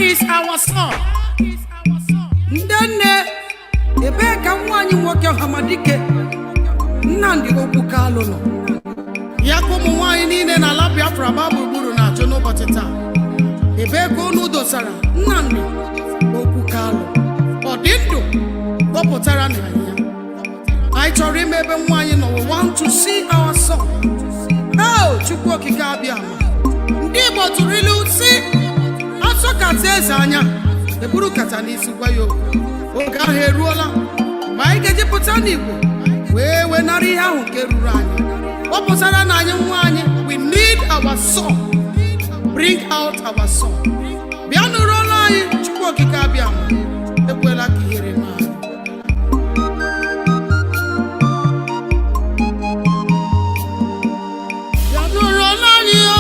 is our son. Ndenne ebeka mwanyi nwoke Hamadike Nnamdi Ogbukalu no. Ya ko mu nwanyi niile na ala Biafra gburugburu na achọ n'ụbọchị taa. Ebeka unu dosara Nnamdi Ogbukalu. Ọ dị ndụ gbọpụtara na ya. Anyị chọrọ ime ebe nwanyi nọ. We want to see our son. Oh, Chukwu okike abịama. Ndị Igbo tụrụ ilu si asọ kata eze anya eburu kata n'isi gwa ya okwu. Oge ahụ eruola mgbe anyị ga-ejipụta n'Igbo wee nara ihe ahụ nke ruru anyị. Ọ pụtara na anyị nwa anyị. We need our son. Bring out our son. Bịa nụrụ olu anyị. Chukwu okike abịama. Ekwela ka ihere mee anyị. Bịa nụrụ olu anyị o.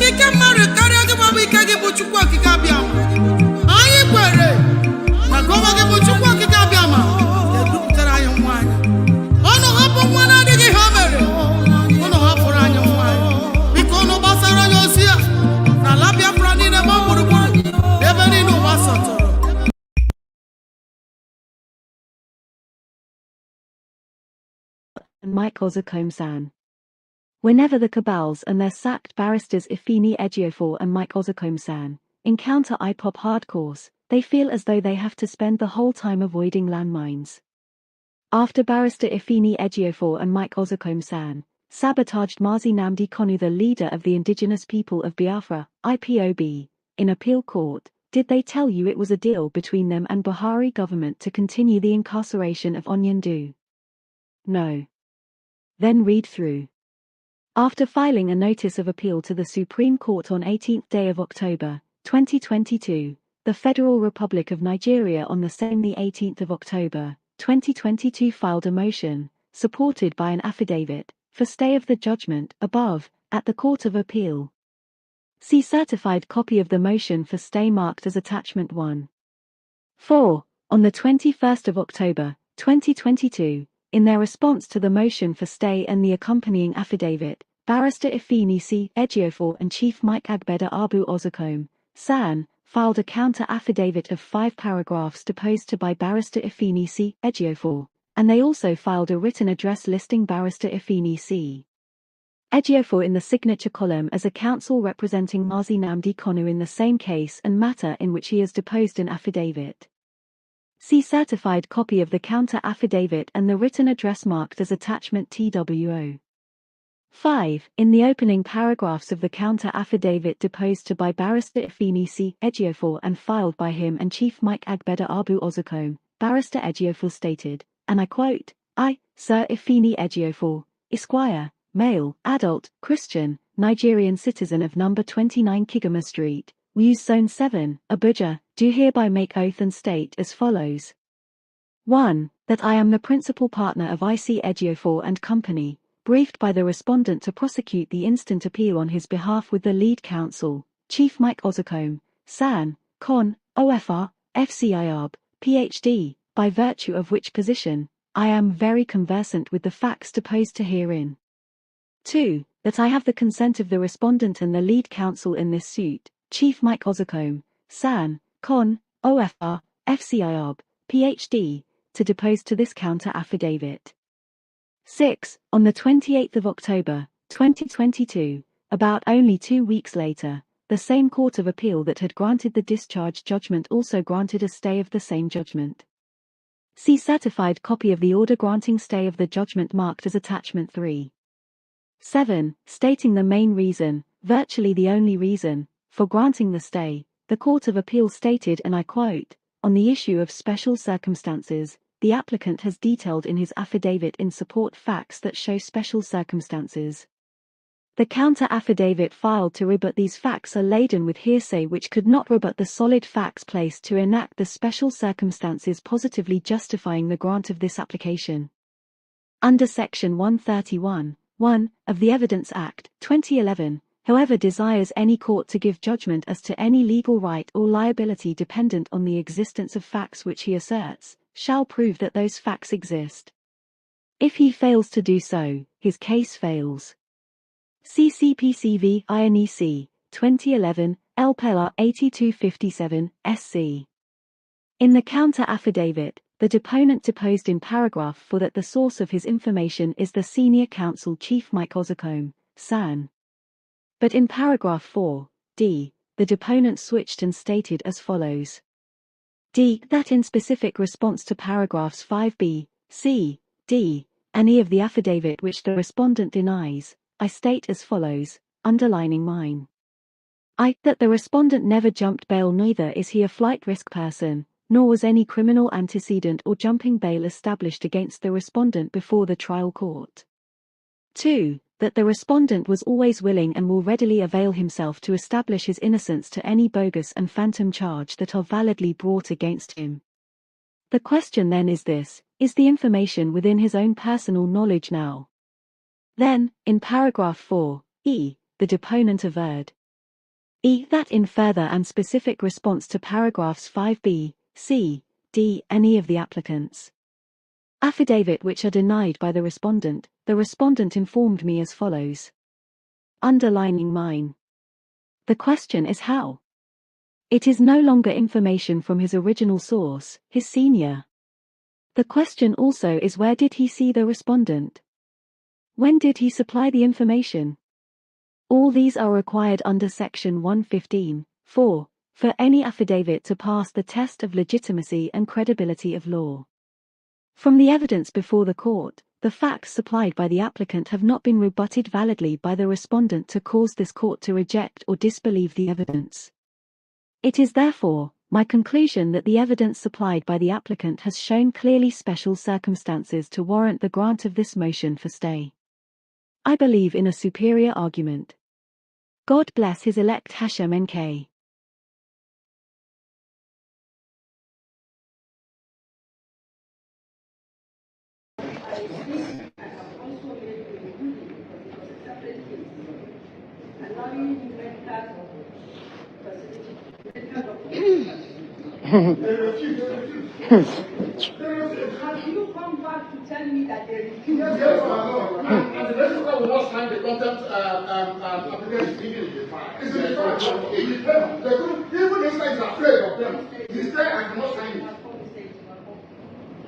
Ike mmadụ karịa gị maọbụ ike gị bụ Chukwu okike abịa. Anyị kwere and Mike Osakom-san. Whenever the cabals and their sacked barristers Ifeanyi Ejiofor and Mike Osakom-san encounter IPOB hardcores, they feel as though they have to spend the whole time avoiding landmines. After barrister Ifeanyi Ejiofor and Mike Osakom-san sabotaged Mazi Nnamdi Kanu, the leader of the indigenous people of Biafra, IPOB, in appeal court, did they tell you it was a deal between them and Buhari government to continue the incarceration of Onyendu? No. Then read through. After filing a notice of appeal to the Supreme Court on 18th day of October, 2022, the Federal Republic of Nigeria on the same 18th of October, 2022 filed a motion, supported by an affidavit, for stay of the judgment above, at the Court of Appeal. See certified copy of the motion for stay marked as Attachment 1. 4. On the 21st of October, 2022, in their response to the motion for stay and the accompanying affidavit, Barrister Ifeanyi Ejiofor and Chief Mike Agbeda Abu Osakom-san filed a counter-affidavit of 5 paragraphs deposed to by Barrister Ifeanyi Ejiofor, and they also filed a written address listing Barrister Ifeanyi Ejiofor in the signature column as a counsel representing Mazi Nnamdi Kanu in the same case and matter in which he has deposed an affidavit. See certified copy of the counter-affidavit and the written address marked as Attachment TWO. 5. In the opening paragraphs of the counter-affidavit deposed to by Barrister Ifeanyi Ejiofor and filed by him and Chief Mike Agbeda Abu Osakom, Barrister Ejiofor stated, and I quote, I, Sir Ifeanyi Ejiofor, Esquire, male, adult, Christian, Nigerian citizen of number 29 Kigoma Street, Wuse Zone 7, Abuja, do hereby make oath and state as follows. 1. That I am the principal partner of IC Ejiofor and Company, briefed by the respondent to prosecute the instant appeal on his behalf with the lead counsel, Chief Mike Osakom-san, Con, OFR, FCIAB, PhD, by virtue of which position, I am very conversant with the facts deposed to herein. 2. That I have the consent of the respondent and the lead counsel in this suit, Chief Mike Osakom-san, Con, OFR, FCIAB, PhD, to depose to this counter-affidavit. 6. On the 28th of October, 2022, about only 2 weeks later, the same Court of Appeal that had granted the discharge judgment also granted a stay of the same judgment. See certified copy of the order granting stay of the judgment marked as Attachment 3. 7. Stating the main reason, virtually the only reason, for granting the stay, the Court of Appeal stated, and I quote, on the issue of special circumstances, the applicant has detailed in his affidavit in support facts that show special circumstances. The counter-affidavit filed to rebut these facts are laden with hearsay which could not rebut the solid facts placed to enact the special circumstances positively justifying the grant of this application. Under Section 131, 1, of the Evidence Act, 2011, whoever desires any court to give judgment as to any legal right or liability dependent on the existence of facts which he asserts, shall prove that those facts exist. If he fails to do so, his case fails. CCPC v. INEC, 2011, LPLR 8257, SC. In the counter-affidavit, the deponent deposed in paragraph 4 that the source of his information is the senior counsel Chief Mike Osakom-san. But in paragraph 4d, the deponent switched and stated as follows. D. That in specific response to paragraphs 5b, c, d, and e of the affidavit which the respondent denies, I state as follows, underlining mine. I. That the respondent never jumped bail, neither is he a flight risk person, nor was any criminal antecedent or jumping bail established against the respondent before the trial court. 2. That the respondent was always willing and will readily avail himself to establish his innocence to any bogus and phantom charge that are validly brought against him. The question then is this, is the information within his own personal knowledge now? Then, in paragraph 4, e, the deponent averred. E. That in further and specific response to paragraphs 5b, c, d, and e of the applicant's affidavit which are denied by the respondent informed me as follows. Underlining mine. The question is how? It is no longer information from his original source, his senior. The question also is where did he see the respondent? When did he supply the information? All these are required under Section 115(4) for any affidavit to pass the test of legitimacy and credibility of law. From the evidence before the court, the facts supplied by the applicant have not been rebutted validly by the respondent to cause this court to reject or disbelieve the evidence. It is therefore my conclusion that the evidence supplied by the applicant has shown clearly special circumstances to warrant the grant of this motion for stay. I believe in a superior argument. God bless his elect Hashem NK. Have you come back to tell me that they refuse? Yes, my Lord. And the registrar will not sign the contempt application even if they file. It's a fact. Even this guy is afraid of them. He said I cannot sign it.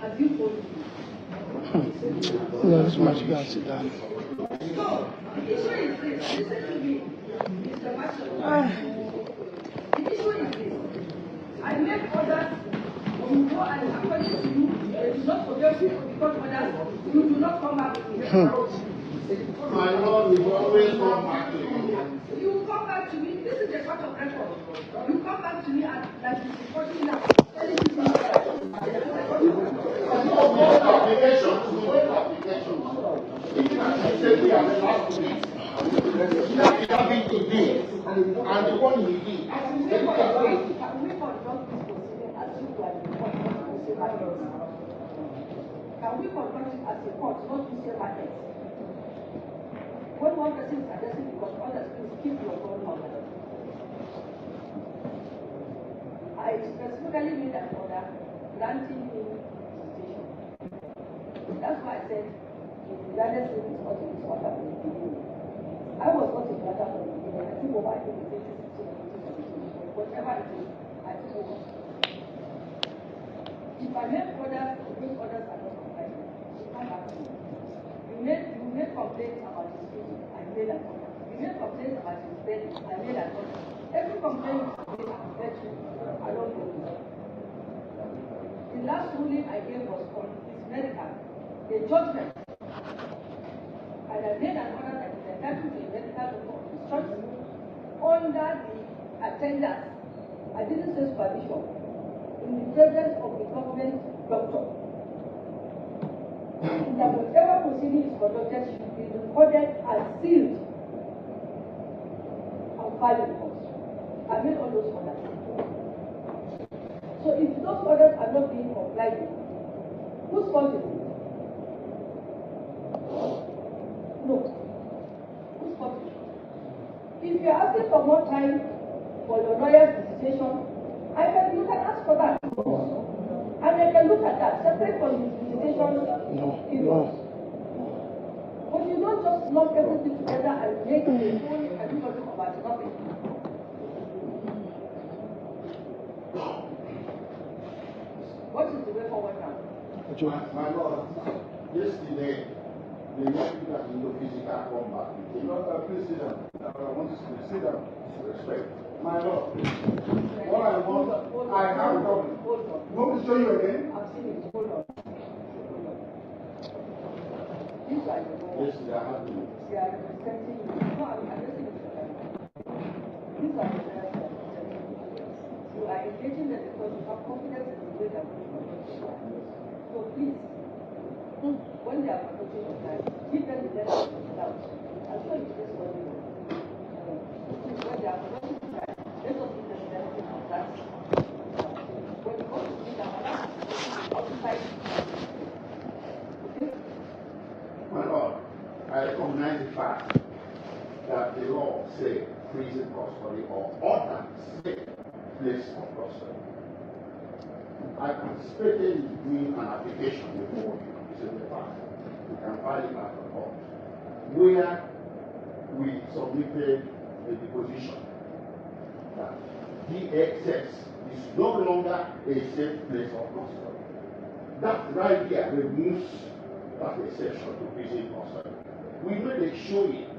Have you told me? No, this much you gotta sit down. So, the issue is this. Listen to me, Mr. Marshall. The issue is this. I make orders. You go and according to you, they do not forget you because others, you do not come back to me. My Lord, we will always come back to you. You come back to me. This is the court of record. You come back to me and that is reporting now. Even as you said, we are the last week. That happened today, and the one he did. Can we conduct it as a court, not to say matters? When one person is addressing because others please keep your phone number. I specifically made an order granting me visitation. That's why I said the United States is not in this order from the beginning. I was not in the order from the beginning. I took over, I think, the whatever it is, I took over. If I make orders, those orders are not compliant. You come back to me. You made complaints about his speaking, I made an order. You made complaints about his bed, I made an order. Every complaint you made, I met you. I don't know. The last ruling I gave was on his medical, a judgment. And I made an order that is entitled to a medical report of his choice under the attendance. I didn't say supervision. In the presence of the government doctor, that whatever proceeding is conducted should be recorded and sealed and filed in court. I made all those orders. So if those orders are not being complied with, whose fault is it? No. Whose fault is it? If you're asking for more time for your lawyer's visitation, you can ask for that. And I can look at that, separate from the visitation. No. But you don't just lump everything together and make a whole everybody about nothing. What is the way forward now? My Lord, yesterday, the young people at the physical come back. Please sit down. I want to sit down. Respect. My Lord, what I want, I have a problem. Want me to show you again? I've seen it. Hold on. These are the Yes, they are happy. They are representing you. No, I'm addressing it. These are the lawyers that are representing you. You are engaging them because you have confidence in the way that we conduct your life. So please, when they are conducting your life, give them the benefit of the doubt. I'm sure you just want to know. Please, when they are conducting your life, let us give them the benefit of that. When you go to see them, outside. Okay? My Lord, I recognize the fact that the law says prison custody or order safe place of custody. I participated in doing an application before you. This is the fact. You can file it at the court. Where we submitted a deposition that DXS is no longer a safe place of custody. That right there removes that exception to prison custody. We know they show it.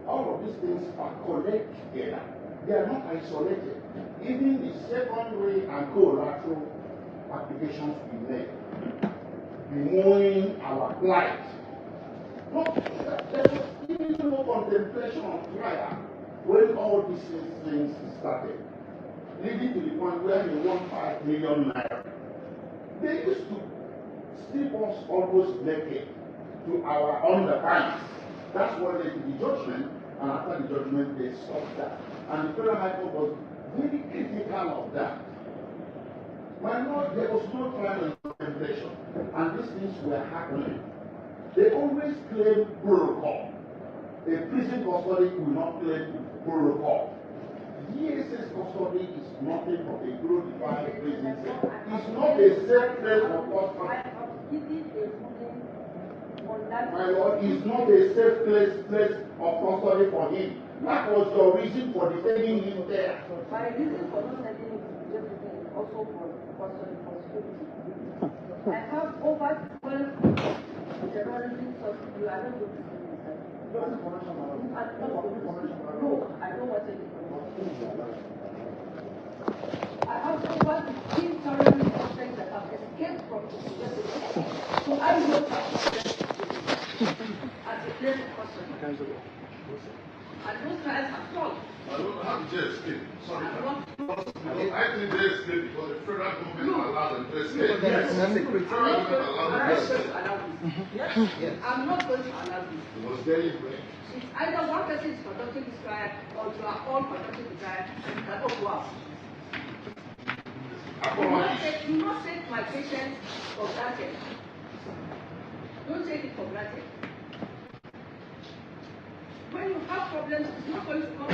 All of these things are connected together. They are not isolated. Even the secondary and collateral applications we make, knowing our plight. No, there was even no contemplation of prayer when all these things started, leading to the point where we won 5 million naira. They used to strip us almost naked to our underpants. That's what led to the judgment, and after the judgment, they stopped that. And the Federal High Court was very critical of that. My Lord, there was no trial and contemplation, and these things were happening. They always claim protocol. A prison custody will not claim protocol. DSS custody is nothing but a glorified prison cell. It's not a safe place for custody. My Lord, it's not a safe place of custody for him. That was your reason for detaining him there. My reason for not sending him to Jefferson is also for custody for security. I have over 12 terrorism suspects. You are not going to see this. No, I don't want any information. I have over 15 terrorist suspects that have escaped from the Jefferson. So I know that as a place of custody. And those trials have failed. How did they escape? Sorry. I think they escaped because the federal government allowed them to escape. Yes. The federal government allowed them to escape. Yes. I'm not going to allow this. It was deliberate. It's either one person is conducting this trial or you are all conducting the trial and you cannot go out. Do not take my patience for granted. Don't take it for granted. When you have problems, it's not going to come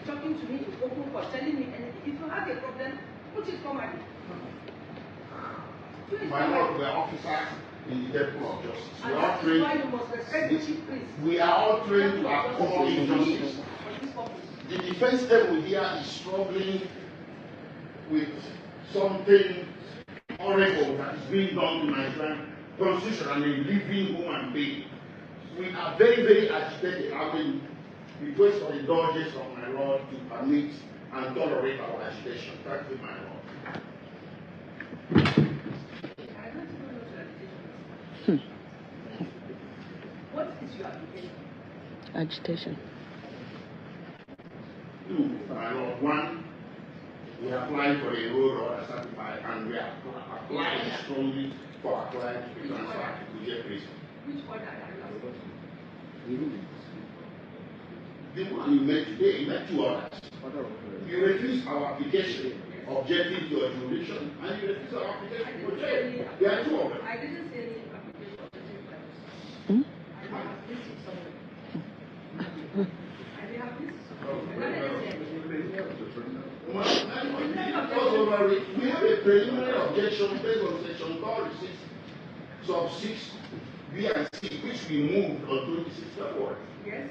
talking to me in open or telling me anything. If you have a problem, put it formally. My Lord, we are officers in the Temple of Justice. We And are that is trained. why you must respect the chief priest. We are all trained to uphold injustice. The defense table here is struggling with something horrible that is being done to Nigerian constitution and a living human being. We are very, very agitated. I will request for the indulgence of my Lord to permit and tolerate our agitation. Thank you, my Lord. What is your application? Agitation. My Lord, one, we are applying for a road order certified, and we are applying strongly for our client to be transferred to the prison. Which order are you asking? The one you made today, you made 2 orders. You refused our application, objecting to your jurisdiction, and you refused our application for jail. There are 2 of them. I didn't say any application of the I have this somewhere. I have this. We have a preliminary objection based on section 36, sub 6, B and C, which we moved on 26th February. Yes.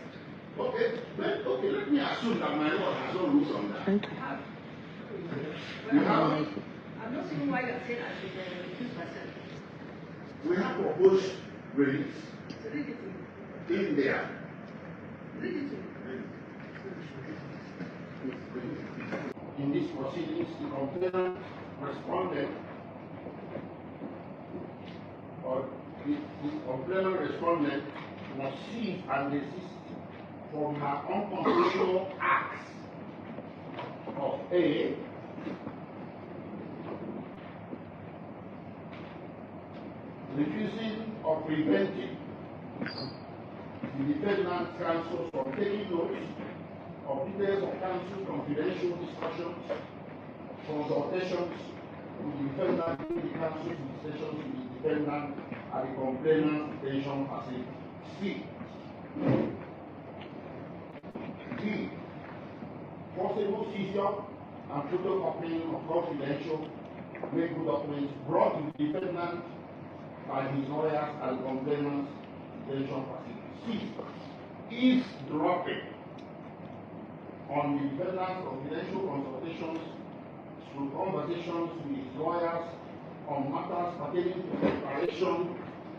Okay, let me assume that my Lord has no rules on that. Okay. I have. You have, I'm not seeing why you're saying I should refuse myself. we have proposed release So read it to me. in there. Read it to me. In this proceedings, the complainant responded, or the complainant respondent was seized and desist from her unconstitutional acts of A, refusing or preventing the defendant's counsel from taking notice of details of counsel's confidential discussions, consultations with the defendant, the counsel's discussions with the defendant at the complainant's detention facility. C. D. Forcible seizure and photocopying of confidential legal documents brought to the defendant by his lawyers at the complainant's detention facility. C. Eavesdropping on the defendant's confidential consultations through conversations with his lawyers on matters pertaining to the preparation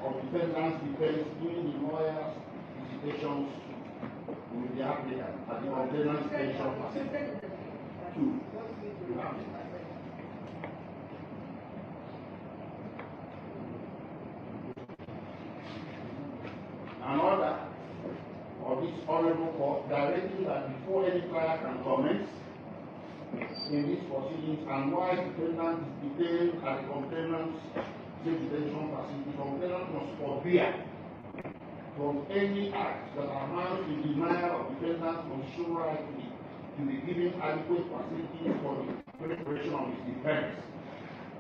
of defendant's defense during the lawyer's consultations with the applicant at the complainant detention facility. 2. You have it. An order of this honorable court directing that before any trial can commence in these proceedings and while defendant is detained at the complainant's detention facility, complainant must forbear from any act that amounts to denial of defendant's constitutional right to be given adequate facilities for the preparation of his defense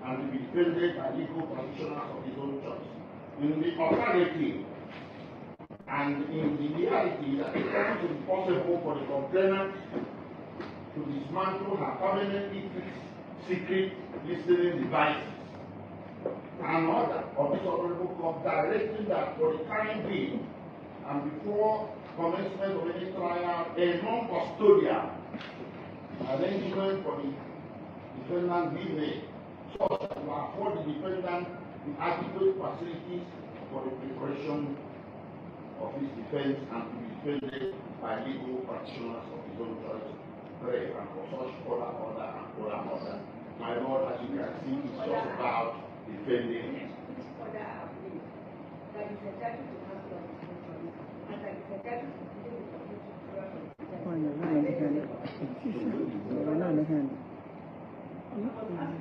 and to be defended by legal practitioners of his own choice. In the alternative, and in the reality that it is impossible for the complainant to dismantle her permanently fixed secret listening devices. An order of this honorable court directing that for the time being and before commencement of any trial, a non-custodial arrangement for the defendant be made so as to afford the defendant the adequate facilities for the preparation of his defense and to be defended by legal practitioners of his own choice. Pray and for such order and order. My Lord, as you can see, it's just about defending. That is entitled to counsel of his own choice, and that is entitled to deal with the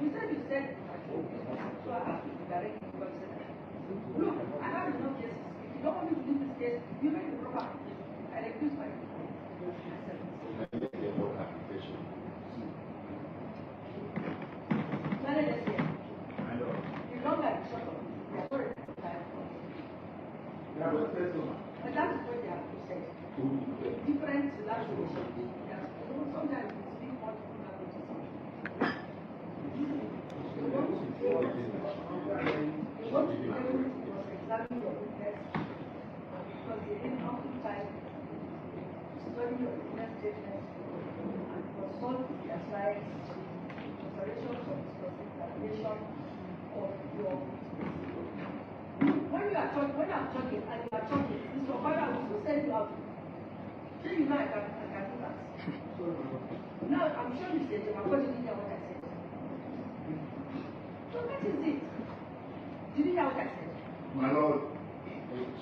you said so I have to direct you. Look, I have enough cases. If you don't want me to do this case, you make the proper application. I refuse my Application. Managers here. The longer the short of it, they are already tired of it. But that is what they have to say. Different languages. Sometimes we speak multiple languages. What to do was examine your witness because they didn't have the time to study your witness statements and consult with their slides, considerations of examination of your witness. When I'm talking and you are talking, Mr. Obama will still send you out. So you know I can do that. Now I'm sure you said my body didn't hear what I said. So that is it. Did you hear what I said? My Lord,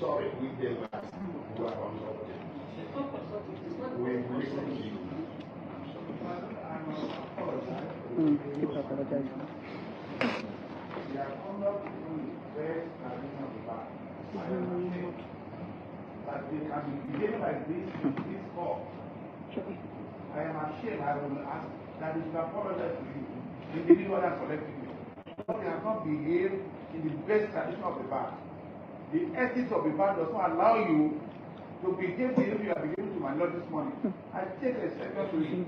sorry, we did not who are consulted. It's not consulting, it's not We listen to you. Keep apologizing. They are under the best tradition of the bar. I am ashamed that they can be behaving like this in this court. I am ashamed. I will ask that they should apologize to you, individually and collectively. They have not behaved in the best tradition of the bar. The ethics of the bar does not allow you to behave the way you are behaving to my Lord this morning. I take a second to you.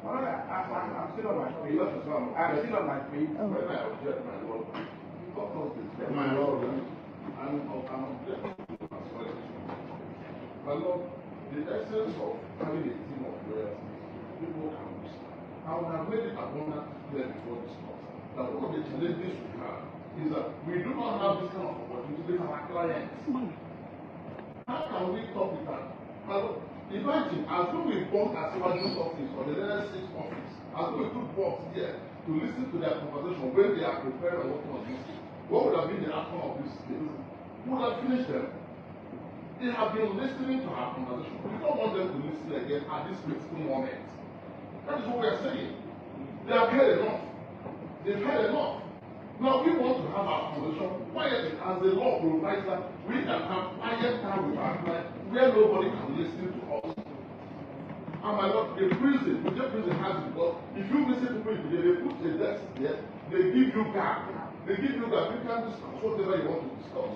I'm still on my feet. I'm still on my feet. When I object, my Lord, because it's my Lord, I'm objecting as well. My Lord, the essence of having a team of lawyers is people can understand. I would have made it abundantly clear before this court that one of the challenges we have is that we do not have this kind of opportunity with our clients. How can we talk with that? My Lord, imagine, as though we bought a Siwaju's office or the Level 6 office, as though we took box here to listen to their conversation when they are prepared and working on this. What would have been the outcome of this case? We would have finished them. They have been listening to our conversation. We don't want them to listen again at this critical moment. That is what we are saying. They have heard enough. They've heard enough. Now we want to have our conversation quietly as the law provides that we can have quiet time with our client where nobody can listen to us. And my Lord, the prison has it because if you listen to people, they put a desk there, they give you gap. They give you gap. You can discuss whatever you want to discuss.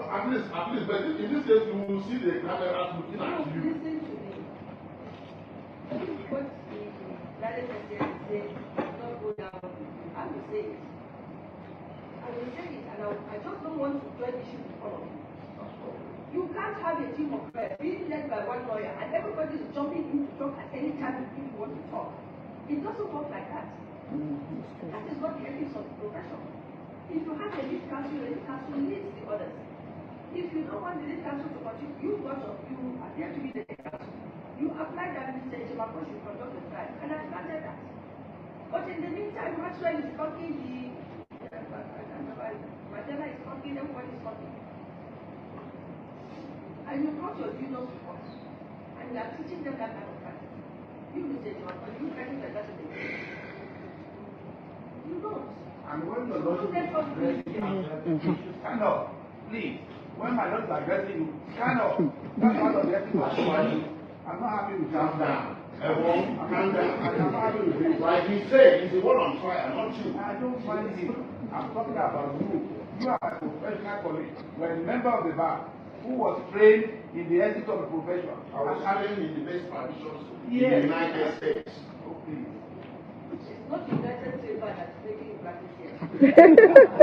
At least, but in this case, you will see the cameras looking at you. Listen to me. What the direct secretary said does not go down. I will say it. I will say it, and I just don't want to join issue with all of you. You can't have a team of lawyers being led by one lawyer and everybody is jumping in to talk at any time if you want to talk. It doesn't work like that. That is what the ethics of the profession. If you have a lead counsel leads the others. If you don't want the lead counsel to continue, you appear to be the lead counsel. You apply that Mr. Ejimako should conduct the trial, and I granted that. But in the meantime, Maxwell is talking, Mandela is talking, everybody is talking. And you brought your juniors to us, and you are teaching them that kind of practice. You, Mr. Ejimako, you practice like that in the game. You don't. And when the Lord is addressing you should stand up, please. When my Lord is addressing you, stand up. That's part of the ethics of the I'm not happy with Calm you. down. Calm down. I'm happy with you. Like he said, he's the one on fire, not you. I don't find him. I'm talking about you. You are a professional colleague. You are a member of the bar who was trained in the ethics of the profession. I was trained in the best traditions in Yes. the United States. Oh, please. It's not the United States bar that's making you practice here.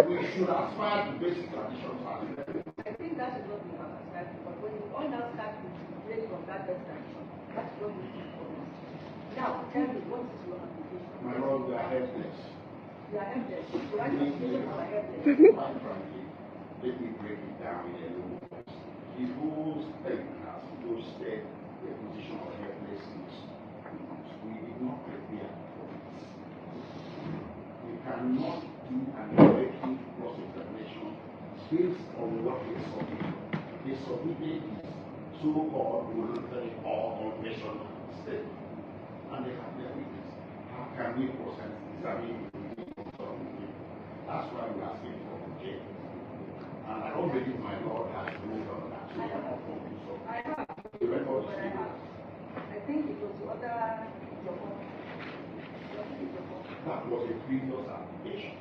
We should aspire to basic traditions. I think that is what we have aspired to, but when you all now start complaining of that best tradition, that's what we need for us. Now, tell me, what is your application? My Lord, we are helpless. You are helpless. Your applications are helpless. Quite frankly, let me break it down in a little bit. The whole statement has boasted the position of helplessness. We did not prepare for it. We cannot do an effective cross-examination based on what they submitted. They submitted this so-called voluntary or confessional statement. And they have their witness. How can we cross-examine? That's why we are asking for jail. And I don't believe my Lord has ruled on that. So I have. the record is But I have. I think it was the other Joko. that was a previous application.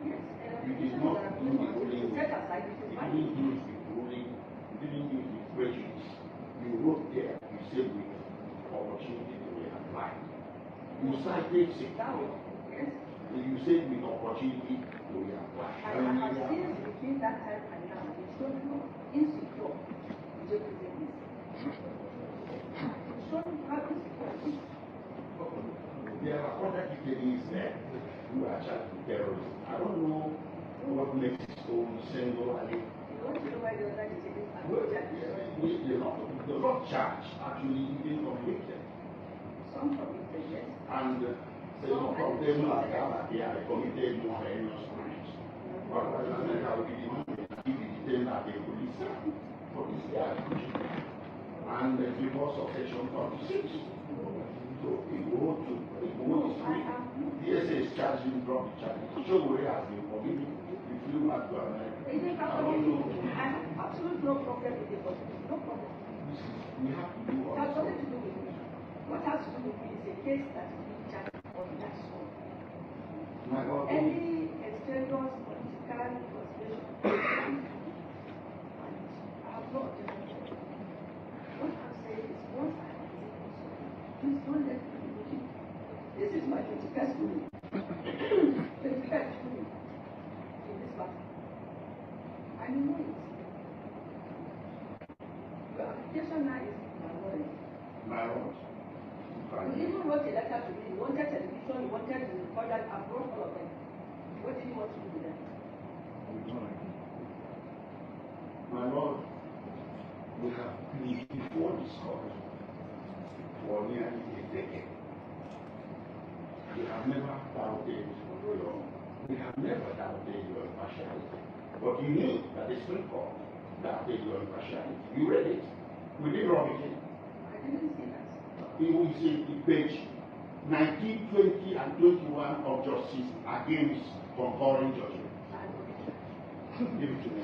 Yes. You did not do the ruling. Set aside, it is You fine. didn't use the ruling. You didn't use the prejudice. You wrote there, you said with opportunity to reapply. You cited security. Yes. You said with opportunity to reapply. I have seen between that time and now, it shows you insecure. It shows you how insecure. There are other detainees there who are charged with terrorism. I don't know what makes it so single-handed. You want to know why the other detainees are Well, charged? they're not charged, actually even convicted. Some committed, yes. And some of them are that they are committed more heinous crimes. But what I said, I will be demanding that if you detain that the police they are pushing. And because of section 46. So it will to DSA is charging drug charges. Shogure has been committed. He flew back to America. I don't know. I have absolute no problem with it, but no problem. We have to do It has also. nothing to do with me. What has to do with me is a case that is being charged on that song. My God, Any extraneous political consideration, and I have no objection to it. What I'm saying is, once I have taken something, please don't let me do it. This is my 21st ruling. 21st ruling in this matter. And you know it. Your application now is my warrant. my Lord. You even wrote a letter to me. You wanted television, you wanted to record that, I brought all of them. What did you want to do with them? My Lord, we have been before this court for nearly a decade. We have never doubted your impartiality. But you knew that the Supreme Court doubted your impartiality. You read it. We did wrong again. I didn't see that. It was in page 19, 20, and 21 of Justice against concurring judgment. Give it to me.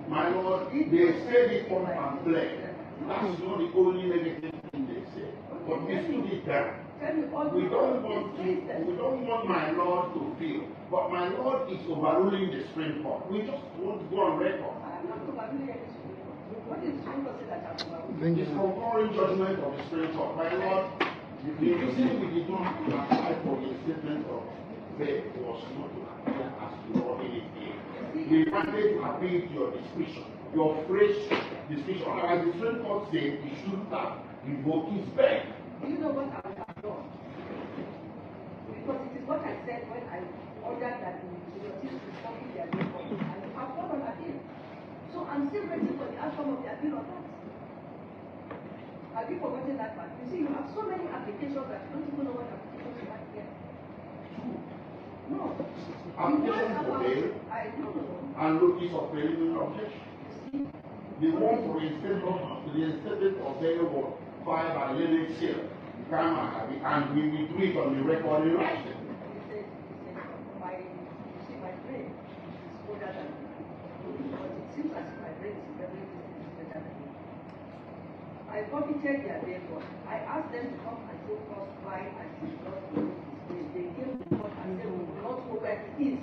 My Lord, they said it from pamphlet. That's not the only negative thing they said. But we stood it down. Tell me all We don't want my Lord to feel. But my Lord is overruling the Supreme Court. We just want to go on record. I am not overruling any Supreme Court. What is the Supreme Court say that I'm overruling? Bring It's it up. concurring judgment of the Supreme Court. My Lord, the reason we did not apply for the statement of faith was not to appear as law in it. We wanted to appeal to your discretion, your fresh discretion. As the Supreme Court said, he should have revoked his bail. Do you know what I would have done? Because still waiting for the outcome of the appeal of that. Have you forgotten that part? You see, you have so many applications that you don't even know what applications you have here. No. Application for bail and notice of preliminary objection. The one for reinstatement of bail was filed by Leonard Seal, and we will do it on the record in writing. My brain is older than me. But it seems as if my brain is very better than me. I forfeited their bail. I asked them to come and show us why I should not do this. They came to court and said, we will not know where it is.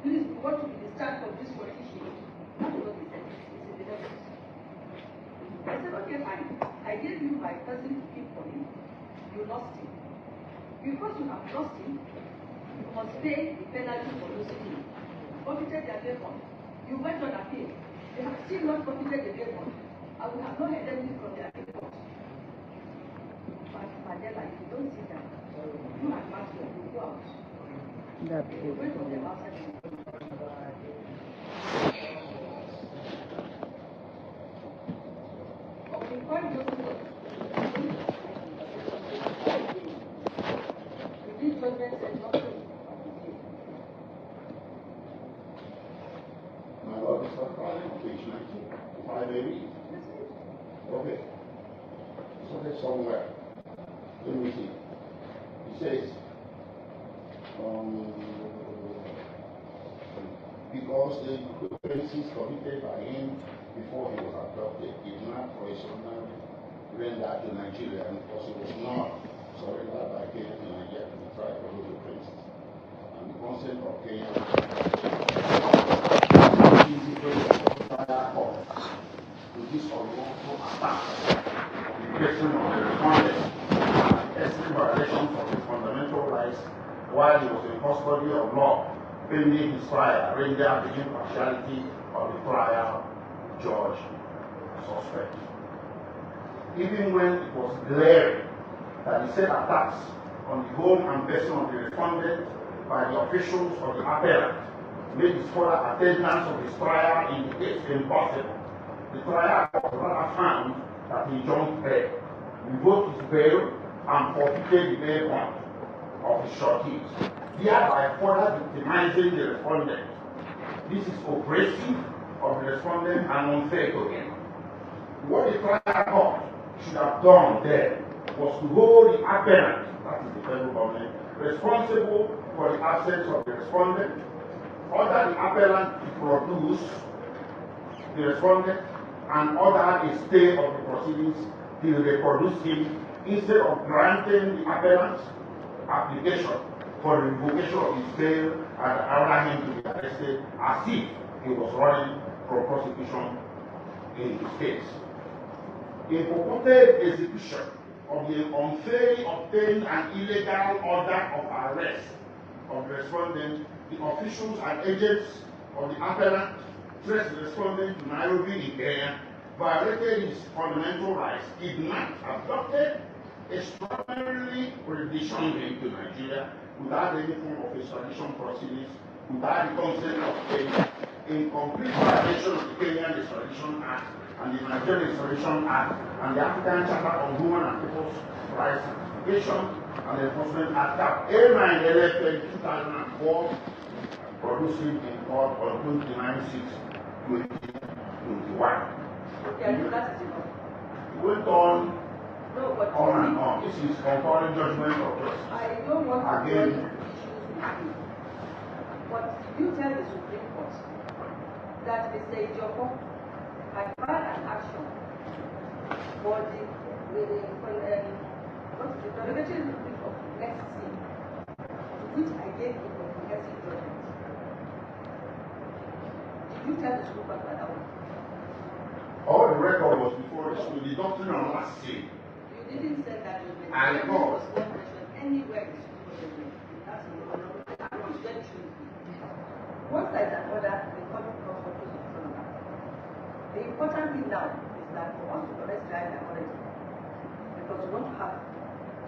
Please, we want to be discharged from this condition. That was what they said. It's in the evidence. I said, okay, fine. I gave you my person to keep for him. You lost him. Because you have lost him, you must pay the penalty for losing him. Forfeited their bail. You went on appeal. They have still not forfeited the bail. I will have not heard anything from their report. But Mandela, if you don't see that, you and Maxwell will go out. You wait for them outside the My Lord, Mr. President, on page 19, if I may read. Okay. So there's somewhere. Let me see. He says, because the offenses committed by him before he was abducted did not for his honor render to Nigeria, and because he was not surrendered by Kenya to Nigeria to be tried for those offenses. And the consent of Kenya to this unlawful attack on the person of the respondent, extreme violations of his fundamental rights while he was in custody of law, pending his trial, render the impartiality of the trial judge suspect. Even when it was glaring that the said attacks on the home and person of the respondent by the officials of the appellant made his further attendance of his trial in the case impossible. The trial was rather found that he jumped bail, revoked his bail, and forfeited the bail bond of his sureties, thereby further victimizing the respondent. This is oppressive of the respondent and unfair to him. What the trial court should have done then was to hold the appellant, that is the federal government, responsible for the absence of the respondent, order the appellant to produce the respondent, and order a stay of the proceedings till they produce him, instead of granting the appellant's application for the revocation of his bail and order him to be arrested as if he was running from prosecution in his case. In purported execution of the unfairly obtained and illegal order of arrest of the respondent, the officials and agents of the appellant traced the respondent to Nairobi in Kenya, violated his fundamental rights, kidnapped, abducted, extraordinarily renditioned him to Nigeria without any form of extradition proceedings, without the consent of Kenya, in complete violation of the Kenyan Extradition Act and the Nigerian Extradition Act and the African Charter on Human and People's Rights Certification and Enforcement Act, Cap A9 LFA 2004, producing in court on 29/6/2021. It went on and on. This is concurrent judgment of justice. I don't want to again. issues with you. But you tell the Supreme Court that Mr. Ejiofor had filed an action for the derogatory ruling of next scene, which I gave a comprehensive judgment. Did you tell the Supreme Court about that one? All the record was before the doctrine on last scene. You didn't say that judgment. I recall. Was not mentioned anywhere in the Supreme Court judgment. That's the I'm not very sure. Once there is an order, the court will come for close to front. The important thing now is that for us to correct client authority, because we want to have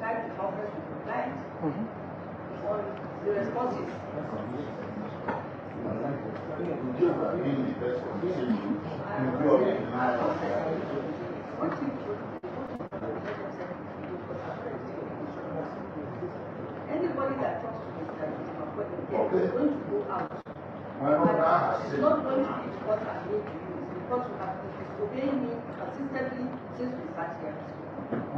time to conference with the client on the responses. You have been the best conversation. You go on the night. Anybody that talks to me that is going to go out. My brother has It's said, not going to be what I'm going to use because you have been disobeying me consistently since we sat here.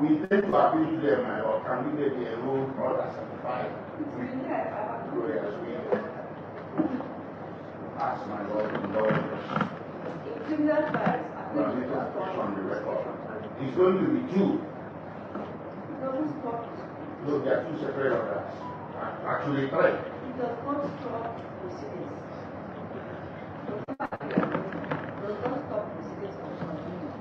we tend to appeal to them, my Lord. Can we get the enrolled brothers and five? It's really I have to Prayers we ask my Lord and Lord. criminal trials. Well, let us put on the record. It's going to be two. It doesn't stop. Look, there are two separate orders. Actually, three. It does not stop proceedings. Does not stop proceedings from continuing.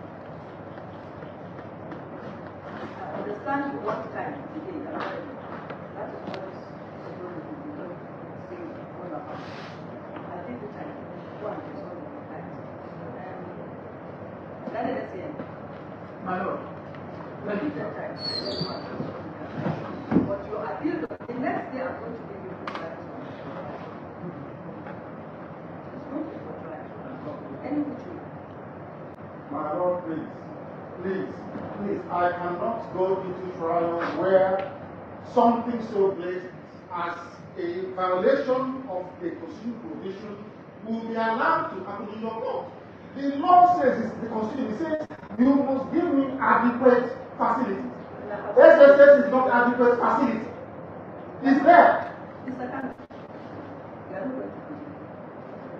I understand you want time today. That is what is saying all about. I'll give you time. One is all about time. That is the same. My Lord, But you said time. But your appeal, the next day I'm going to give you this time. It's going to be for trial. Any which way. My Lord, please, I cannot go into trial where something so blatant as a violation of a constitutional provision will be allowed to happen in your court. The law says, the Constitution says, you must give me adequate facilities. SSS is not adequate facility. It's there. Mr. Khan, you are not going to do it.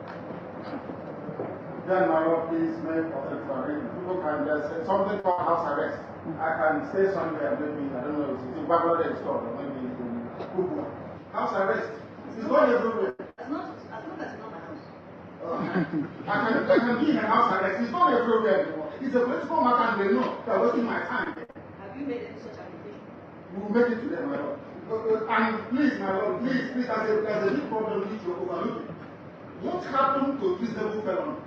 Then, my Lord, please make authentic arrangement. People can just say something called house arrest. I can stay somewhere, maybe, I don't know, it's in Bangladesh or maybe in Kubu. House arrest. It's not everywhere. As long as it's not my house. I can be in a house arrest. It's not everywhere anymore. It's a political matter and they know they're wasting my time. Have you made any such application? We'll make it to them, my Lord. And please, my Lord, please, there's a big problem which you're overlooking. What happened to reasonable felon?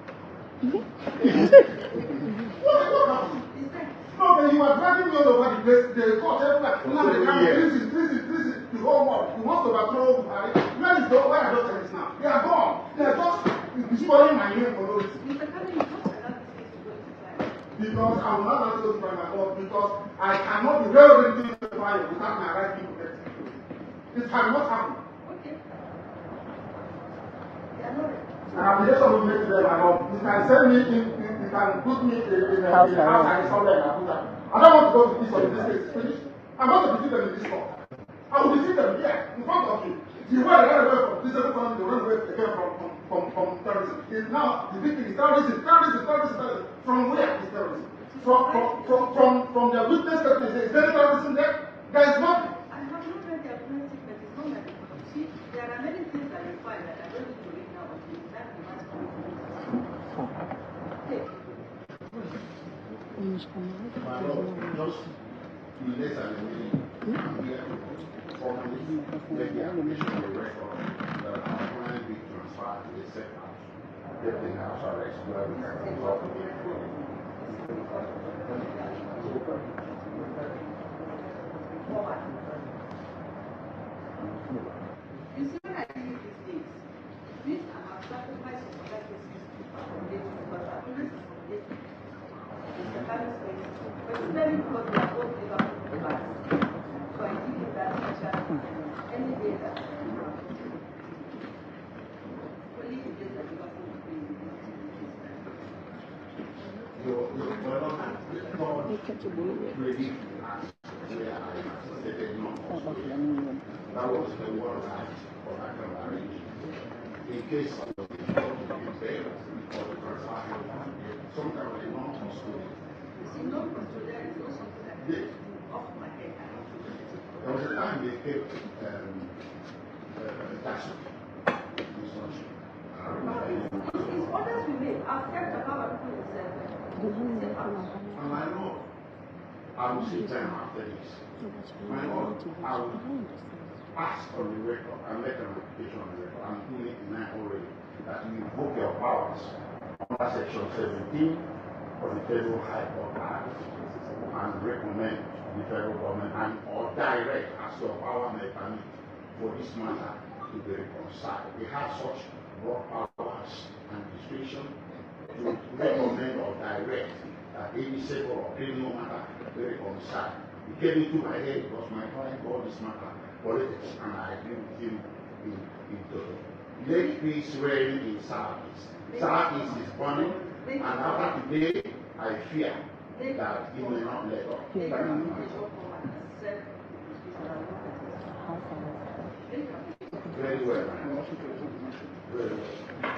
What happened? Is that? No, but you are dragging me all over the place. The court, everywhere. Now they come prison, the whole world. You want to overthrow Buhari. Where are those things now? They are gone. They are just spoiling my name for no reason. Mr. Khan, you don't allow this case to go into trial. Because I will not allow those by my court because I cannot be relevant to the trial without my right being protected. It cannot happen. Okay. They are not ready. An application will make to them, my Lord. You can send me, you can put me in a house and somewhere in Abuja. I don't want to go to this or in this case. It's finished. I'm going to defeat them in this court. I will defeat them here in front of you. The way they run away from disabled family, they run away again from terrorism. It's now the victim is terrorism. From where is terrorism? From their witness statement. Is there terrorism there? There is nothing. I have not read their forensic, but it's not like you see, there are many things that require that I don't need to read now until that demands from okay. My Lord, just in less than a minute, I'm here to formally make the application of the record that our client be transferred to the safe house, get the house arrest where we can resolve the You see, when I see these things, it means I have sacrificed some other cases to accommodate you because I always accommodate you. Mr. Khan's case, particularly because we are both Liverpool fans. So I give you that special any day that only the days that Liverpool will play with That was the one I can arrange. In case of the bail or the transaction, sometimes they don't custody. you see, no custodian is not something that Yes. off my head. I have to do it. There was a time they kept taxi. It's orders we make. I've kept about people in safe house. And my Lord, I will sit down after this. My Lord, I will ask on the record and make an application on the record. I'm doing it now already. That you invoke your powers under Section 17 of the Federal High Court Act and recommend the federal government and or direct as your power may permit for this matter to be reconciled. They have such broad powers and discretion to recommend or direct that any civil or criminal matter be reconciled. It came into my head because my client called this matter politics, and I agree with him in total. Let peace reign in Southeast. Southeast is burning, and after today, I fear that he will not let up. Very well. Very well.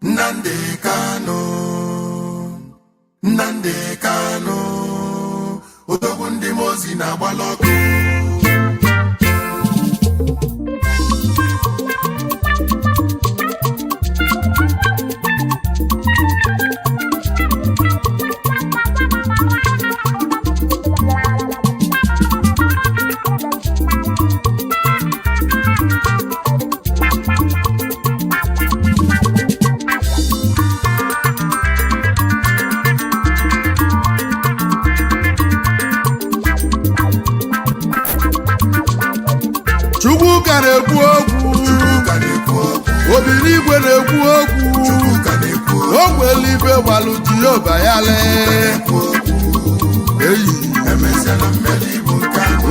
Nnamdi Kanu, Nnamdi Kanu, odogwu ndị mozi na-agbala ọkụ. Chukwuka na-ekwu okwu, Obinigwe na-ekwu okwu, o nwere ife gbalụ Jehova ya lee.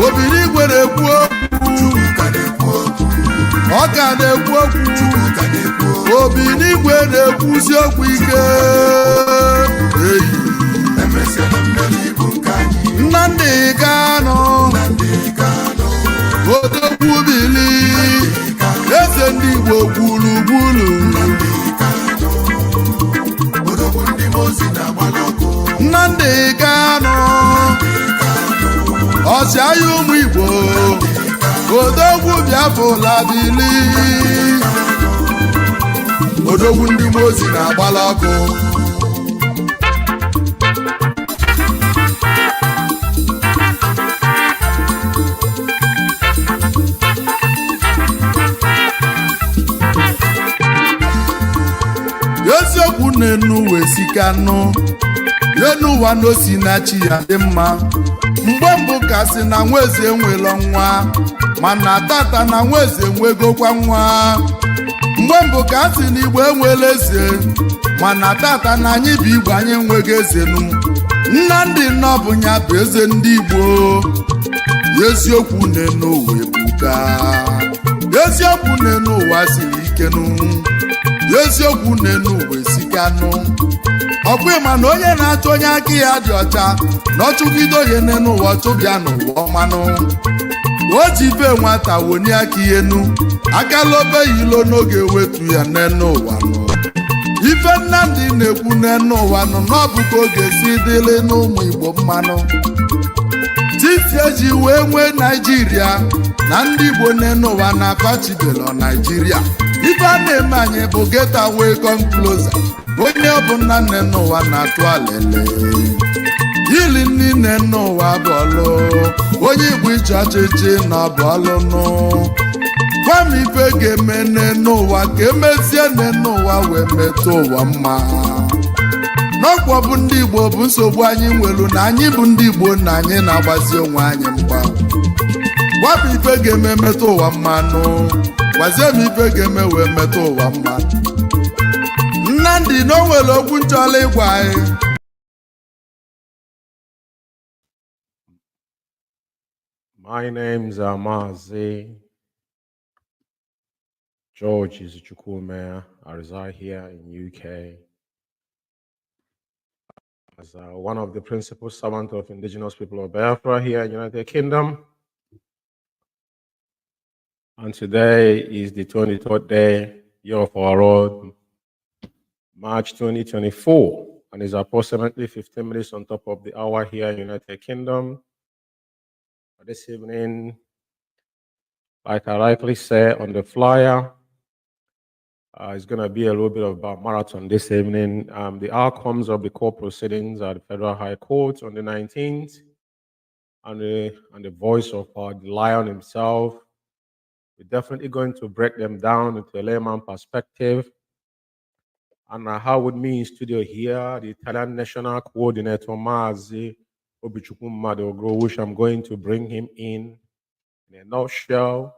Obinigwe na-ekwu okwu, ọ ka na-ekwu okwu, Obinigwe na-ekwuzi okwu ike. Nnamdi Kanu, odogwu bili, eze ndị Igbo gburugburu. Nnamdi Kanu, ọchịagha ụmụ Igbo, odogwu Biafra bili, odogwu ndị mozi na-agbala ọkụ. Eziokwu na-enu wee sikanụ, enu ụwa n'osi na chi ya dị mma. Mgbe mbụ ka sị na nwaeze enwelo nwa, mana tata na nwaeze enwegokwa nwa. Mgbe mbụ ka sị na Igbo enwela eze, mana tata na anyị bụ Igbo anyị enweghị ezenu. Nnamdi bụ ya bụ eze ndị Igbo. Eziokwu na-enu ụwa ebuka, eziokwu na-enu ụwa siri ikenu. eziokwu n'enu uwe sikanụ ọkwa ịma na onye na-achọ onye aka ya dị ọcha na ọchụgide onye n'enu ụwa ọchụbịa n'ụwa ọmanụ o ji ife nwata woni aka ihenu akala obe ilo n'oge wetu ya n'enu ụwa nụ ife Nnamdi na-ekwu n'enu ụwa nụ n'ọbụka oge si dịrị n'ụmụ Igbo mmanụ titi eji wee nwee Naijiria na ndị Igbo n'enu ụwa na pachibelo Naijiria ife a na-eme anyị bụ geta wee come closer onye ọbụla n'enu ụwa na-atụ alele ili nni n'enu ụwa bọọlụ onye Igbo iche ọchịchị na bọọlụ nụ gwa m ife ga-eme n'enu ụwa ka emezie n'enu ụwa wee metụ ụwa mma n'ọkwa bụ ndị Igbo bụ nsogbu anyị nwelu na anyị bụ ndị Igbo na anyị na-agbazi onwe anyị mgba gwa m ife ga-eme metụ ụwa mma nụ gwazie m ife ga-eme wee metụ ụwa mma Nnamdi na o nwere okwu nchọla ịgwa anyị. My name's Mazi George Izuchukwume. I reside here in UK as one of the principal servants of indigenous people of Biafra here in the United Kingdom. And today is the 23rd year of our Lord, March 2024, and is approximately 15 minutes on top of the hour here in the United Kingdom. This evening, like I rightly said on the flyer, it's going to be a little bit of a marathon this evening. The outcomes of the court proceedings at the Federal High Court on the 19th, and the voice of the lion himself. We're definitely going to break them down into a layman perspective. And I have with me in studio here the Italian National Coordinator, Mazi Obichukwumadogro, which I'm going to bring him in a nutshell.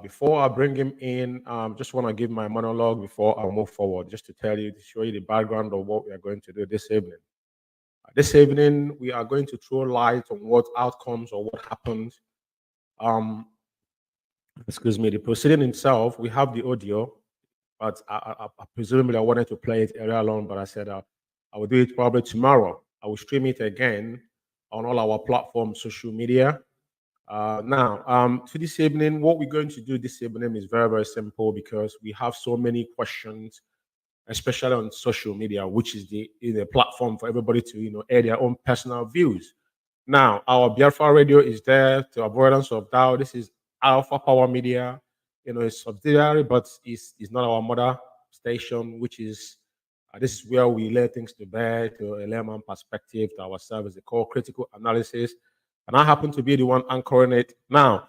Before I bring him in, just want to give my monologue before I move forward, just to show you the background of what we are going to do this evening. This evening, we are going to throw light on what outcomes or what happened. Excuse me, the proceeding itself, we have the audio, but presumably I wanted to play it earlier on, but I said I will do it probably tomorrow. I will stream it again on all our platforms, social media. Now, for this evening, what we're going to do this evening is very, very simple because we have so many questions, especially on social media, which is the platform for everybody to air their own personal views. Now, our Biafra Radio is there to avoidance of doubt. This is Alpha Power Media. It's subsidiary, but it's not our mother station, which is this is where we lay things to bear to a layman perspective to ourselves. They call critical analysis. And I happen to be the one anchoring it. Now,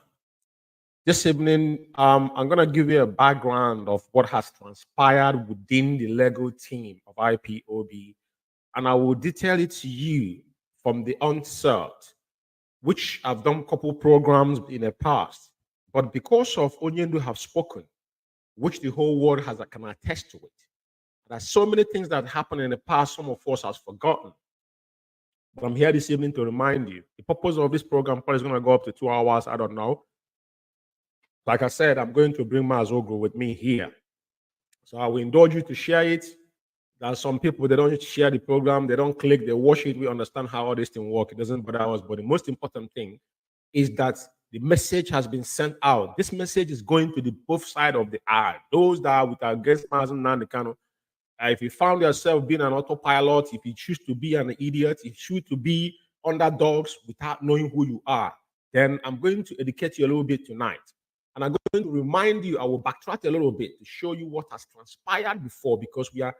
this evening, I'm going to give you a background of what has transpired within the legal team of IPOB. And I will detail it to you from the onset, which I've done a couple programs in the past. But because of Onyendu have spoken, which the whole world can attest to it, there's so many things that happened in the past, some of us has forgotten. But I'm here this evening to remind you. The purpose of this program probably is going to go up to 2 hours. I don't know. Like I said, I'm going to bring Mazogro with me here. So I will indulge you to share it. There are some people, they don't share the program. They don't click. They watch it. We understand how all this thing works. It doesn't bother us. But the most important thing is that the message has been sent out. This message is going to the both sides of the aisle. Those that are with our guest Mazen Nandekano, if you found yourself being an autopilot, if you choose to be an idiot, if you choose to be underdogs without knowing who you are, then I'm going to educate you a little bit tonight. And I'm going to remind you, I will backtrack a little bit to show you what has transpired before, because we are,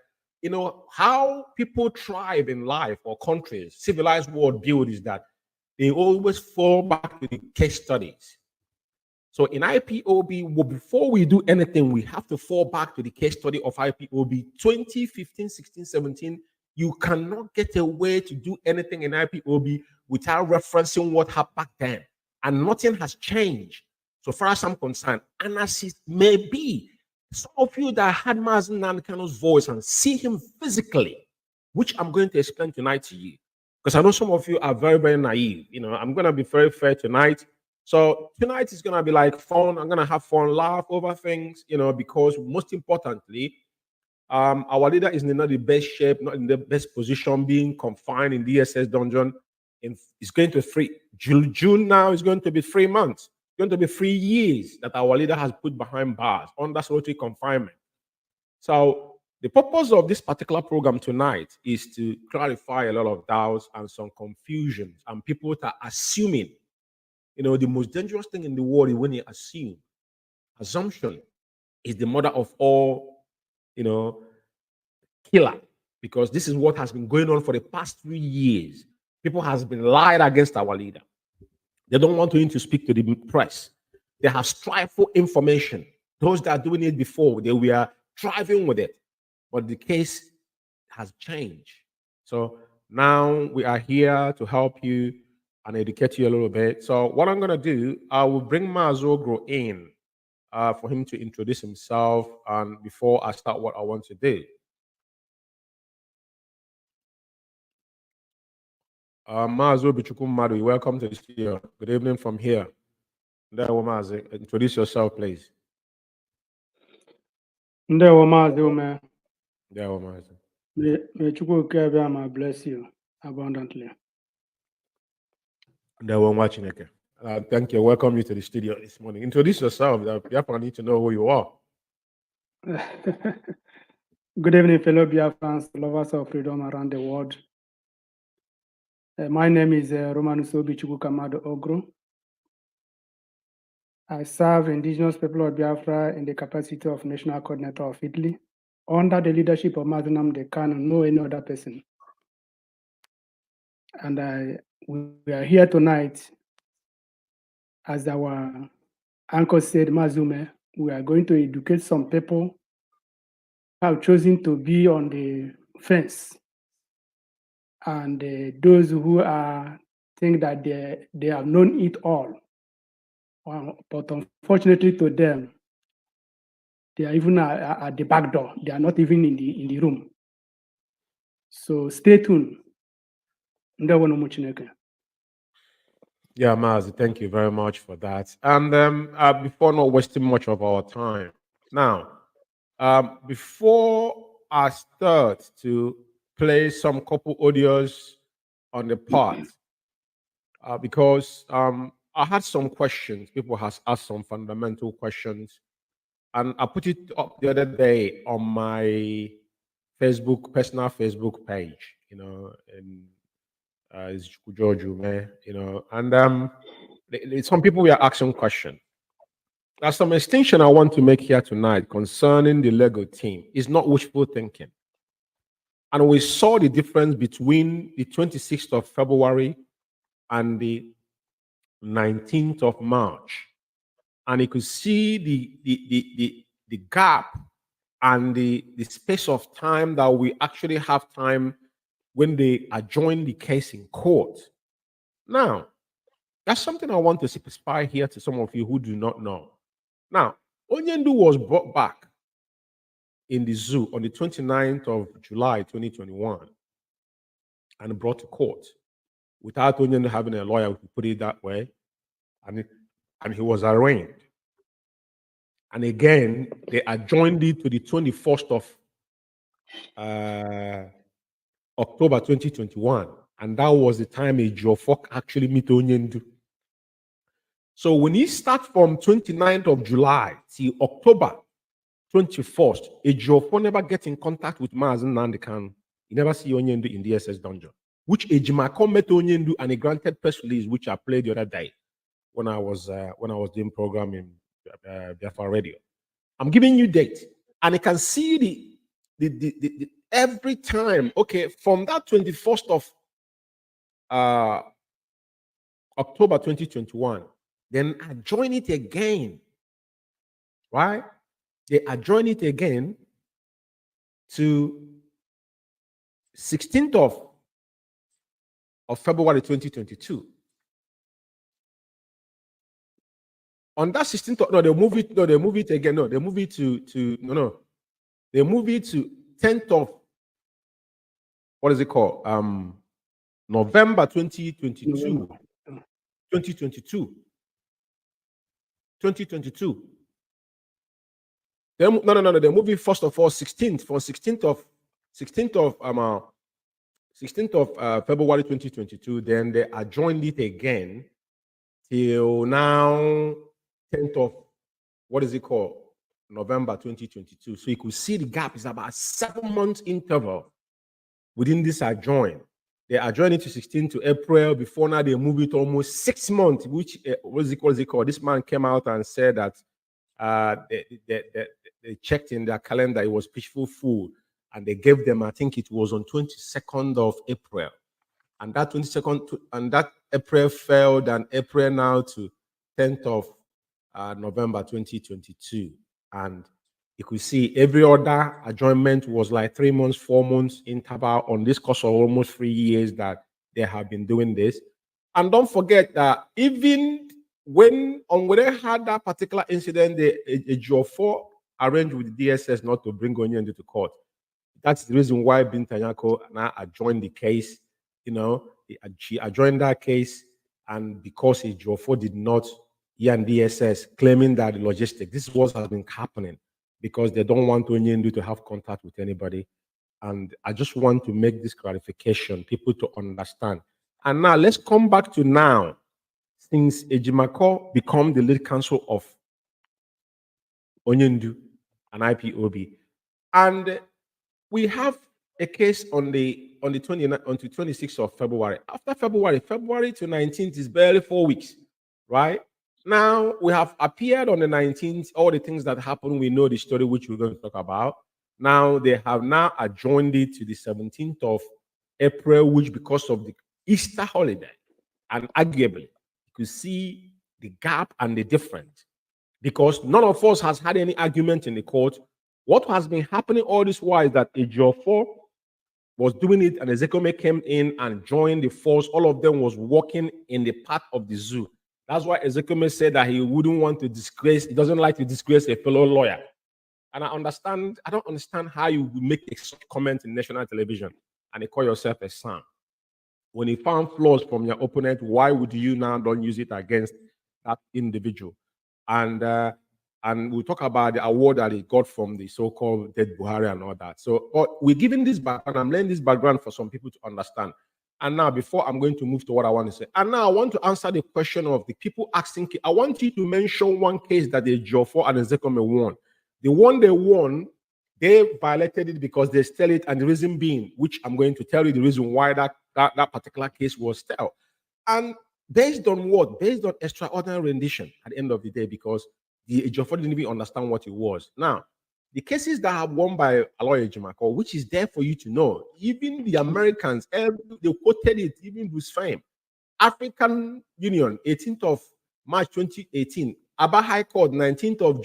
how people thrive in life or countries, civilized world build is that they always fall back to the case studies. So in IPOB, before we do anything, we have to fall back to the case study of IPOB 2015, 16, 17. You cannot get away to do anything in IPOB without referencing what happened back then. And nothing has changed. So far as I'm concerned, and as it may be, some of you that had Mazen Nandekano's voice and see him physically, which I'm going to explain tonight to you, because I know some of you are very, very naive. I'm going to be very fair tonight. So tonight is gonna be like fun. I'm gonna have fun, laugh over things, because most importantly, our leader is not the best shape, not in the best position, being confined in DSS dungeon. It's going to June now is going to be 3 months. It's going to be 3 years that our leader has put behind bars under solitary confinement. So the purpose of this particular program tonight is to clarify a lot of doubts and some confusions, and people that are assuming. The most dangerous thing in the world is when you assume. Assumption is the mother of all, killer, because this is what has been going on for the past 3 years. People has been lied against our leader. They don't want him to speak to the press. They have strived for information. Those that are doing it before, they were thriving with it. But the case has changed. So now we are here to help you and educate you a little bit. So what I'm going to do, I will bring Maazị Ogro in for him to introduce himself, and before I start what I want to do. Maazị Obichukwu Mmadụ, welcome to the studio. Good evening from here. Ndewo Maazị, introduce yourself, please. Ndewo Maazị Ume. Ndewo Maazị. May Chukwu Okebiama bless you abundantly. Ndewo Nwa Chineke. Thank you. Welcome you to the studio this morning. Introduce yourself. Biafra need to know who you are. Good evening, fellow Biafrans, lovers of freedom around the world. My name is Romanus Obichukwu Kamado Ogro. I serve indigenous people of Biafra in the capacity of National Coordinator of Italy, under the leadership of Mazi Nnamdi Kanu, no any other person. And we are here tonight, as our uncle said, Mazume, we are going to educate some people who have chosen to be on the fence, and those who think that they have known it all. But unfortunately to them, they are even at the back door. They are not even in the room. So stay tuned. Yeah, Mazi, thank you very much for that. And before not wasting much of our time, now, before I start to play some couple audios on the part, because I had some questions. People has asked some fundamental questions, and I put it up the other day on my personal Facebook page, and is George, and some people were asking questions. There's some extension I want to make here tonight concerning the Lego team. It's not wishful thinking. And we saw the difference between the 26th of February and the 19th of March. And you could see the gap and the space of time that we actually have time when they adjourn the case in court. Now, that's something I want to specify here to some of you who do not know. Now, Onyendu was brought back in the zoo on the 29th of July, 2021, and brought to court without Onyendu having a lawyer, we could put it that way, and he was arraigned. And again, they adjourned it to the 21st of October 2021, and that was the time Ejiofor actually met Onyendu. So when he starts from 29th of July till October 21st, Ejiofor never gets in contact with Mazi Nnamdi Kanu. He never see Onyendu in the DSS dungeon, which Ejimako met Onyendu and he granted press release, which I played the other day when I was doing program in Biafra Radio. I'm giving you date, and you can see the every time. Okay, from that 21st of October 2021, then adjourn it again, right? They adjourn it again to 16th of February 2022. On that 16th, they move it again. No, they move it to they move it to 10th of, what is it called? November 2022. 2022. No. They're moving first of all 16th from 16th of February 2022. Then they adjourned it again till now 10th of November 2022. So you could see the gap is about 7 months interval within this adjourn. They adjourned it to 16th to April. Before now, they moved it almost 6 months, which what is it called? This man came out and said that they checked in their calendar, it was Peaceful Food, and they gave them, I think it was on 22nd of April. And that 22nd, and that April failed, and April now to 10th of November 2022. And you could see every other adjournment was like 3 months, 4 months interval on this course of almost 3 years that they have been doing this. And don't forget that even when they had that particular incident, a Ejiofor arranged with the DSS not to bring Onyendu to court. That's the reason why Binta Nyako now adjourned the case. She adjourned that case, and because Ejiofor did not, he and DSS claiming that the logistics, this is what has been happening because they don't want Onyendu to have contact with anybody. And I just want to make this clarification, people to understand. And now let's come back to now. Since Ejimakor become the lead counsel of Onyendu and IPOB, and we have a case on the 26th of February. After February to 19th is barely 4 weeks, right? Now we have appeared on the 19th. All the things that happened, we know the story which we're going to talk about. Now they have now adjourned it to the 17th of April, which because of the Easter holiday, and arguably you could see the gap and the difference because none of us has had any argument in the court. What has been happening all this while is that Ejiofor was doing it and Ezekome came in and joined the force. All of them was working in the part of the zoo. That's why Ezekome said that he wouldn't want to disgrace, he doesn't like to disgrace a fellow lawyer. And I don't understand how you would make a such comment in national television and you call yourself a son. When you found flaws from your opponent, why would you now don't use it against that individual? And we'll talk about the award that he got from the so-called dead Buhari and all that. So we're giving this background. I'm laying this background for some people to understand. And now, before I'm going to move to what I want to say, and now I want to answer the question of the people asking. I want you to mention one case that the Ejiofor and Ezekome won. The one they won, they violated it because they stole it, and the reason being, which I'm going to tell you the reason why that particular case was stole. And based on what? Based on extraordinary rendition at the end of the day, because the Ejiofor didn't even understand what it was. Now, the cases that have won by Aloy Ejimakor, which is there for you to know, even the Americans, they quoted it, even Bruce Fame. African Union, 18th of March 2018. Aba High Court, 19th of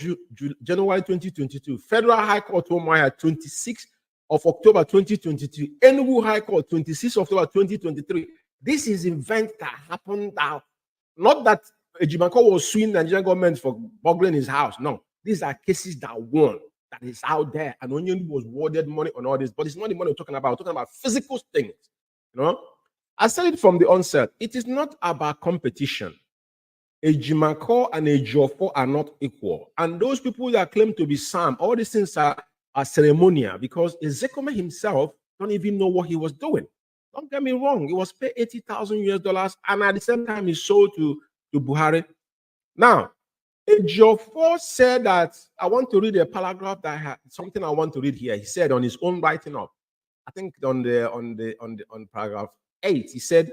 January 2022. Federal High Court, Omaya, 26th of October 2022. Enugu High Court, 26th of October 2023. This is event that happened now. Not that Ejimakor was suing the Nigerian government for burgling his house. No, these are cases that won, that is out there. And Onyendu was awarded money on all this, but it's not the money we're talking about. We're talking about physical things. I said it from the onset. It is not about competition. Ejimakor and Ejiofor are not equal. And those people that claim to be Sam, all these things are ceremonial because Ezekome himself don't even know what he was doing. Don't get me wrong. He was paid $80,000 and at the same time he sold to Buhari. Now, Ejiofor said that I want to read a paragraph that I had something I want to read here. He said on his own writing up, I think on paragraph 8, he said,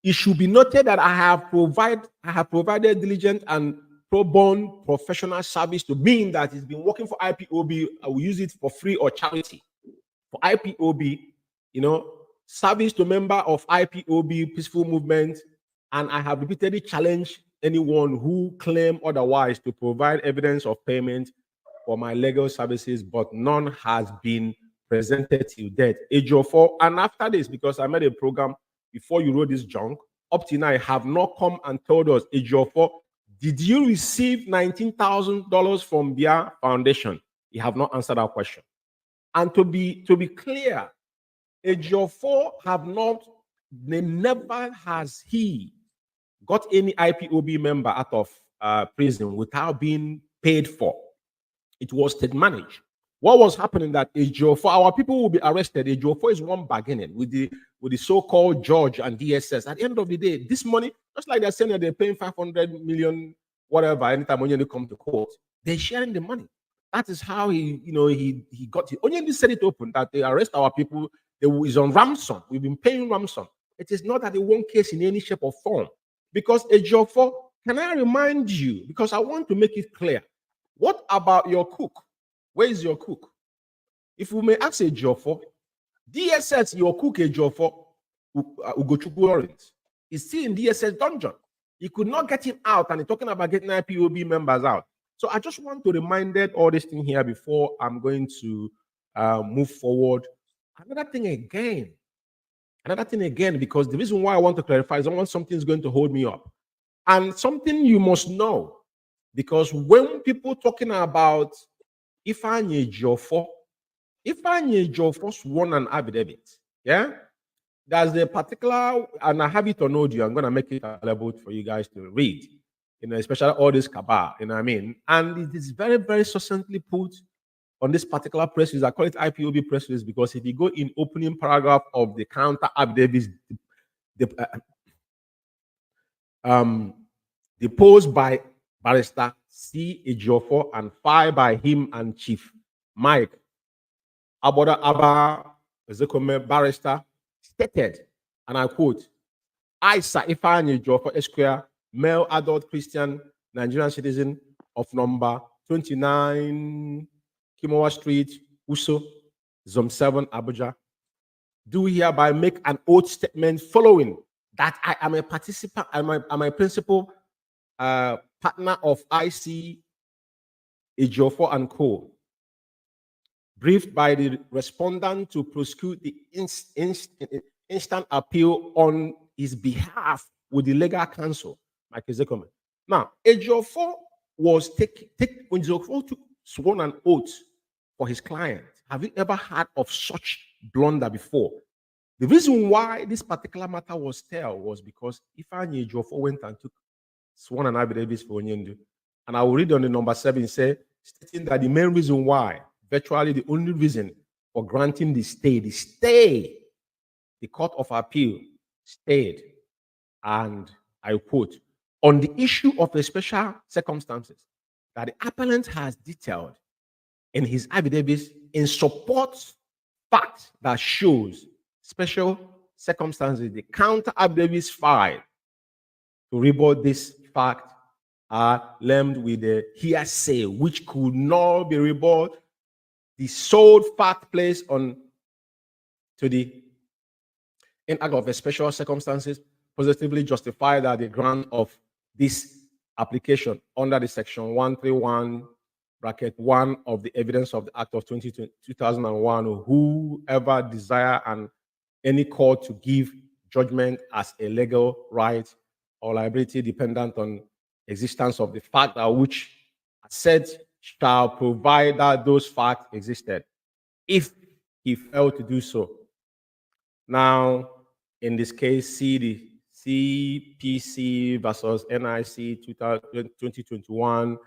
it should be noted that I have provided diligent and pro bono professional service to mean that he's been working for IPOB. I will use it for free or charity. For IPOB, service to member of IPOB Peaceful Movement, and I have repeatedly challenged anyone who claim otherwise to provide evidence of payment for my legal services, but none has been presented till date. Ejiofor, and after this, because I made a program before you wrote this junk, up to now, I have not come and told us, Ejiofor, did you receive $19,000 from Bia Foundation? You have not answered that question. And to be clear, Ejiofor never has he got any IPOB member out of prison without being paid for. It was state managed. What was happening that Ejiofor, our people will be arrested. Ejiofor is one bargaining with the so-called judge and DSS. At the end of the day, this money, just like they're saying that they're paying 500 million, whatever, anytime Onyendi come to court, they're sharing the money. That is how he got it. Onyendi said it open that they arrest our people. They is on ransom. We've been paying ransom. It is not that they won't case in any shape or form. Because Ejiofor, can I remind you, because I want to make it clear, what about your cook? Where is your cook? If we may ask Ejiofor, DSS, your cook Ejiofor, Ugochukwu Lawrence, is still in DSS dungeon. He could not get him out, and he's talking about getting IPOB members out. So I just want to remind all this thing here before I'm going to move forward. Another thing again, because the reason why I want to clarify is I want something's going to hold me up. And something you must know, because when people talking about Ifeanyi Ejiofor sworn an affidavit, yeah? There's a particular, and I have it on audio, I'm going to make it available for you guys to read, especially all this cabal, you know what I mean? And it is very, very succinctly put on this particular press release. I call it IPOB press release because if you go in opening paragraph of the counter affidavits, deposed by Barrister C. Ejiofor and filed by him and Chief Mike Aboda Abba Ezekome Barrister stated, and I quote, I, Sir Ifeanyi Ejiofor Esquire, male adult Christian Nigerian citizen of number 29 Kimowa Street, Uso, Zone 7, Abuja, do hereby make an oath statement following that I am a participant, I'm a principal partner of IC Ejiofor and Co. Briefed by the respondent to prosecute the instant appeal on his behalf with the legal counsel, Mike Ezekome. Now, Ejiofor was when Ejiofor sworn an oath for his client. Have you ever heard of such blunder before? The reason why this particular matter was stale was because Ifeanyi Ejiofor went and sworn an affidavit for Onyendi. And I will read on the number 7, stating that the main reason why, virtually the only reason for granting the stay, the Court of Appeal stayed, and I quote, on the issue of the special circumstances that the appellant has detailed in his affidavits in support fact that shows special circumstances, the counter affidavits filed to rebut this fact are linked with the hearsay, which could not be rebutted. The sole fact placed on to the act of the special circumstances positively justify that the grant of this application under the section 131 bracket 1 of the evidence of the Act of 2001, whoever desire and any court to give judgment as a legal right or liability dependent on existence of the fact that which said shall provide that those facts existed if he failed to do so. Now, in this case, see the CPC versus NIC 2021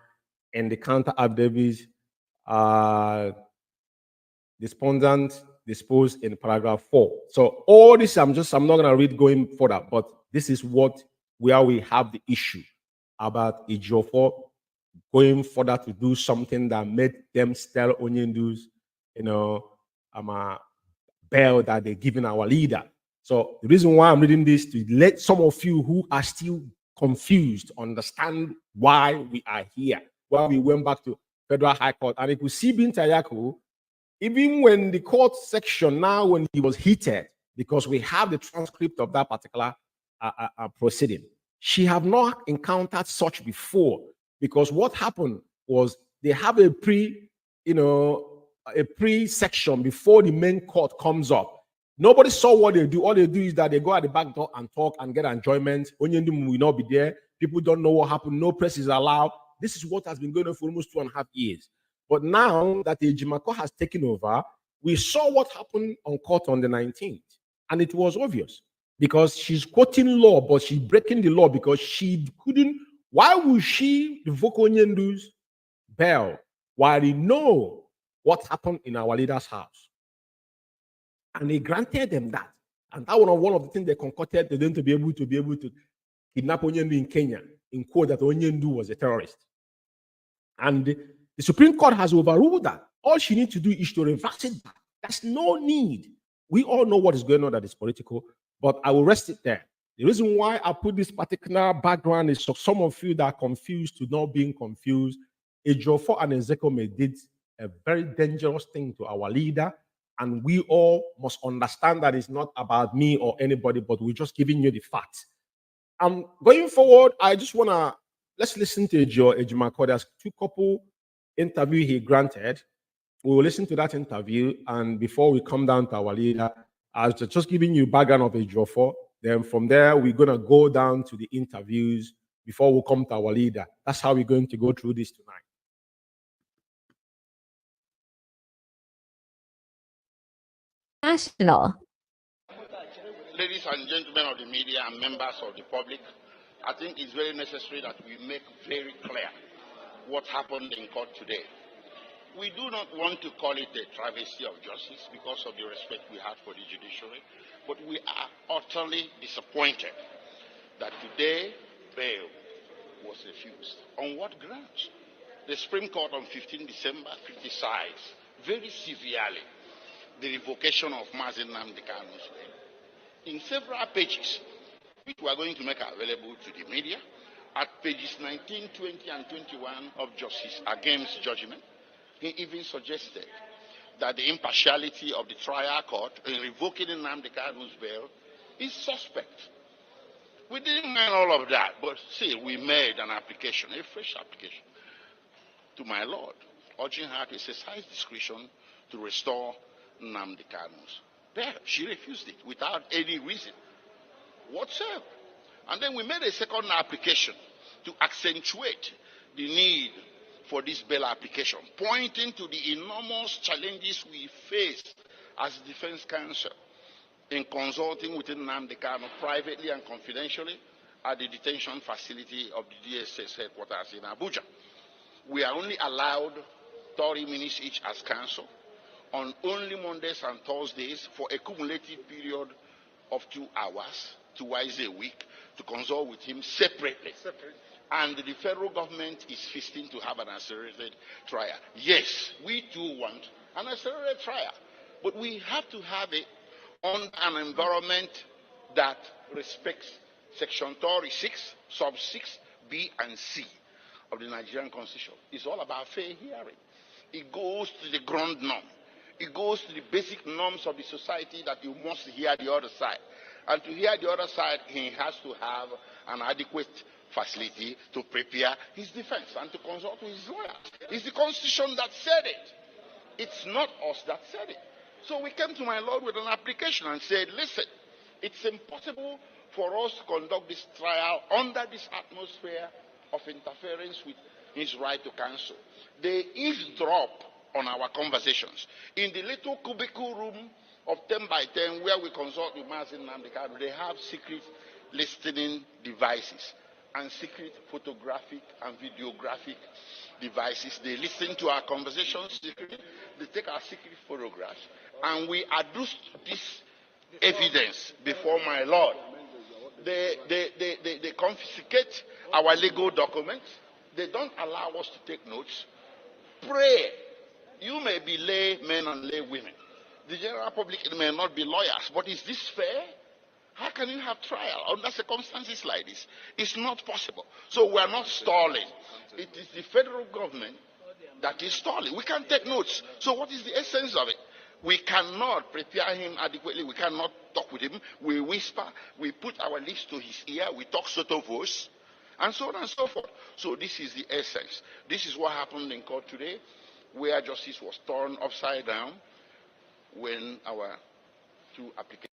and the counter affidavits respondent disposed in paragraph 4. So all this, I'm not going to read going further, but this is where we have the issue about Ejiofor going further to do something that made them tell Onyendi's, bail that they're giving our leader. So the reason why I'm reading this to let some of you who are still confused understand why we are here, why we went back to Federal High Court. And if you see Binta Yaku, even when the court section now, when he was heated, because we have the transcript of that particular proceeding, she have not encountered such before, because what happened was they have a pre-section before the main court comes up. Nobody saw what they do. All they do is that they go at the back door and talk and get enjoyment. Onyendi will not be there. People don't know what happened. No press is allowed. This is what has been going on for almost 2.5 years. But now that the Ejimako has taken over, we saw what happened on court on the 19th. And it was obvious because she's quoting law, but she's breaking the law because she couldn't Why would she revoke Onyendu's bail while they know what happened in our leader's house? And they granted them that. And that was one of the things they concocted for them to be able to kidnap Onyendu in Kenya, in quote that Onyendu was a terrorist. And the Supreme Court has overruled that. All she needs to do is to reverse it back. There's no need. We all know what is going on that is political, but I will rest it there. The reason why I put this particular background is so some of you that are confused to not being confused. Ejiofor and Ezekome did a very dangerous thing to our leader, and we all must understand that it's not about me or anybody, but we're just giving you the facts. Going forward, I just want to, let's listen to Ejimako. There's two couple interview he granted. We will listen to that interview, and before we come down to our leader, I was just giving you background of Ejiofor. Then from there, we're going to go down to the interviews before we come to our leader. That's how we're going to go through this tonight. National. Ladies and gentlemen of the media and members of the public, I think it's very necessary that we make very clear what happened in court today. We do not want to call it a travesty of justice because of the respect we have for the judiciary, but we are utterly disappointed that today bail was refused. On what grounds? The Supreme Court on 15 December criticized very severely the revocation of Mazi Nnamdi Kanu's bail. In several pages, which we are going to make available to the media, at pages 19, 20, and 21 of Justice Agem's judgment, he even suggested that the impartiality of the trial court in revoking Nnamdi Kanu's bail is suspect. We didn't mind all of that, but see, we made an application, a fresh application, to my Lord, urging her to exercise discretion to restore Nnamdi Kanu's bail. She refused it without any reason whatsoever. And then we made a second application to accentuate the need for this bail application, pointing to the enormous challenges we face as defense counsel in consulting with Nnamdi Kanu privately and confidentially at the detention facility of the DSS headquarters in Abuja. We are only allowed 30 minutes each as counsel on only Mondays and Thursdays for a cumulative period of 2 hours, twice a week, to consult with him separately. And the federal government is feasting to have an accelerated trial. Yes, we too want an accelerated trial, but we have to have it on an environment that respects Section 36, sub 6, B and C of the Nigerian Constitution. It's all about fair hearing. It goes to the ground norm. It goes to the basic norms of the society that you must hear the other side. And to hear the other side, he has to have an adequate facility to prepare his defense and to consult with his lawyers. It's the Constitution that said it. It's not us that said it. So we came to my Lord with an application and said, listen, it's impossible for us to conduct this trial under this atmosphere of interference with his right to counsel. They eavesdrop on our conversations. In the little cubicle room of 10 by 10 where we consult with Mazi Nnamdi Kanu, they have secret listening devices and secret photographic and videographic devices. They listen to our conversations secretly, they take our secret photographs, and we adduce this evidence before my Lord. They confiscate our legal documents. They don't allow us to take notes. Pray. You may be lay men and lay women. The general public may not be lawyers, but is this fair? How can you have trial under circumstances like this? It's not possible. So we are not stalling. It is the federal government that is stalling. We can't take notes. So what is the essence of it? We cannot prepare him adequately. We cannot talk with him. We whisper. We put our lips to his ear. We talk sotto voce, and so on and so forth. So this is the essence. This is what happened in court today, where justice was turned upside down when our two applications.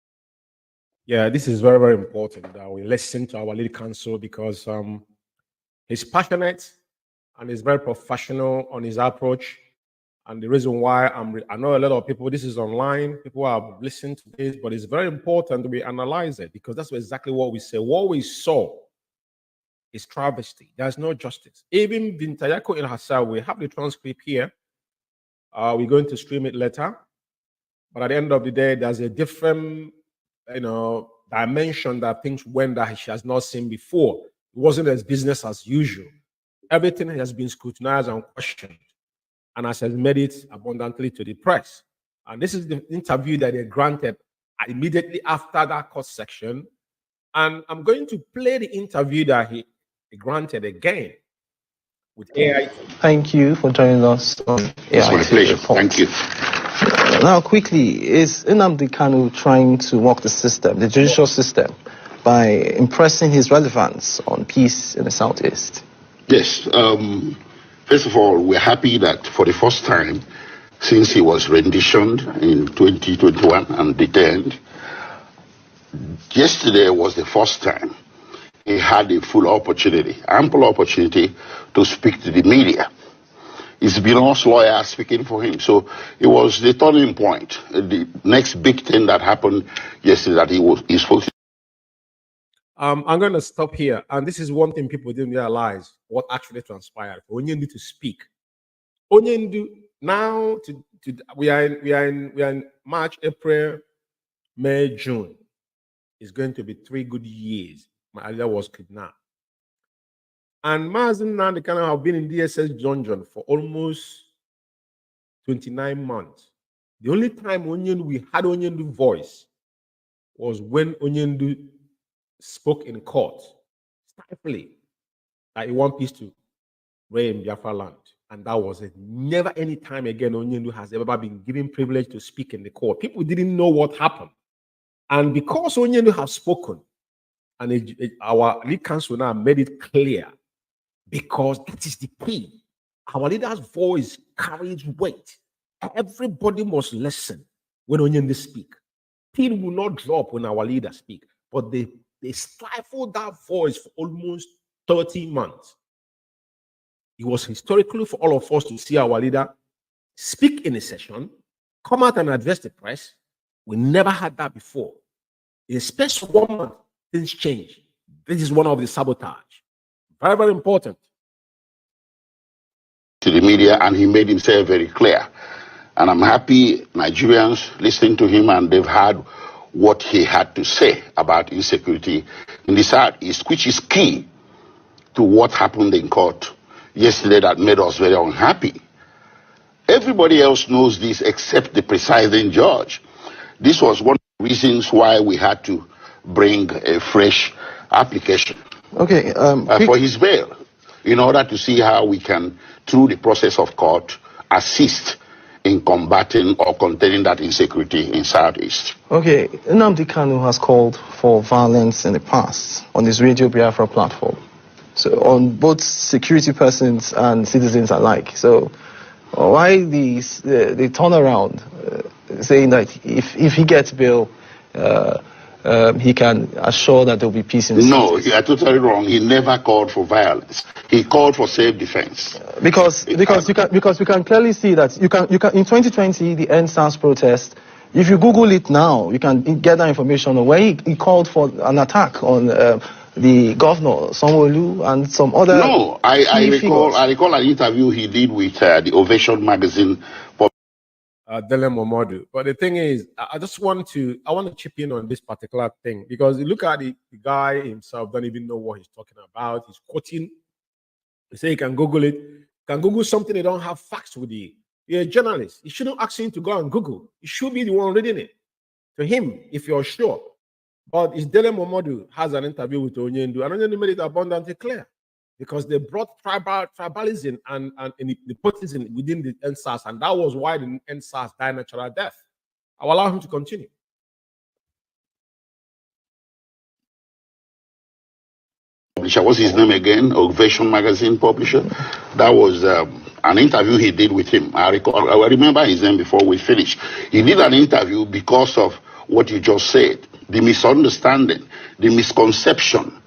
Yeah, this is very, very important that we listen to our lead counsel because he's passionate and he's very professional on his approach. And the reason why I know a lot of people, this is online, people are listening to this, but it's very important we analyze it because that's exactly what we say. What we saw is travesty. There's no justice. Even Bintayako in herself, we have the transcript here. We're going to stream it later. But at the end of the day, there's a different, dimension that things went that she has not seen before. It wasn't as business as usual. Everything has been scrutinized and questioned, and has made it abundantly to the press. And this is the interview that they granted immediately after that court section. And I'm going to play the interview that he granted again with AIT. Thank you for joining us on AIT. It's my pleasure. Report. Thank you. Now, quickly, is Nnamdi Kanu trying to work the system, the judicial system, by impressing his relevance on peace in the Southeast? Yes. First of all, we're happy that for the first time since he was renditioned in 2021 and detained, yesterday was the first time he had a full opportunity, ample opportunity to speak to the media. It's Billon's lawyer speaking for him. So it was the turning point. The next big thing that happened yesterday that he spoke to. I'm going to stop here. And this is one thing people didn't realize what actually transpired. Onyendu to speak. Onyendu now we are in March, April, May, June. It's going to be 3 good years. My leader was kidnapped. And Mazen Nnamdi Kanu have been in DSS dungeon for almost 29 months. The only time we had Onyendu voice was when Onyendu spoke in court, stifling that he wants peace to reign in Biafra land. And that was it. Never any time again Onyendu has ever been given privilege to speak in the court. People didn't know what happened. And because Onyendu has spoken, and our lead counsel now made it clear, because that is the key. Our leader's voice carries weight. Everybody must listen when Onyendu speak. Pin will not drop when our leader speak, but they stifled that voice for almost 30 months. It was historically for all of us to see our leader speak in a session, come out and address the press. We never had that before. In a space of 1 month, things change. This is one of the sabotage. Very, very important. To the media, and he made himself very clear. And I'm happy Nigerians listening to him, and they've heard what he had to say about insecurity in the Southeast, which is key to what happened in court yesterday that made us very unhappy. Everybody else knows this except the presiding judge. This was one of the reasons why we had to bring a fresh application for his bail, in order to see how we can, through the process of court, assist in combating or containing that insecurity in Southeast. Okay, Nnamdi Kanu has called for violence in the past on his Radio Biafra platform, so on both security persons and citizens alike. So why the turnaround saying that if he gets bail, he can assure that there will be peace in the No, cities? you are totally wrong. He never called for violence. He called for self-defense. Because we can clearly see that you can in 2020 the EndSARS protest. If you Google it now, you can get that information on where he called for an attack on the governor Sanwo-Olu and some other. No, I recall an interview he did with the Ovation magazine. Dele Momodu. But the thing is, I want to chip in on this particular thing, because you look at the guy himself, don't even know what he's talking about. He's quoting. They say you can Google it. You can Google something, they don't have facts with you. You're a journalist. You shouldn't ask him to go and Google. You should be the one reading it. To him, if you're sure. But it's Dele Momodu has an interview with Onyendu, and Onyendu made it abundantly clear. Because they brought tribalism and nepotism within the EndSARS, and that was why the EndSARS died natural death. I'll allow him to continue. Publisher, what's his name again? Ovation magazine publisher. That was an interview he did with him. I remember his name before we finished. He did an interview because of what you just said, the misunderstanding, the misconception,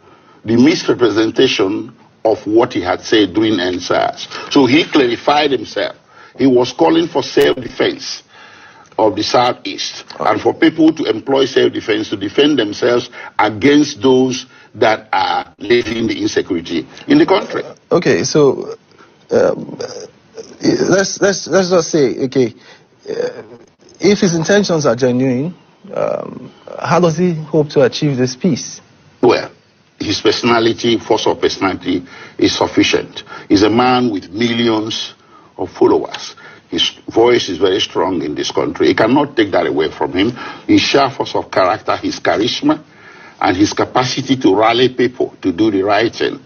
the misrepresentation of what he had said during EndSARS. So he clarified himself. He was calling for self-defense of the Southeast, and for people to employ self-defense to defend themselves against those that are leading the insecurity in the country. Okay, so let's just say, okay, if his intentions are genuine, how does he hope to achieve this peace? Well, his personality, force of personality, is sufficient. He's a man with millions of followers. His voice is very strong in this country. He cannot take that away from him. His sheer force of character, his charisma, and his capacity to rally people to do the right thing.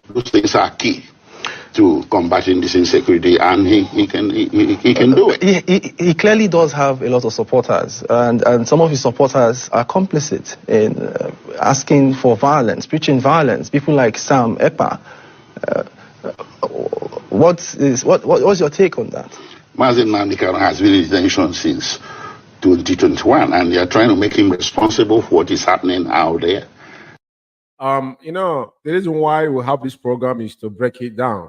Those things are key to combating this insecurity, and he can do it. He clearly does have a lot of supporters, and some of his supporters are complicit in asking for violence, preaching violence. People like Sam Ekpa. What's your take on that? Mazi Nnamdi Kanu has been in detention since 2021, and they are trying to make him responsible for what is happening out there. The reason why we have this program is to break it down.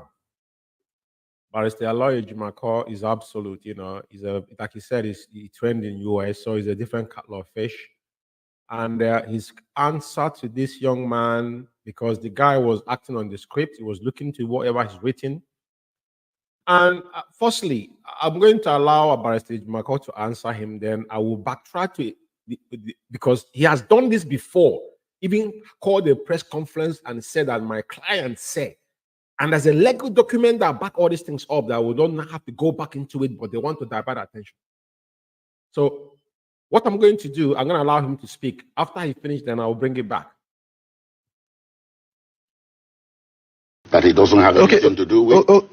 Barrister Aloy Ejimakor is absolute, he's like he said, he trained in US, so he's a different kettle of fish. And his answer to this young man, because the guy was acting on the script, he was looking to whatever he's written. And firstly, I'm going to allow Barrister Ejimakor to answer him, then I will backtrack to it, because he has done this before, even called a press conference and said that my client said. And there's a legal document that back all these things up that we don't have to go back into it, but they want to divert attention. So what I'm going to do, I'm going to allow him to speak. After he finishes, then I'll bring it back. That he doesn't have anything to do with.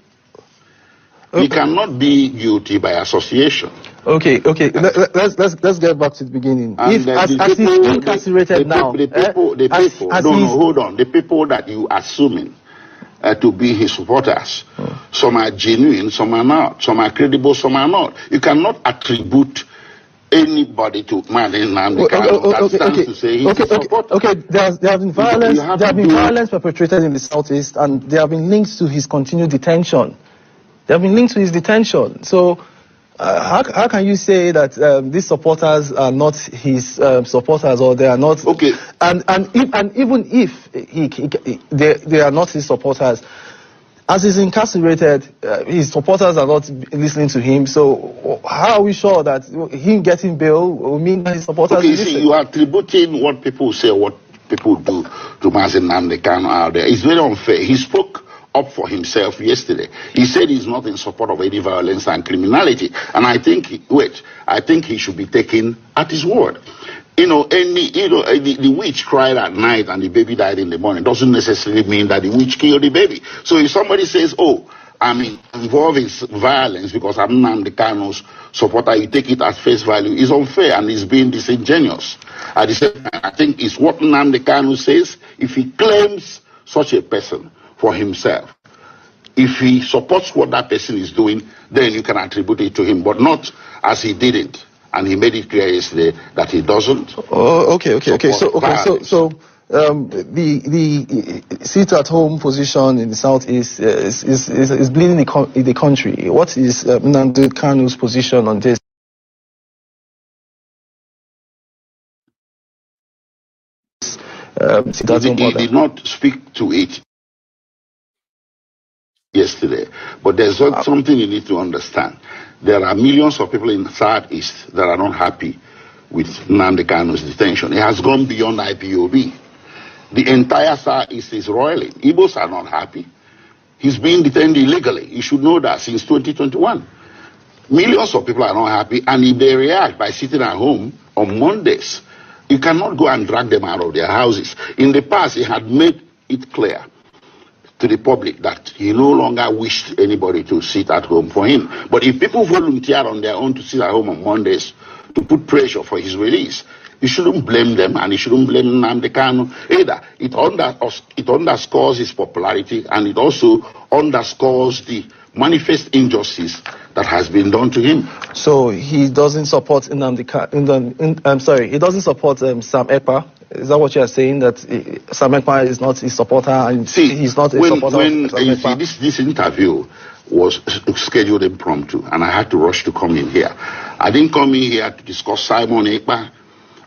He cannot be guilty by association. Okay. Let's get back to the beginning. And As he's incarcerated now, hold on. The people that you assuming to be his supporters, some are genuine, some are not. Some are credible, some are not. You cannot attribute anybody to Mazi Nnamdi Kanu that stands to say he's a supporter. Okay. There have been violence. There have been violence perpetrated in the southeast, and there have been links to his continued detention. They have been linked to his detention. So how can you say that these supporters are not his supporters, or they are not? Okay. And even if they are not his supporters, as he's incarcerated, his supporters are not listening to him. So how are we sure that him getting bail will mean that his supporters? Okay, see, you are attributing what people say, what people do to Mazi Nnamdi Kanu out there. It's very unfair. He spoke up for himself yesterday. He said he's not in support of any violence and criminality. And I think he should be taken at his word. The witch cried at night and the baby died in the morning doesn't necessarily mean that the witch killed the baby. So if somebody says, I'm involved in violence because I'm Nnamdi Kanu's supporter, you take it at face value, it's unfair and it's being disingenuous. At the same time, I think it's what Nnamdi Kanu says. If he claims such a person for himself, if he supports what that person is doing, then you can attribute it to him, but not as he didn't. And he made it clear yesterday that he doesn't. Okay. So the sit-at-home position in the southeast is bleeding the country. What is Nnamdi Kanu's position on this? He did not speak to it yesterday, but there's something you need to understand. There are millions of people in the Southeast that are not happy with Nnamdi Kanu's detention. It has gone beyond IPOB. The entire Southeast is roiling. Igbos are not happy. He's being detained illegally. You should know that since 2021. Millions of people are not happy, and if they react by sitting at home on Mondays, you cannot go and drag them out of their houses. In the past, he had made it clear to the public that he no longer wished anybody to sit at home for him. But if people volunteer on their own to sit at home on Mondays to put pressure for his release, you shouldn't blame them, and you shouldn't blame Nnamdi Kanu either. It underscores his popularity, and it also underscores the manifest injustice that has been done to him. So he doesn't support Nnamdi Kanu. He doesn't support Sam Ekpa. Is that what you are saying, that Sam Ekpa is not his supporter, and he's not a supporter? This interview was scheduled impromptu, and I had to rush to come in here. I didn't come in here to discuss Simon Ekpa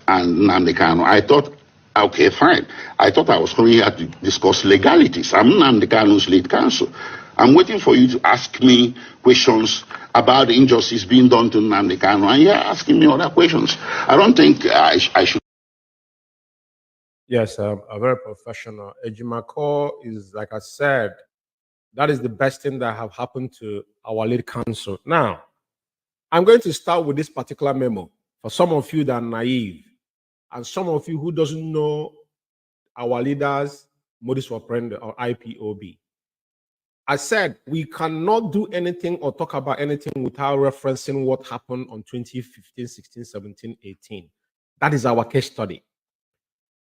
and Nnamdi Kanu. I thought Okay, fine. I thought I was coming here to discuss legalities. I'm Nnamdi Kanu's lead counsel. I'm waiting for you to ask me questions about the injustice being done to Nnamdi Kanu, and you're asking me other questions. I don't think I should. Yes, a very professional. Ejimako is, like I said, that is the best thing that have happened to our lead counsel. Now, I'm going to start with this particular memo. For some of you that are naive, and some of you who doesn't know our leaders' modus operandi or IPOB. I said we cannot do anything or talk about anything without referencing what happened on 2015, 16, 17, 18. That is our case study.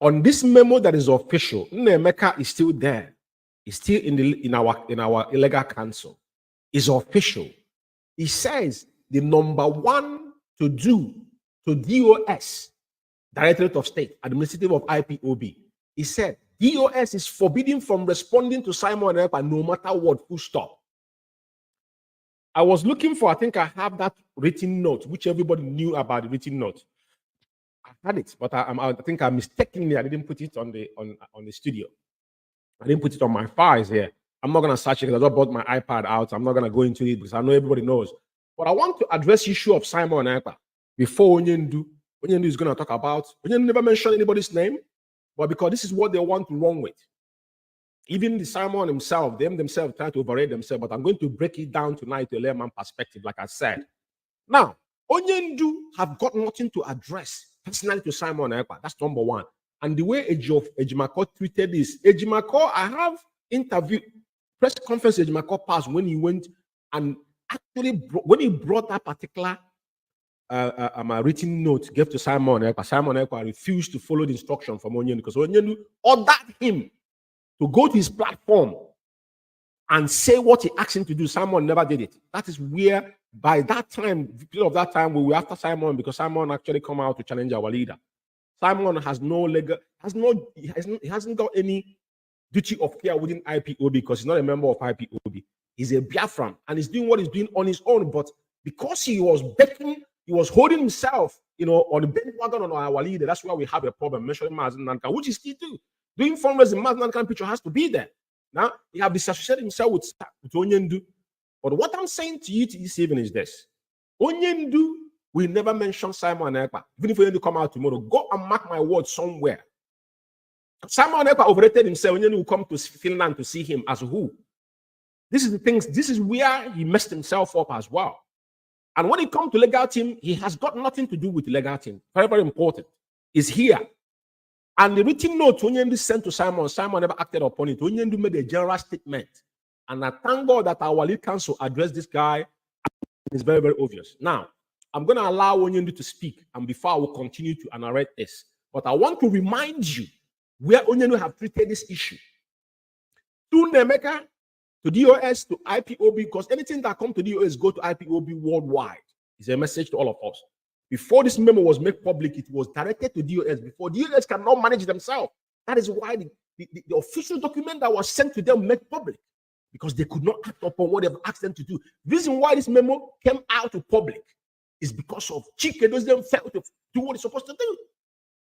On this memo that is official, Nnemeka is still there. It's still in our illegal counsel. It's official. He says the number one to do to DOS, Directorate of State, Administrative of IPOB. He said DOS is forbidden from responding to Simon Ekpa no matter what, full stop. I was looking for, I think I have that written note, which everybody knew about the written note. I had it, but I think I mistakenly, I didn't put it on the studio. I didn't put it on my files here. I'm not going to search it because I just brought my iPad out. I'm not going to go into it because I know everybody knows. But I want to address the issue of Simon Ekpa before Onyendu. Onyendu is going to talk about, Onyendu never mentioned anybody's name, but because this is what they want to run with. Even the Simon himself, themselves try to overrate themselves, but I'm going to break it down tonight to a layman perspective, like I said. Now, Onyendu have got nothing to address personally to Simon Ekpa. That's number one. And the way Ejimako treated this, Ejimako, I have interview, press conference Ejimako passed when he went and actually, when he brought that particular written note, gave to Simon Ekpa refused to follow the instruction from Onyendu because Onyendu ordered him to go to his platform and say what he asked him to do. Simon never did it. That is where, by that time, period of that time, we were after Simon because Simon actually come out to challenge our leader. Simon has no legal, he hasn't got any duty of care within IPOB because he's not a member of IPOB. He's a Biafran and he's doing what he's doing on his own. But because he was begging, he was holding himself, on the bandwagon on our leader. That's why we have a problem mentioning Mazi Nnamdi, which is still doing fundraising. Mazi Nnamdi picture has to be there. Now he have disassociated himself with Onyendu. But what I'm saying to you this evening is this: Onyendu will never mention Simon Ekpa. Even if Onyendu come out tomorrow, go and mark my words somewhere. Simon Ekpa overrated himself. Onyendu will come to Finland to see him as who? This is the things. This is where he messed himself up as well. And when it comes to legal team, he has got nothing to do with the legal team. Very, very important. Is here. And the written note Onyendu sent to Simon, Simon never acted upon it. Onyendu made a general statement. And I thank God that our lead counsel addressed this guy. It's very, very obvious. Now, I'm going to allow Onyendu to speak, and before I will continue to narrate this. But I want to remind you where Onyendu have treated this issue. To Nnemeka, to DOS, to IPOB, because anything that comes to DOS go to IPOB worldwide. It's a message to all of us. Before this memo was made public, it was directed to DOS. Before DOS cannot manage themselves. That is why the official document that was sent to them made public, because they could not act upon what they've asked them to do. The reason why this memo came out to public is because of Chike doesn't fail to do what he's supposed to do.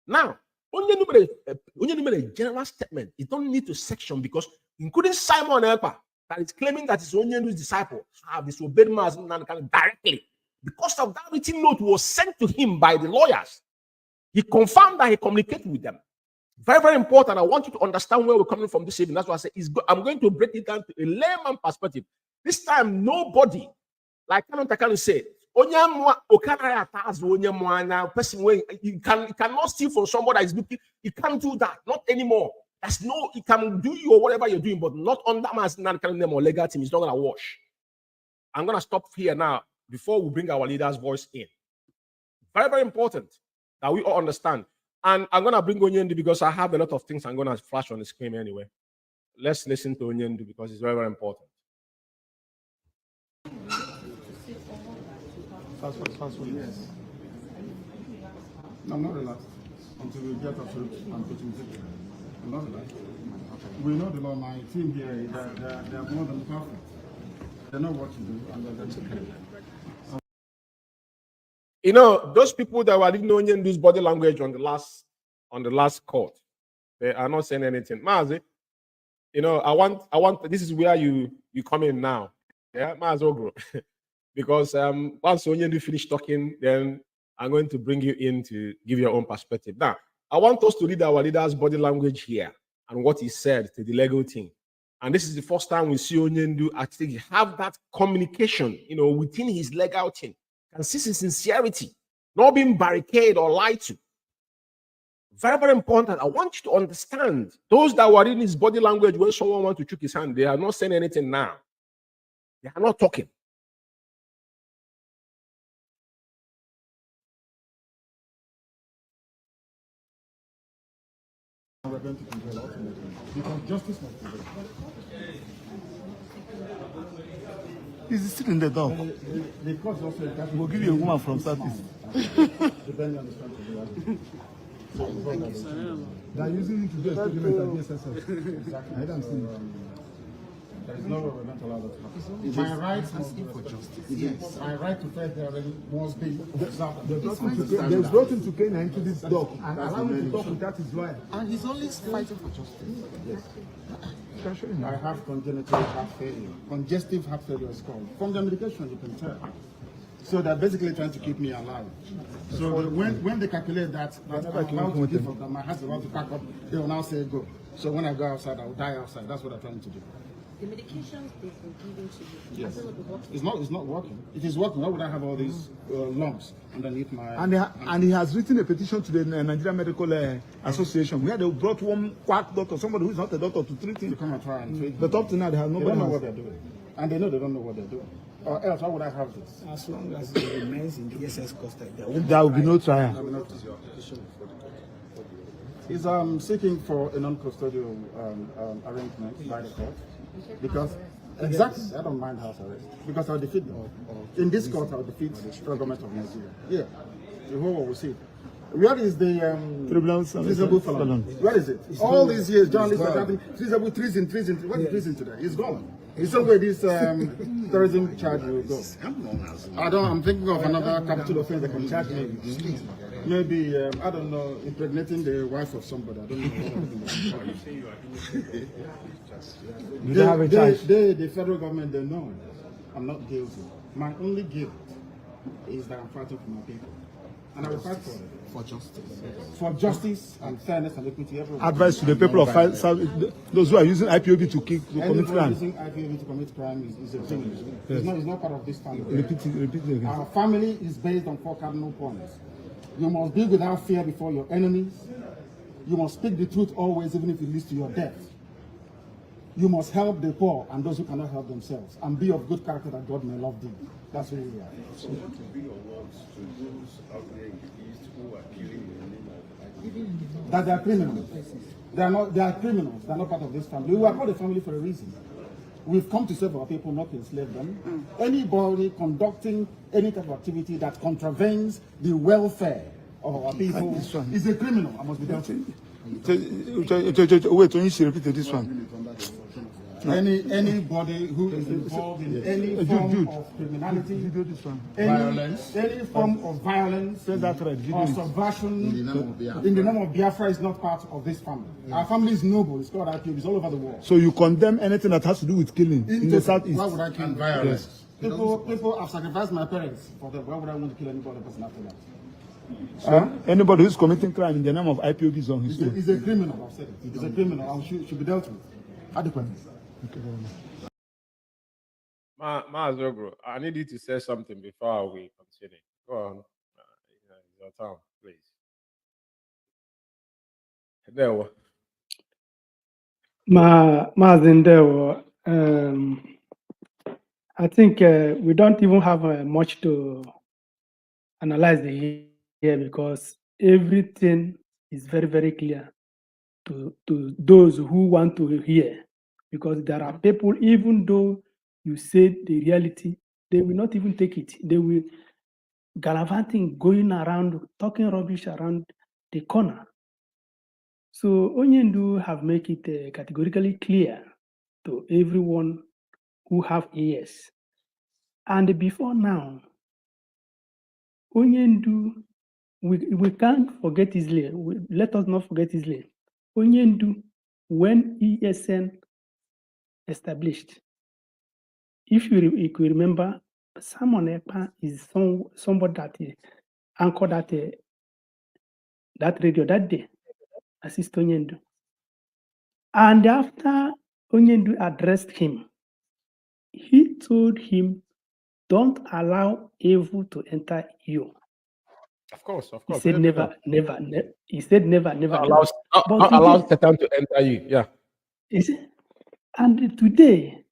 Now, Onyendu made a general statement. You don't need to section because including Simon Ekpa, that is claiming that his Onyendu's disciple have disobeyed Mazi Nnamdi directly. Because of that written note was sent to him by the lawyers. He confirmed that he communicated with them. Very, very important. I want you to understand where we're coming from this evening. That's why I say I'm going to break it down to a layman perspective. This time, nobody, like Takano said, you cannot steal from somebody that is looking. You can't do that. Not anymore. That's no, you can do you or whatever you're doing, but not under Mazi Nnamdi name or legal team. It's not going to wash. I'm going to stop here now before we bring our leader's voice in. Very, very important that we all understand. And I'm going to bring Onyendu because I have a lot of things I'm going to flash on the screen anyway. Let's listen to Onyendu because it's very, very important. Fast food, yes. I'm not relaxed until we get absolute and put in. I'm not relaxed. We know the law. My team here, they are more than perfect. They know what to do, and that's okay. Those people that were didn't know Onyendu's body language on the last court, They are not saying anything. Mazi, you know, I want. This is where you come in now. Yeah, Mazi Ogro. Because once Onyendu finish talking, then I'm going to bring you in to give your own perspective. Now, I want us to read our leader's body language here and what he said to the legal team. And this is the first time we see Onyendu actually have that communication, you know, within his legal team. And see his sincerity, not being barricaded or lied to. Very, very important. I want you to understand those that were in his body language when someone wants to choke his hand, they are not saying anything now. They are not talking. Because justice must prevail. He's still in the door. The court also will give you a woman from Southeast. They are using it to do a statement against SSS. I don't see it. There is no way we're going to allow that to happen. My rights must be for justice. Yes. My right to fair hearing must be observed. They brought him to Kenya into this dock and allowed him to talk without his lawyer. And he's only fighting for justice. Yes. I have congenital heart failure. Congestive heart failure is called. From the medication, you can tell. So they're basically trying to keep me alive. So when they calculate that I'm about to give up, that my heart's about to pack up, they will now say go. So when I go outside, I will die outside. That's what they're trying to do. The medications they've been giving to you, yes. It's not working. It is working. Why would I have all these lumps underneath my... And he has written a petition to the Nigerian Medical Association where they brought one quack doctor, somebody who is not a doctor, to treat him. To come and try and treat him. But up to now, they have nobody. They don't know what they're doing. And they know they don't know what they're doing. Or else, how would I have this? As long as it remains in the SS custody, there will be no trial. He's seeking for a non-custodial arrangement by the court. Because, exactly, I don't mind house arrest. Because I'll defeat them. In this court, I'll defeat the government of Nigeria. Yeah. The whole world will see it. Where is the treasonable felon? Where is it? All these years, journalists are having treasonable treason. What is treason today? It's gone. It's not where this terrorism charge will go. I'm thinking of another capital offense that can charge me. Maybe, I don't know, impregnating the wife of somebody. I don't know. The federal government, they know I'm not guilty. My only guilt is that I'm fighting for my people. And I will fight for it. For justice. For justice and fairness and equity everywhere. Advice to the people of those who are using IPOB to commit crime. Using IPOB to commit crime is a thing. Yes. It's not part of this family. Repeat it again. Our family is based on 4 cardinal points. You must be without fear before your enemies. You must speak the truth always, even if it leads to your death. You must help the poor and those who cannot help themselves, and be of good character that God may love thee. That's who we are. So what will be your words to those out there in the East who are killing the that they are criminals. They are criminals. They are not part of this family. We are called a family for a reason. We've come to save our people, not to enslave them. Anybody conducting any type of activity that contravenes the welfare of our people is a criminal. I must be dealt with. Wait, when you repeat this one. Anybody who is involved in any form of criminality, any form of violence or subversion in the name of Biafra is not part of this family. Our family is noble. It's called IPOB. It's all over the world. So you condemn anything that has to do with killing in the Southeast? Why would I kill violence? People have sacrificed my parents for them. Why would I want to kill any other person after that? So anybody who's committing crime in the name of IPOB is on his own. He's a criminal. I've said it. He's a criminal and should be dealt with. Adequately. Thank you very much. Maazogro, I need you to say something before we continue. Go on. It's your turn, please. There. Mazindewo, I think we don't even have much to analyze here because everything is very, very clear to those who want to hear. Because there are people, even though you say the reality, they will not even take it. They will gallivanting, going around, talking rubbish around the corner. So Onyendu have made it categorically clear to everyone who have ears. And before now, Onyendu, we can't forget easily. Let us not forget easily. Onyendu, when ESN established, if you could remember, Simon Ekpa is somebody that anchored that radio that day, assist Onyendu. And after Onyendu addressed him, he told him, don't allow evil to enter you. Of course. He said never. He said never. Not allow Satan to enter you. Yeah. And today,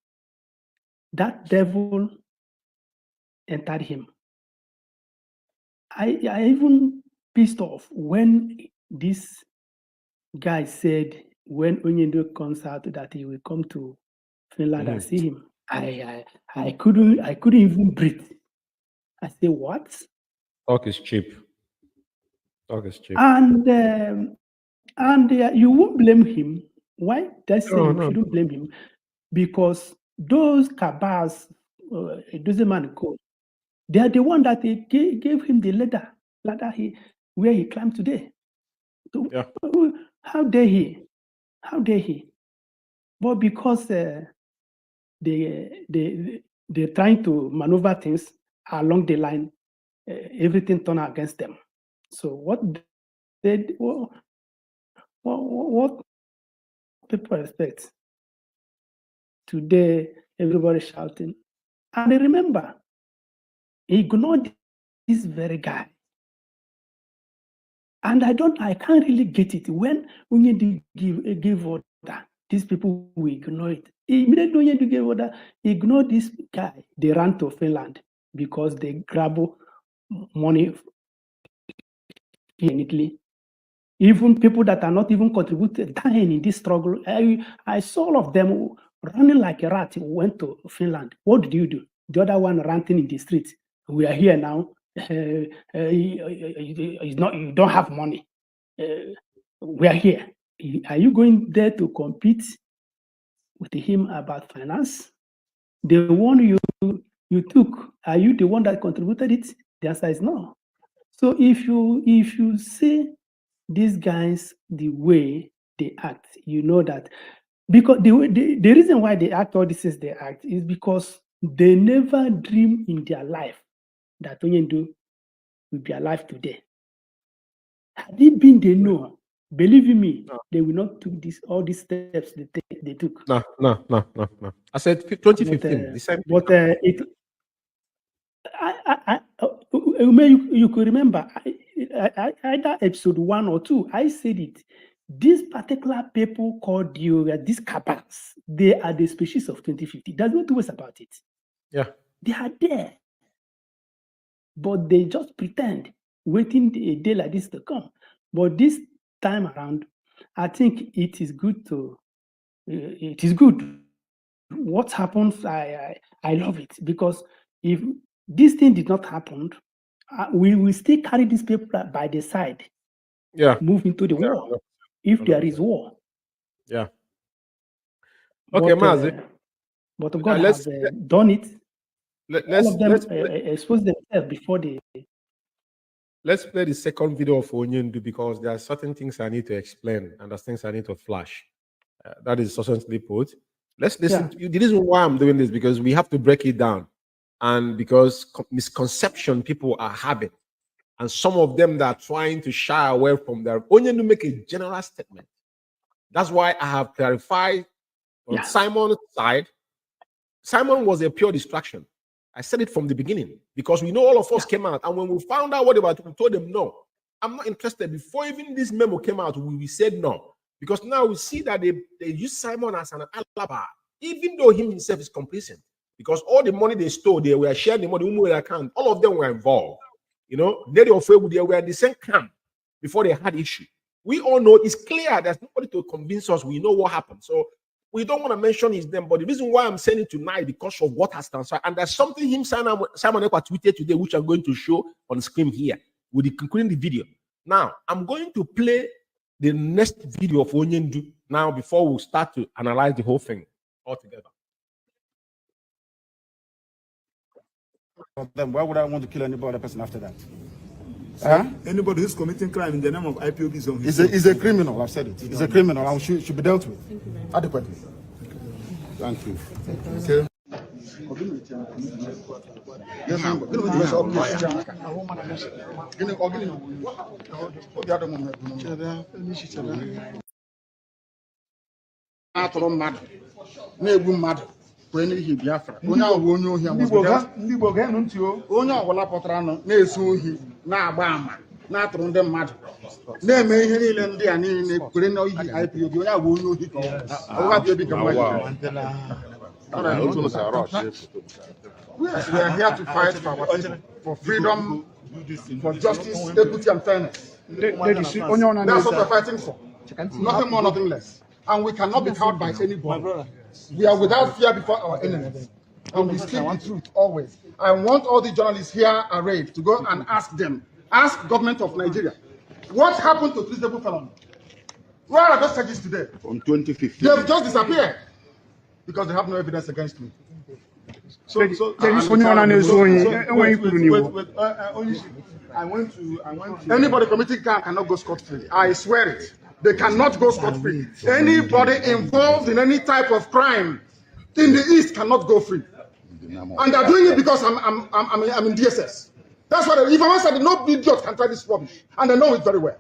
that devil entered him. I even pissed off when this guy said when Onyendu comes out that he will come to Finland and see him. I couldn't even breathe. I say, what? Talk is cheap. And you won't blame him. Why? That's you shouldn't blame him, because those cabals, those man called, they are the one that they gave him the ladder where he climbed today. So, how dare he? But because they're trying to maneuver things along the line, everything turned against them. So what people expect today? Everybody shouting, and remember, he ignored this very guy. And I can't really get it. When Onyendu gave order, these people will ignore it. Immediately Onyendu gave order, ignore this guy. They ran to Finland because they grab money in Italy. Even people that are not even contributed, dying in this struggle. I saw all of them running like a rat, went to Finland. What did you do? The other one ranting in the street. We are here now. You don't have money. We are here. Are you going there to compete with him about finance? The one you took, are you the one that contributed it? The answer is no. So if you see these guys the way they act, you know that because the reason why they act all this is they act is because they never dream in their life that Onyendu will be alive today. Had it been they know, believe me, they will not take all these steps they took. No. I said 2015. The same. But you could remember either episode 1 or 2. I said it. These particular people called these cabals, they are the species of 2050. There's no two ways about it. Yeah, they are there, but they just pretend, waiting a day like this to come. But this time around, I think it is good. What happens, I love it, because if this thing did not happen, we will still carry these people by the side. Yeah, move into the war if there is war. Yeah. Okay, Mazi. But God has done it. All of them expose themselves before they. Let's play the second video of Onyendu, because there are certain things I need to explain and there's things I need to flash. That is succinctly put. Let's listen to you. The reason why I'm doing this, because we have to break it down, and because misconception people are having, and some of them that are trying to shy away from their Onyendu make a general statement. That's why I have clarified on Simon's side. Simon was a pure distraction. I said it from the beginning, because we know all of us came out, and when we found out what they were, we told them no, I'm not interested. Before even this memo came out, we said no, because now we see that they use Simon as an alibi, even though him himself is complacent, because all the money they stole, they were sharing the money in their account. All of them were involved. You know, they were in the same camp before they had issue. We all know it's clear. There's nobody to convince us. We know what happened. So we don't want to mention his name, but the reason why I'm saying it tonight, because of what has transpired, and there's something Simon Ekpa tweeted today, which I'm going to show on screen here, with the concluding the video. Now, I'm going to play the next video of Onyendu now before we start to analyze the whole thing altogether. Then why would I want to kill any other person after that? Anybody who's committing crime in the name of IPOB is on his He's a criminal, I've said it. He's a criminal and should be dealt with adequately. Thank you. Okay. Atụrụ mmadụ na-egbu mmadụ kwee n'ihi Biafra onye ahụ bụ onye ohi ndị Igbo ga-enu ntị o. onye ọbụla pụtara na-ezu ohi na-agba ama na-atụrụ ndị mmadụ na-eme ihe niile ndị a niile kwere n'ihi IPOB onye ahụ bụ onye ohi ka ọ IPOB ka we are here to fight for freedom, for justice, equity, and fairness. That's what we're fighting for. Nothing more, nothing less. And we cannot be cowed by anybody. We are without fear before our enemies. And we speak the truth always. I want all the journalists here arrayed to go and ask them, ask government of Nigeria, what happened to treasonable felony? Where are those charges today? From 2015. They have just disappeared because they have no evidence against me. Anybody committing crime cannot go scot-free. I swear it. They cannot go scot-free. Anybody involved in any type of crime in the East cannot go free. And they're doing it because I'm in DSS. That's what if I said no idiot can try this rubbish, and they know it very well.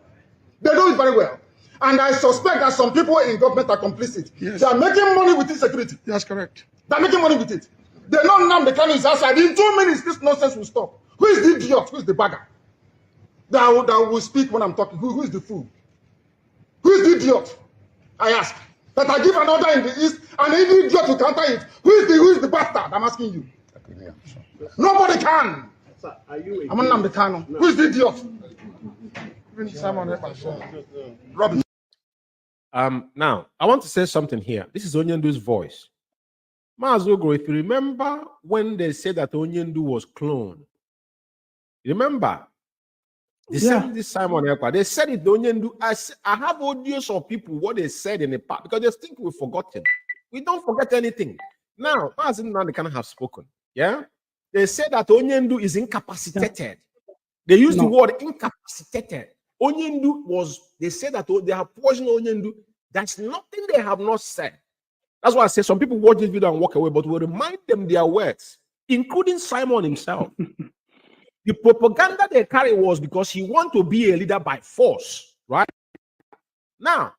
They know it very well. And I suspect that some people in government are complicit. Yes. They are making money with insecurity. That's correct. They're making money with it. They know now the Kanu is outside. In 2 minutes, this nonsense will stop. Who is the idiot? Who is the bagger? That will speak when I'm talking. Who is the fool? Who is the idiot? I ask. That I give an order in the East, and any idiot will counter it. Who is the bastard? I'm asking you. Nobody can. Sir, are you I'm on the Kanu. Who is the idiot? Rubbish. Now, I want to say something here. This is Onyendu's voice. Mazogo, if you remember when they said that Onyendu was cloned, remember? They said this Simon Ekpa. They said it, Onyendu. I have audios of people, what they said in the past, because they think we've forgotten. We don't forget anything. Now, Mazin Nandekan have spoken. Yeah? They said that Onyendu is incapacitated. They used the word incapacitated. Onyendu they said that they have poisoned Onyendu. That's nothing they have not said. That's why I say some people watch this video and walk away, but we remind them their words, including Simon himself. The propaganda they carry was because he want to be a leader by force, right? Now,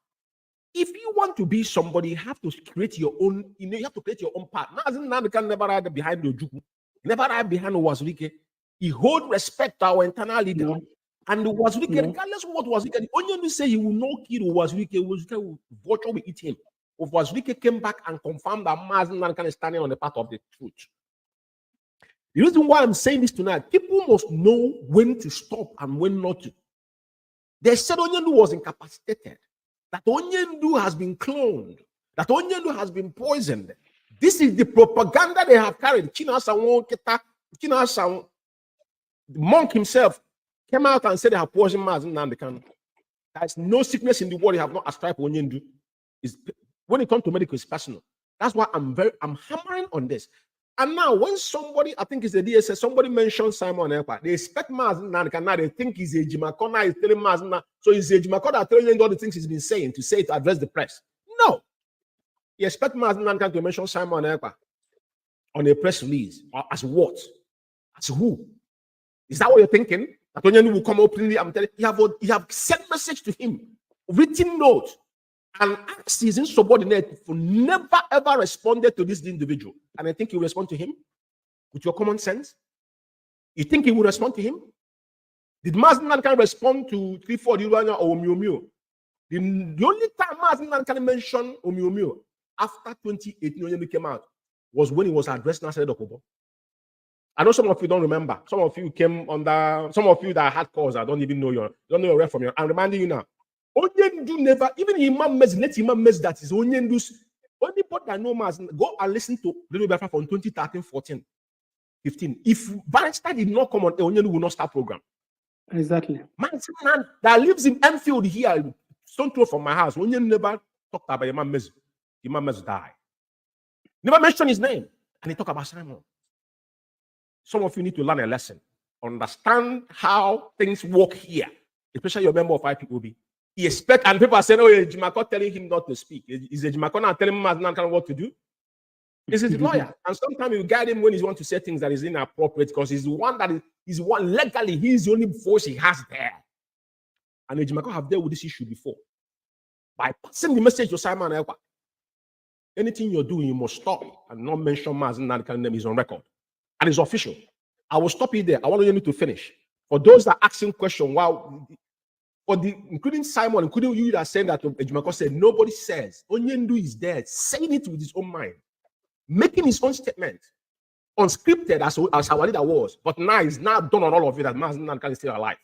if you want to be somebody, you have to create your own, you have to create your own path. Now, they can never hide behind the Ojukwu, never hide behind Wazirike. He hold respect to our internal leader. Yeah. And the Wazirike, regardless of what Wazirike, the Onyendu say he will not kill Wazirike, Wazirike will eat him. If Wazirike came back and confirmed that Mazen Nandekan is standing on the path of the truth. The reason why I'm saying this tonight, people must know when to stop and when not to. They said Onyendu was incapacitated, that Onyendu has been cloned, that Onyendu has been poisoned. This is the propaganda they have carried. The monk himself came out and said they have poisoned Mazen Nandekan. There's no sickness in the world they have not ascribed Onyendu. When it comes to medical, it's personal. That's why I'm hammering on this. And now, when somebody, I think it's the DSS, somebody mentioned Simon Ekpa, they expect Mazen Nandekan now, they think he's a Jimakona, he's telling Mazen, so he's a Jimakona telling him all the things he's been saying to address the press. No. You expect Mazen Nandekan to mention Simon Ekpa on a press release. As what? As who? Is that what you're thinking? That Onyendu will come openly, I'm telling you, you have sent message to him, written note, and asked his insubordinate for never ever responded to this individual. And I think you respond to him with your common sense. You think he will respond to him? Did Mazen Nandekan respond to 3-4 Dirwanya or Omiomio? The only time Mazen Nandekan mentioned Omiomio after 2018 when he came out was when he was addressing Nasser Dokubo. I know some of you don't remember. Some of you came under, some of you that had calls, I don't even know your ref from you. I'm reminding you now. Onyendu never, even Imam Mez, let Imam Mez that is Onyendu's. Only part that know Mazen, go and listen to Radio Biafra from 2013, 14, 15. If Barrister did not come on, Onyendu will not start program. Exactly. Man that lives in Enfield here, stone throw from my house. Onyendu never talked about Imam Mez. Imam Mez died. Never mentioned his name. And he talked about Simon. Some of you need to learn a lesson understand how things work here, especially your member of IPOB. He expect, and people are saying, oh, Ejimako telling him not to speak. Is Ejimako not telling him what to do? He's his lawyer. And sometimes you guide him when he wants to say things that is inappropriate because he's the one that is one legally, he's the only voice he has there. And Ejimako have dealt with this issue before. By passing the message to Simon Ekpa, anything you're doing, you must stop and not mention Mazen Nankan's name is on record. And it's official. I will stop you there. I want you to finish. For those that are asking questions, wow, including Simon, including you that are saying that Ejimako said, nobody says. Onyendu is there, saying it with his own mind, making his own statement, unscripted as our leader was, but now he's now done on all of it that Mazen Nankan is still alive.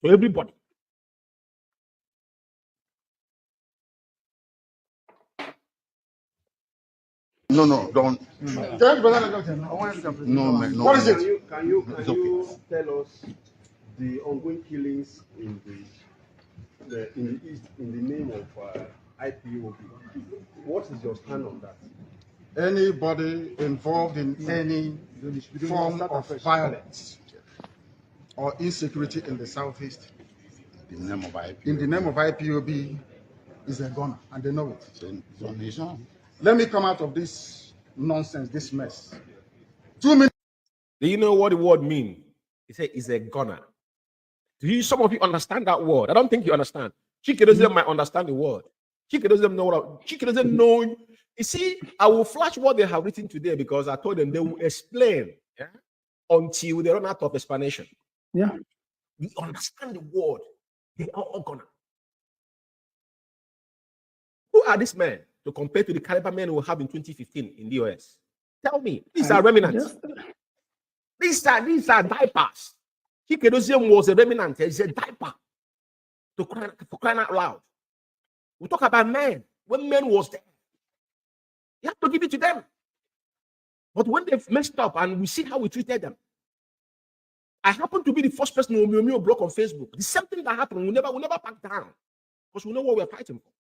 So everybody. No, don't. No, man. No, What is it? Can you tell us the ongoing killings in the East in the name of IPOB? What is your stand on that? Anybody involved in any form of violence or insecurity in the Southeast, in the name of IPOB, is a gunner, and they know it. Let me come out of this nonsense, this mess. 2 minutes. Do you know what the word means? He said, "Is a gunner." Do you? Some of you understand that word? I don't think you understand. Chike doesn't might understand the word. Chike doesn't know what. Chike doesn't know. You see, I will flash what they have written today because I told them they will explain until they run out of explanation. Yeah, We understand the word. They are all gunner. Who are these men to compare to the caliber men we have in 2015 in the US? Tell me. These are remnants. These are diapers. Chikedozium was a remnant. He's a diaper. For crying out loud. We talk about men. When men was there, you have to give it to them. But when they've messed up and we see how we treated them, I happen to be the first person who block on Facebook. The same thing that happened, we never back down because we know what we're fighting for.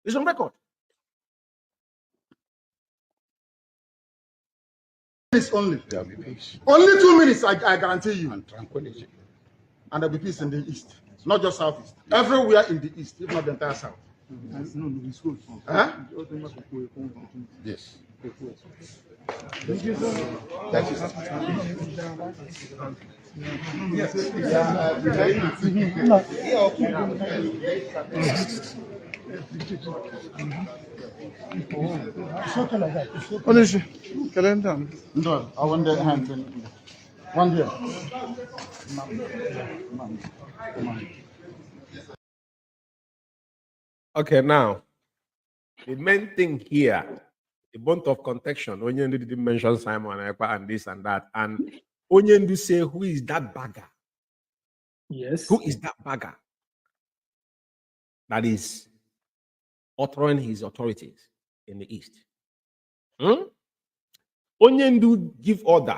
It's on record. It's only. There'll be peace. Only 2 minutes, I guarantee you. And tranquility. And there'll be peace in the East. Not just Southeast. Everywhere in the East, if not the entire South. Huh? Yes. That is No, I want the hand. One here. Okay, now the main thing here, the bond of contention. Onyendu didn't mention Simon Ekpa and this and that, and Onyendu say, "Who is that bagger?" yes. Who is that bagger that is uttering his authorities in the East? Onyendu give order.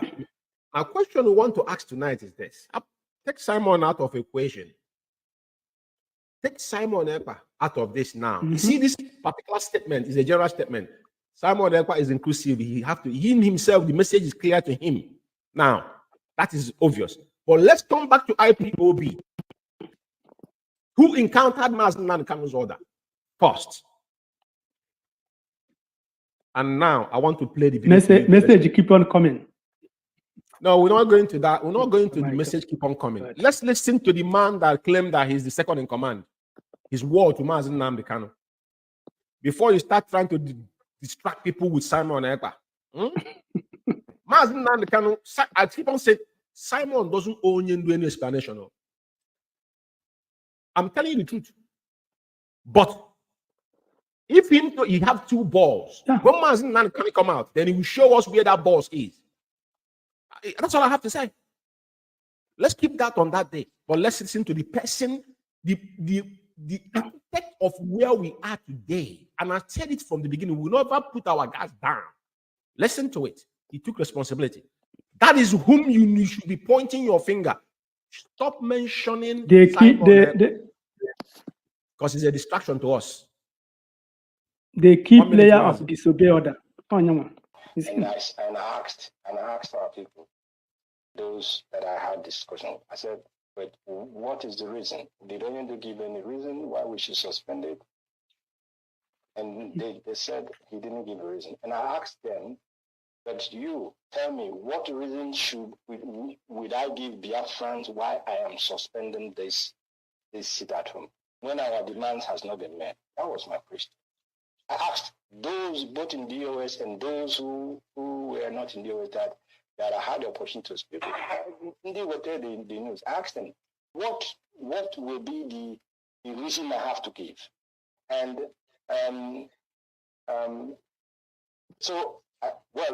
A question we want to ask tonight is this: take Simon out of equation. Take Simon Ekpa out of this now. You see, this particular statement is a general statement. Simon Ekpa is inclusive. He himself, the message is clear to him. Now, that is obvious. But let's come back to IPOB, who encountered Mazen Nankan's order first. And now I want to play the video. Message keep on coming. No, we're not going to that. We're not going to the message keep on coming. Let's listen to the man that claimed that he's the second in command. His word to Mazen Nankan. Before you start trying to distract people with Simon Ekpa. Mazen Nankan, I keep on saying, Simon doesn't owe any explanation. I'm telling you the truth. But if he have two balls, when Mazen Nankan come out, then he will show us where that ball is. That's all I have to say. Let's keep that on that day. But let's listen to the person, the architect of where we are today. And I said it from the beginning, we will never put our guys down. Listen to it. He took responsibility. That is whom you should be pointing your finger. Stop mentioning because it's a distraction to us. The key player of disobey order. And I asked our people, those that I had discussion. I said, but what is the reason? They don't even give any reason why we should suspend it. And they said he didn't give a reason. And I asked them, but you tell me, what reason would I give Biafrans why I am suspending this sit at home when our demands has not been met? That was my question. I asked those both in DOS and those who were not in DOS that I had the opportunity to speak with. They were there the news. I asked them, what will be the reason I have to give? And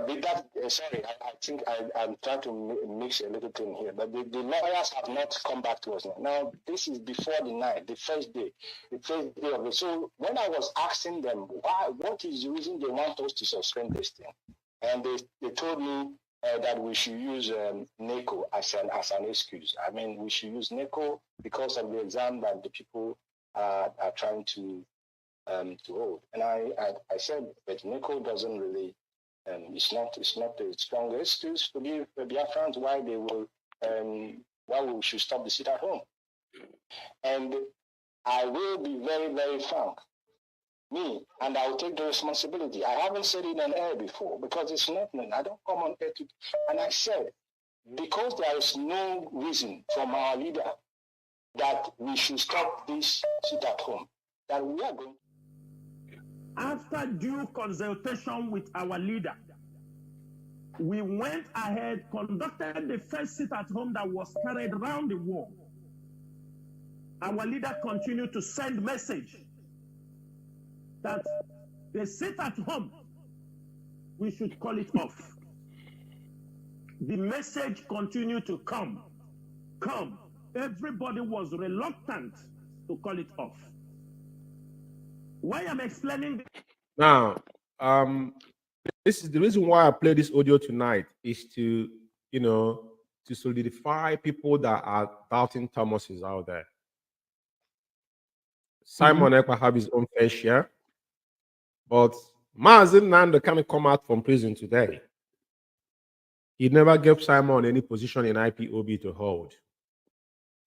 with that, sorry, I think I'm trying to mix a little thing here, but the lawyers have not come back to us now. Now, this is before the night, the first day of it. So when I was asking them, what is the reason they want us to suspend this thing? And they told me that we should use NECO as an excuse. I mean, we should use NECO because of the exam that the people are trying to hold. And I said, but NECO doesn't really, it's not a strong excuse to give Biafrans why we should stop the sit at home. And I will be very, very frank. And I will take the responsibility. I haven't said it on air before because it's not, I don't come on air and I said, because there is no reason from our leader that we should stop this sit at home, that we are going. After due consultation with our leader, we went ahead, conducted the first sit at home that was carried around the world. Our leader continued to send message that the sit at home, we should call it off. The message continued to come. Everybody was reluctant to call it off. Why I'm explaining now, this is the reason why I play this audio tonight is to, to solidify people that are doubting Thomas is out there. Simon Ekpa have his own fair share, but Mazi Nnamdi can come out from prison today. He never gave Simon any position in IPOB to hold.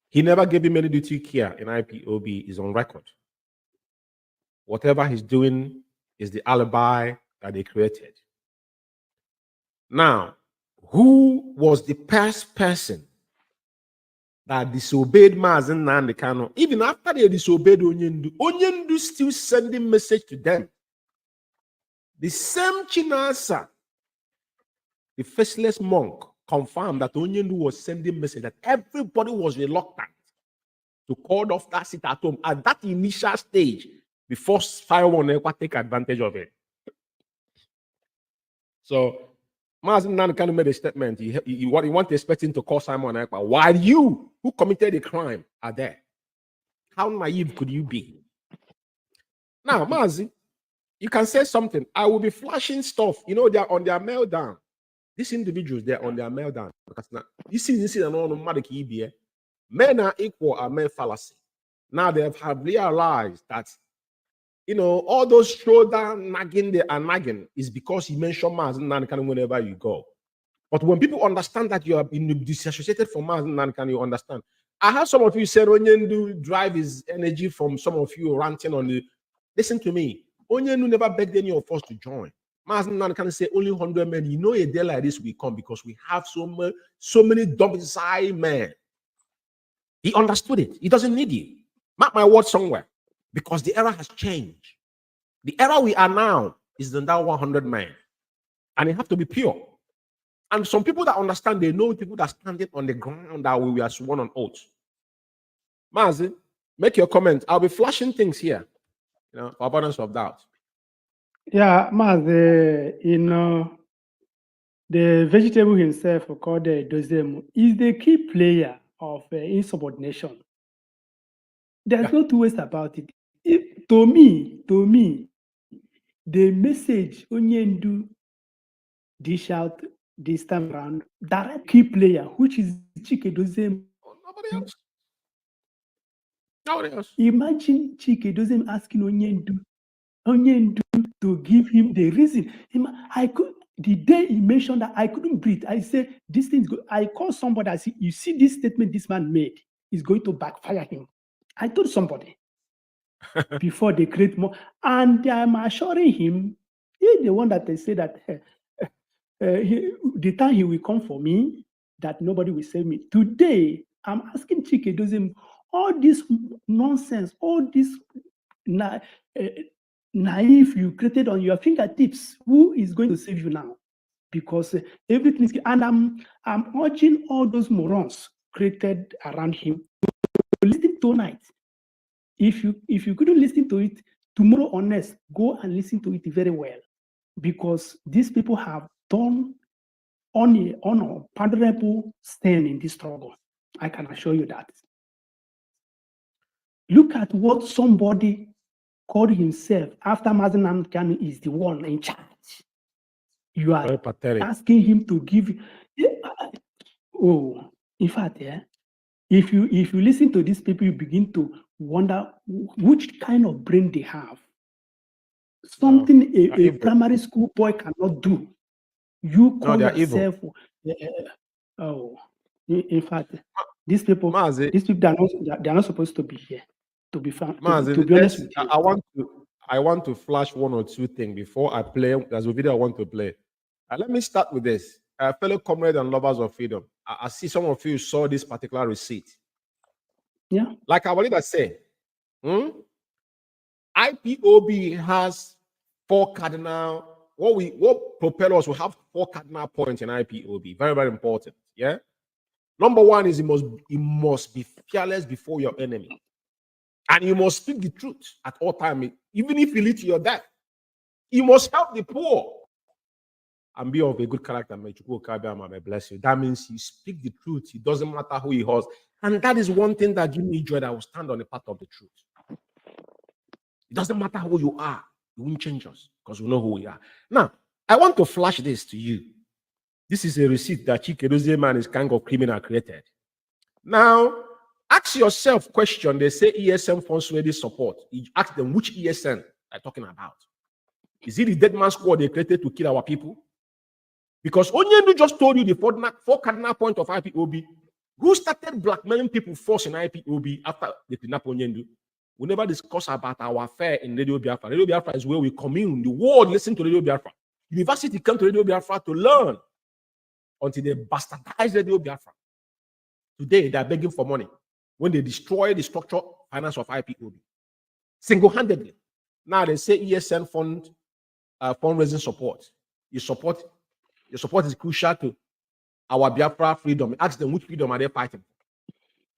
He never gave him any duty care in IPOB, is on record. Whatever he's doing is the alibi that they created. Now, who was the first person that disobeyed Mazi Nnamdi Kanu? Even after they disobeyed Onyendu still sending message to them. The same Chinasa, the faceless monk, confirmed that Onyendu was sending message that everybody was reluctant to call off that sit at home at that initial stage before Simon Ekpa take advantage of it. So Mazi Nnamdi Kanu made a statement. He wanted expecting to call Simon Ekpa while you, who committed a crime, are there. How naive could you be? Now, Mazi, you can say something. I will be flashing stuff. They're on their meltdown. These individuals, they're on their meltdown. Because now, you see, men are equal are men fallacy. Now they have realized that, all those shoulder nagging they are nagging is because you mention Mazi Nnamdi Kanu whenever you go. But when people understand that you are disassociated from Mazi Nnamdi Kanu, you understand. I have some of you said Onyendu drive his energy from some of you ranting on the. Listen to me. Onyendu never begged any of us to join. Mazi Nnamdi Kanu say only 100 men. A day like this will come because we have so many domicile men. He understood it. He doesn't need you. Mark my word somewhere. Because the era has changed. The era we are now is now 100 men. And it have to be pure. And some people that understand, they know people that stand on the ground that we are sworn on oath. Mazi, make your comment. I'll be flashing things here, for abundance of doubt. Yeah, Mazi, the vegetable himself, called Dozemu, is the key player of insubordination. There's no two ways about it. To me, the message Onyendu dish out this time around, direct key player, which is Chike Dozemu. Nobody else. Imagine Chike Dozemu asking Onyendu to give him the reason. The day he mentioned that, I couldn't breathe. I said, this thing's good. I called somebody. I said, you see this statement this man made is going to backfire him. I told somebody before they create more. And I'm assuring him, he's the one that they say that the time he will come for me, that nobody will save me. Today, I'm asking Chike Doziem, all this nonsense, all this naive you created on your fingertips, who is going to save you now? Because everything is, and I'm urging all those morons created around him to listen tonight. If you couldn't listen to it tomorrow or next, go and listen to it very well, because these people have done on a pardonable stand in this struggle. I can assure you that. Look at what somebody called himself after Mazi Nnamdi Kanu is the one in charge. You are asking him to give. Oh, in fact, if you listen to these people, you begin to wonder which kind of brain they have. Something a primary school boy cannot do. You call yourself. In fact, these people they are not supposed to be here. To be frank, to be honest with you. I want to flash one or two things before I play. There's a video I want to play. Let me start with this. Fellow comrades and lovers of freedom, I see some of you saw this particular receipt. Yeah. Like our leader said, IPOB has 4 cardinal. What propel us will have 4 cardinal points in IPOB. Very, very important. Yeah. Number 1 is you must be fearless before your enemy. And you must speak the truth at all times, even if you lead to your death. You must help the poor and be of a good character. May bless you. That means you speak the truth. It doesn't matter who he was. And that is one thing that gives me joy, that I will stand on the path of the truth. It doesn't matter who you are. You won't change us because we know who we are. Now, I want to flash this to you. This is a receipt that Chike Doziem and his gang of criminal created. Now, ask yourself question. They say ESN funds ready support. You ask them which ESN they're talking about. Is it the dead man squad they created to kill our people? Because Onyendu just told you the 4 cardinal point of IPOB. Who started blackmailing people first in IPOB after they kidnapped Onyendu? We never discuss about our affair in Radio Biafra. Radio Biafra is where we commune. The world listen to Radio Biafra. University come to Radio Biafra to learn until they bastardize Radio Biafra. Today, they are begging for money when they destroy the structure finance of IPOB single-handedly. Now they say ESN fund fundraising support. Your support is crucial to our Biafra freedom. Ask them which freedom are they fighting?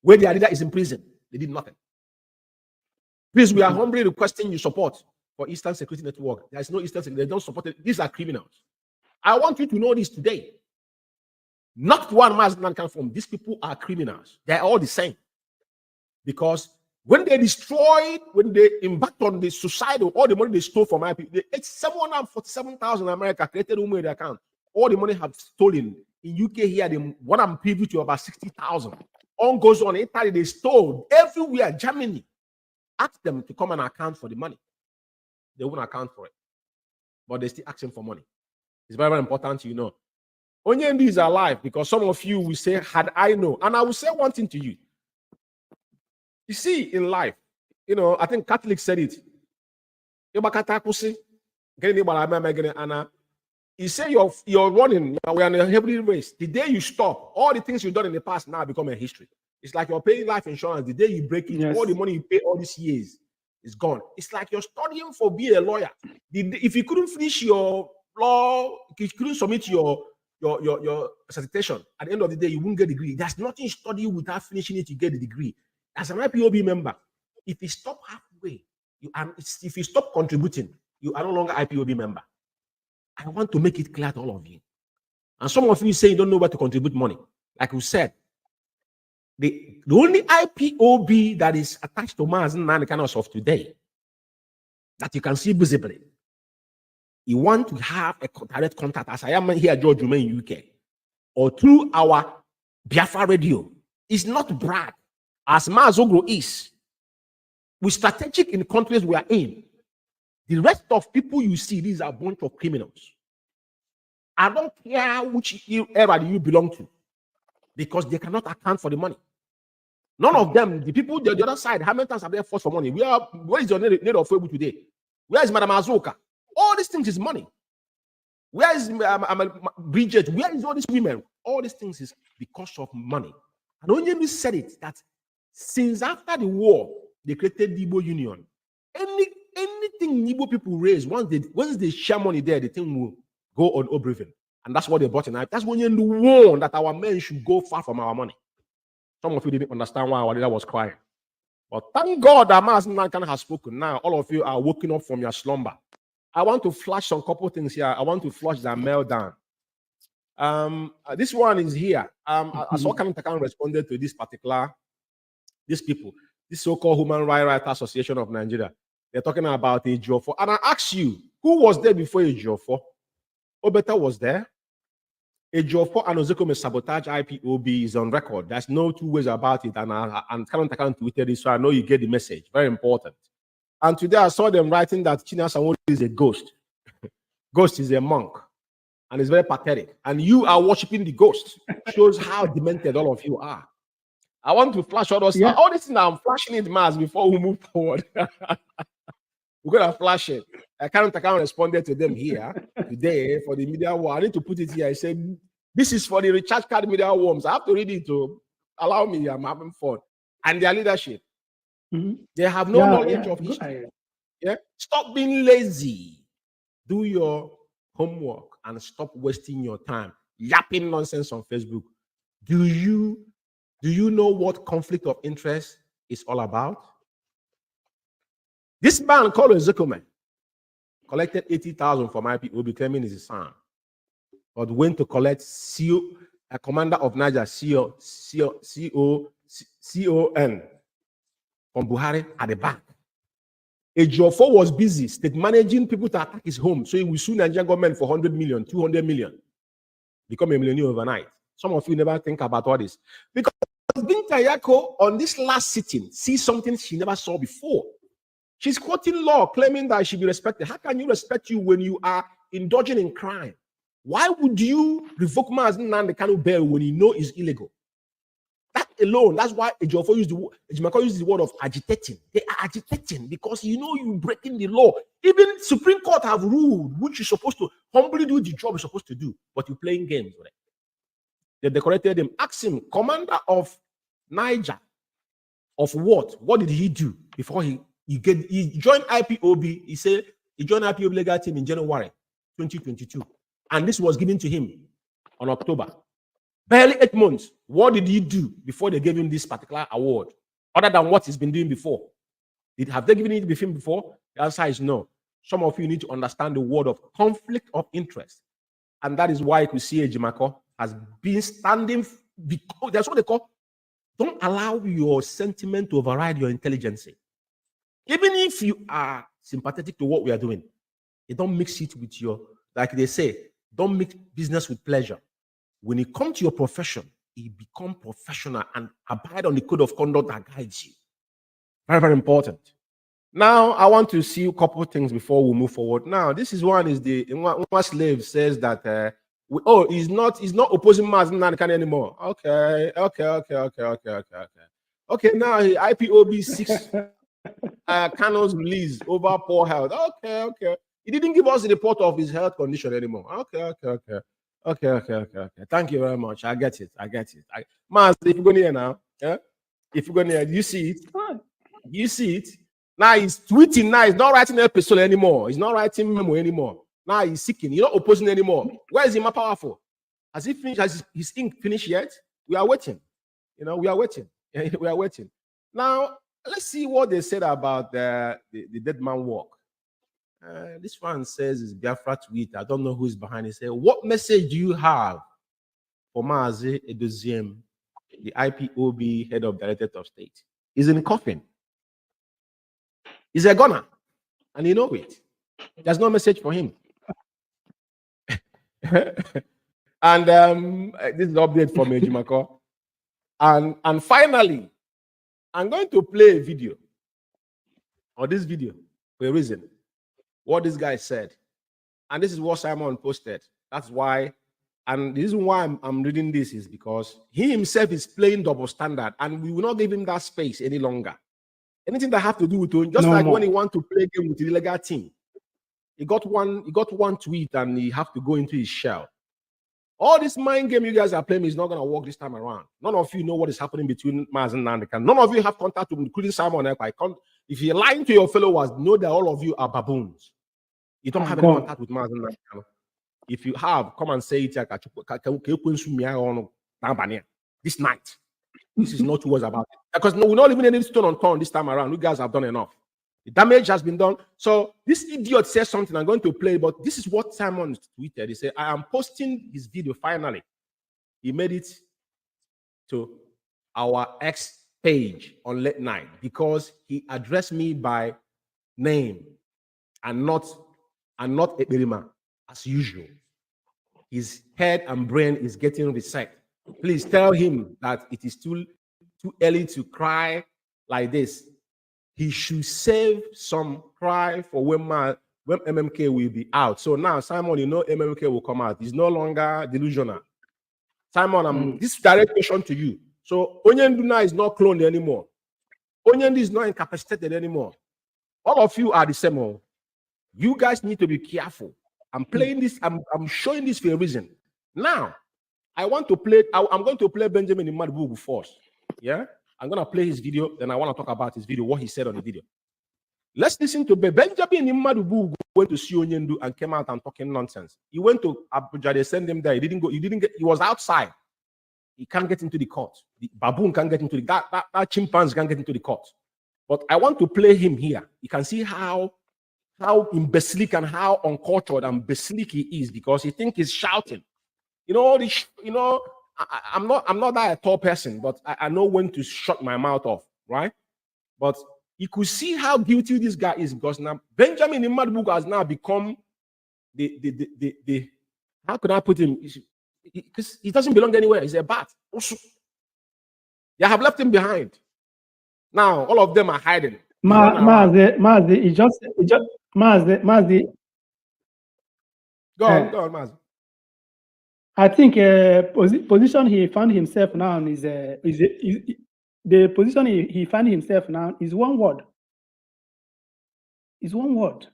Where their leader is in prison, they did nothing. Please, we are humbly requesting your support for Eastern Security Network. There is no Eastern Security. They don't support it. These are criminals. I want you to know this today. Not one man can from. These people are criminals. They are all the same. Because when they destroyed, when they embarked on the suicide of all the money they stole from my people, it's 747,000 in America created who made the account. All the money have stolen. In UK here, what I'm privy to about 60,000. On goes on. Italy, they stole everywhere. Germany. Ask them to come and account for the money. They won't account for it. But they still asking for money. It's very, very important you know. Onyendu is alive because some of you will say, had I known. And I will say one thing to you. You see, in life, you know, I think Catholics said it. You say you're running, we're in a heavy race. The day you stop, all the things you've done in the past now become a history. It's like you're paying life insurance. The day you break it, Yes. all the money you pay all these years is gone. It's like you're studying for being a lawyer. If you couldn't finish your law, if you couldn't submit your certification, at the end of the day, you won't get a degree. There's nothing you study without finishing it, you get the degree. As an IPOB member, if you stop halfway, if you stop contributing, you are no longer IPOB member. I want to make it clear to all of you. And some of you say you don't know where to contribute money. Like we said, the only IPOB that is attached to Mazi Nnamdi Kanu of today that you can see visibly, you want to have a direct contact, as I am here, George Ume in UK, or through our Biafra radio, is not brag, as Mazogro is. We're strategic in the countries we are in. The rest of people you see, these are a bunch of criminals. I don't care which era you belong to, because they cannot account for the money. None of them, the people the other side, how many times have they fought for money? Where is your need of Fable today? Where is Madam Azuka? All these things is money. Where is Bridget? Where is all these women? All these things is because of money. And Onyemi said it, that since after the war, they created the Igbo Union. Anything Igbo people raise, once they share money there, the thing will go on oblivion. And that's what they brought in. That's when you warn that our men should go far from our money. Some of you didn't understand why our leader was crying. But thank God that Mazen Nankan has spoken. Now all of you are waking up from your slumber. I want to flash some couple things here. I want to flush that mail down. This one is here. I saw Kanitakan responded to these people, this so-called Human Rights Association of Nigeria. They're talking about Ejiofor. And I asked you, who was there before Ejiofor? Obeta was there. Ejiofor and Ozekome sabotage IPOB is on record. There's no two ways about it. And Kanitakan tweeted this, so I know you get the message. Very important. And today I saw them writing that Chinyere Sanwo-Olu is a ghost. Ghost is a monk. And it's very pathetic. And you are worshiping the ghost. Shows how demented all of you are. I want to flash all those. All this thing I'm flashing it, Maz, before we move forward. We're going to flash it. Kanitakan responded to them here today for the media war. I need to put it here. I said, this is for the recharge card media worms. I have to read it to allow me. I'm having fun. And their leadership. They have no knowledge of history. Stop being lazy. Do your homework and stop wasting your time yapping nonsense on Facebook. Do you know what conflict of interest is all about? This man called Ozekome collected 80,000 from IPOB, claiming he's his son, but went to collect a commander of Niger, CON, from Buhari at the back. Ejiofor was busy state managing people to attack his home, so he will sue Nigerian government for 100 million, 200 million. Become a millionaire overnight. Some of you never think about all this. Because Binta Nyako, on this last sitting, sees something she never saw before. She's quoting law, claiming that she be respected. How can you respect you when you are indulging in crime? Why would you revoke Mazen Nnamdi Kanu bail when you know it's illegal? That alone, that's why Ejiofor used the word of agitating. They are agitating because you know you're breaking the law. Even Supreme Court have ruled which you're supposed to humbly do the job you're supposed to do, but you're playing games with it. They decorated him. Ask him, commander of Niger, of what? What did he do before he joined IPOB? He said he joined IPOB legal team in January 2022, and this was given to him on October. Barely 8 months. What did he do before they gave him this particular award, other than what he's been doing before? Have they given it to him before? The answer is no. Some of you need to understand the word of conflict of interest, and that is why you could see Ejimako has been standing, because that's what they call, don't allow your sentiment to override your intelligence. Even if you are sympathetic to what we are doing, you don't mix it with your, like they say, don't mix business with pleasure. When you come to your profession, you become professional and abide on the code of conduct that guides you. Very, very important. Now, I want to see a couple of things before we move forward. Now, this is one slave says that he's not opposing Mazen Nnamdi Kanu anymore. Okay. Okay, now IPOB 6 Kanu's release over poor health. Okay. He didn't give us the report of his health condition anymore. Okay. Thank you very much. I get it. Maz, if you go near now, if you go near, you see it. You see it. Now he's tweeting. Now he's not writing episode anymore. He's not writing memo anymore. Now he's seeking. He's not opposing anymore. Where is he more powerful? Has he finished? Has his ink finished yet? We are waiting. We are waiting. We are waiting. Now let's see what they said about the dead man walk. This one says it's Biafra tweet. I don't know who is behind it. Say, what message do you have for Mazi Edoziem, the IPOB head of Directorate of State? He's in a coffin. He's a gunner, and you know it. There's no message for him. And this is the update from Ejimako. And finally, I'm going to play a video, or this video, for a reason. What this guy said, and this is what Simon posted. That's why. And the reason why I'm reading this is because he himself is playing double standard, and we will not give him that space any longer. Anything that have to do with just like when he want to play game with the illegal team, he got one tweet and he have to go into his shell. All this mind game you guys are playing is not going to work this time around. None of you know what is happening between Maz and Nandekan. None of you have contact with, including Simon Ekpa. If you're lying to your followers, know that all of you are baboons. You don't have any contact with Maz and Nandekan. If you have, come and say it this night. This is not what's about it. Because we're not leaving any stone unturned this time around. You guys have done enough. The damage has been done. So this idiot says something. I'm going to play, but this is what Simon tweeted. He said, I am posting his video finally. He made it to our X page on late night because he addressed me by name and not Ekperima as usual. His head and brain is getting reset. Please tell him that it is too early to cry like this. He should save some cry for when MMK will be out. So now, Simon, you know MMK will come out. He's no longer delusional. Simon, this direct question to you. So Onyendu is not cloned anymore. Onyendu is not incapacitated anymore. All of you are the same. You guys need to be careful. I'm playing this. I'm showing this for a reason. Now, I want to play. I'm going to play Benjamin Imadubugu first. Yeah, I'm going to play his video. Then I want to talk about his video, what he said on the video. Let's listen to Benjamin Imadubugu. Went to see Onyendu and came out and talking nonsense. He went to Abuja. They sent him there. He didn't go. He was outside. He can't get into the court. The baboon can't get into that chimpanzee can't get into the court. But I want to play him here. You can see how imbecilic and how uncultured and imbecilic he is because he thinks he's shouting. I'm not that a tall person, but I know when to shut my mouth off, right? But you could see how guilty this guy is because now Benjamin Imadubugu has now become the how could I put him? Because he doesn't belong anywhere. He's a bat. They have left him behind. Now all of them are hiding. Mazzi. Go on, Mazzi. I think position he found himself now is the position he found himself now is one word. Is one word.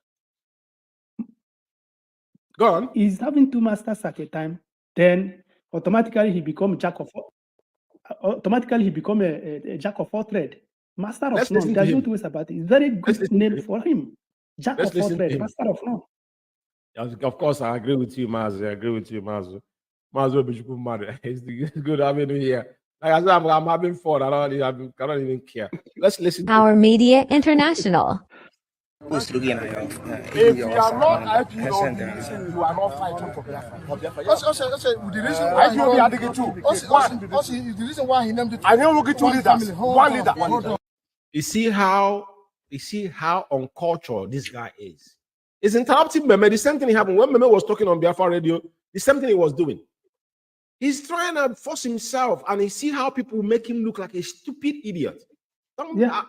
Go on. He's having two masters at a time. Then automatically he become jack of all. Automatically he become a jack of all trade. Master of none. There's no two ways about it. It's very good name for him. Jack of all trade. Master of none. Of course, I agree with you, Mazzi. I agree with you, Mazzi. It's good having you here. Like I said, I'm having fun. I don't even care. Let's listen. Our Media International. If you are not IPOB, you are not fighting for Biafra. The reason why the reason why he named it. I never get two leaders. One leader. You see how uncultured this guy is. It's interrupting Meme. The same thing happened when Meme was talking on Biafra radio. The same thing he was doing. He's trying to force himself, and you see how people make him look like a stupid idiot.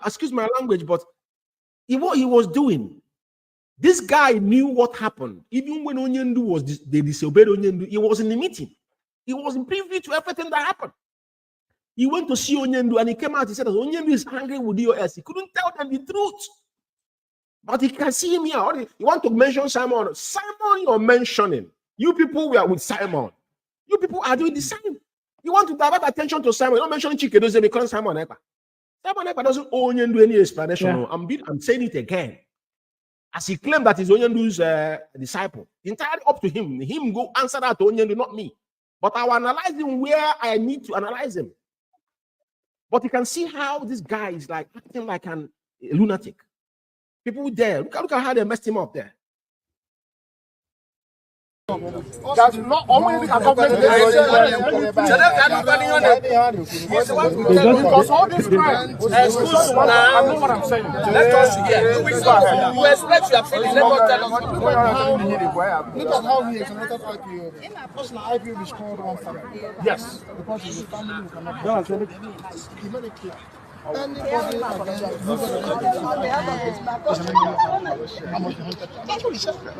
Excuse my language, but what he was doing. This guy knew what happened. Even when Onyendu they disobeyed Onyendu, he was in the meeting. He was in privy to everything that happened. He went to see Onyendu, and he came out. He said, Onyendu is angry with DOS. He couldn't tell them the truth. But he can see him here. You want to mention Simon? Simon, you're mentioning. You people were with Simon. You people are doing the same. You want to divert attention to Simon. You're not mentioning Chikedoze because Simon Ekpa. Simon Ekpa doesn't owe Onyendu any explanation. Yeah. I'm saying it again. As he claimed that he's Onyendu's disciple. Entirely up to him. Him go answer that to Onyendu, not me. But I will analyze him where I need to analyze him. But you can see how this guy is like acting like a lunatic. People there, look at how they messed him up there. That's not only the government. Because all this crime, I know what I'm saying. Let us hear. You expect you are feeling. Let us tell us. Look at how he exonerated IPO. Personal IPO is called one family. Yes. Because it's a family who cannot. He made it clear.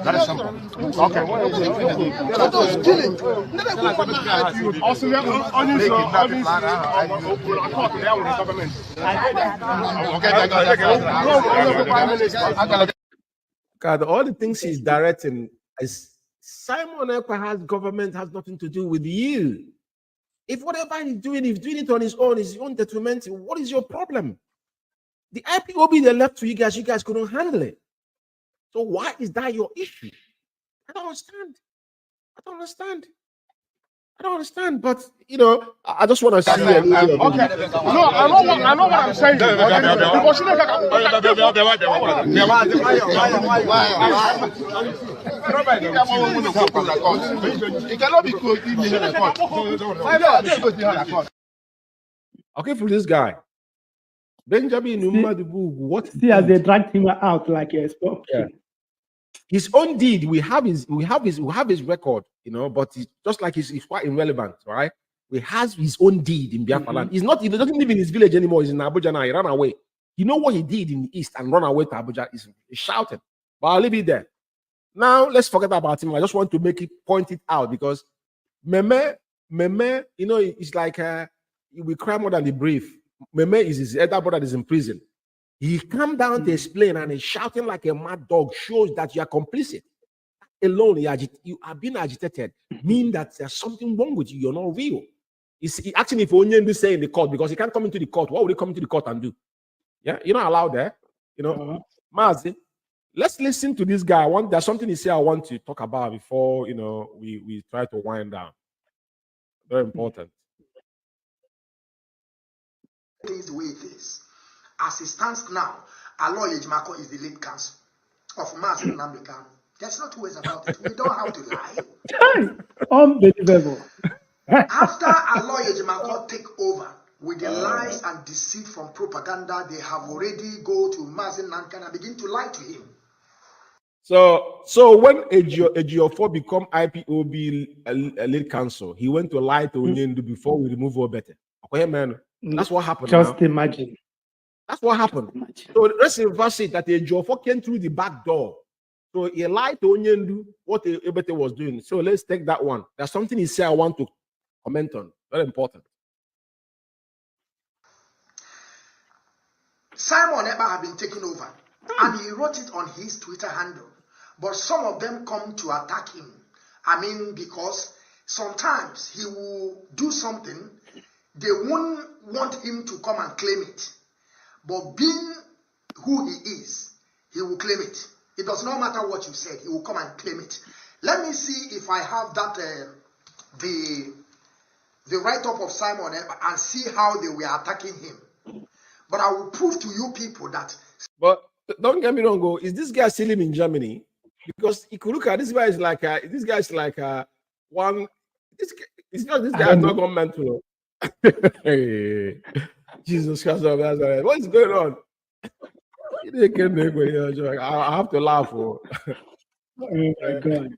That is simple. Okay. God, all the things he's directing is Simon Ekpa has government has nothing to do with you. If whatever he's doing it on his own detriment, what is your problem? The IPOB they left to you guys couldn't handle it. So why is that your issue? I don't understand. But you know, I just want to see. Okay. No, I know what I'm saying. It cannot be closed in the court. Okay, for this guy, Benjamin Umadibu, what? See, as they dragged him out like a spoke. Yeah. His own deed, we have his record, you know, but it's just like he's quite irrelevant, right? He has his own deed in Biafra land. He doesn't live in his village anymore. He's in Abuja now. He ran away. You know what he did in the east and run away to Abuja? He's shouting. But I'll leave it there. Now let's forget about him. I just want to point it out because Meme, you know, it's like we cry more than the brave. Meme is his elder brother that is in prison. He come down to explain and he's shouting like a mad dog, shows that you are complicit. Alone, you are being agitated, mean that there's something wrong with you. You're not real. He's asking if Onyendu say in the court because he can't come into the court. What would he come into the court and do? Yeah, you're not allowed there. You know, Mazi, let's listen to this guy. There's something he said I want to talk about before you know we try to wind down. Very important. Things the way it is. As it stands now, Aloy Ejimako is the lead counsel of Mazi Nnamdi Kanu. There's no two ways about it. We don't have to lie. Unbelievable. After Aloy Ejimako take over with the lies and deceit from propaganda, they have already go to Mazi Nnamdi Kanu and begin to lie to him. So when Ejiofor become IPOB lead counsel, he went to lie to Onyendu before we remove Obete. Okay, man. That's what happened. Just imagine. That's what happened. So let's reverse it that Ejiofor came through the back door. So he lied to Onyendu what Obete was doing. So let's take that one. There's something he said I want to comment on. Very important. Simon Ekpa had been taken over and he wrote it on his Twitter handle. But some of them come to attack him. I mean, because sometimes he will do something, they won't want him to come and claim it. But being who he is, he will claim it. It does not matter what you said, he will come and claim it. Let me see if I have that the write-up of Simon Ekpa and see how they were attacking him. But I will prove to you people that. But don't get me wrong, is this guy still in Germany? Because if you look at this guy is like one. This guy is not gone mental. Jesus Christ of Nazareth, what is going on? I have to laugh. Oh my God.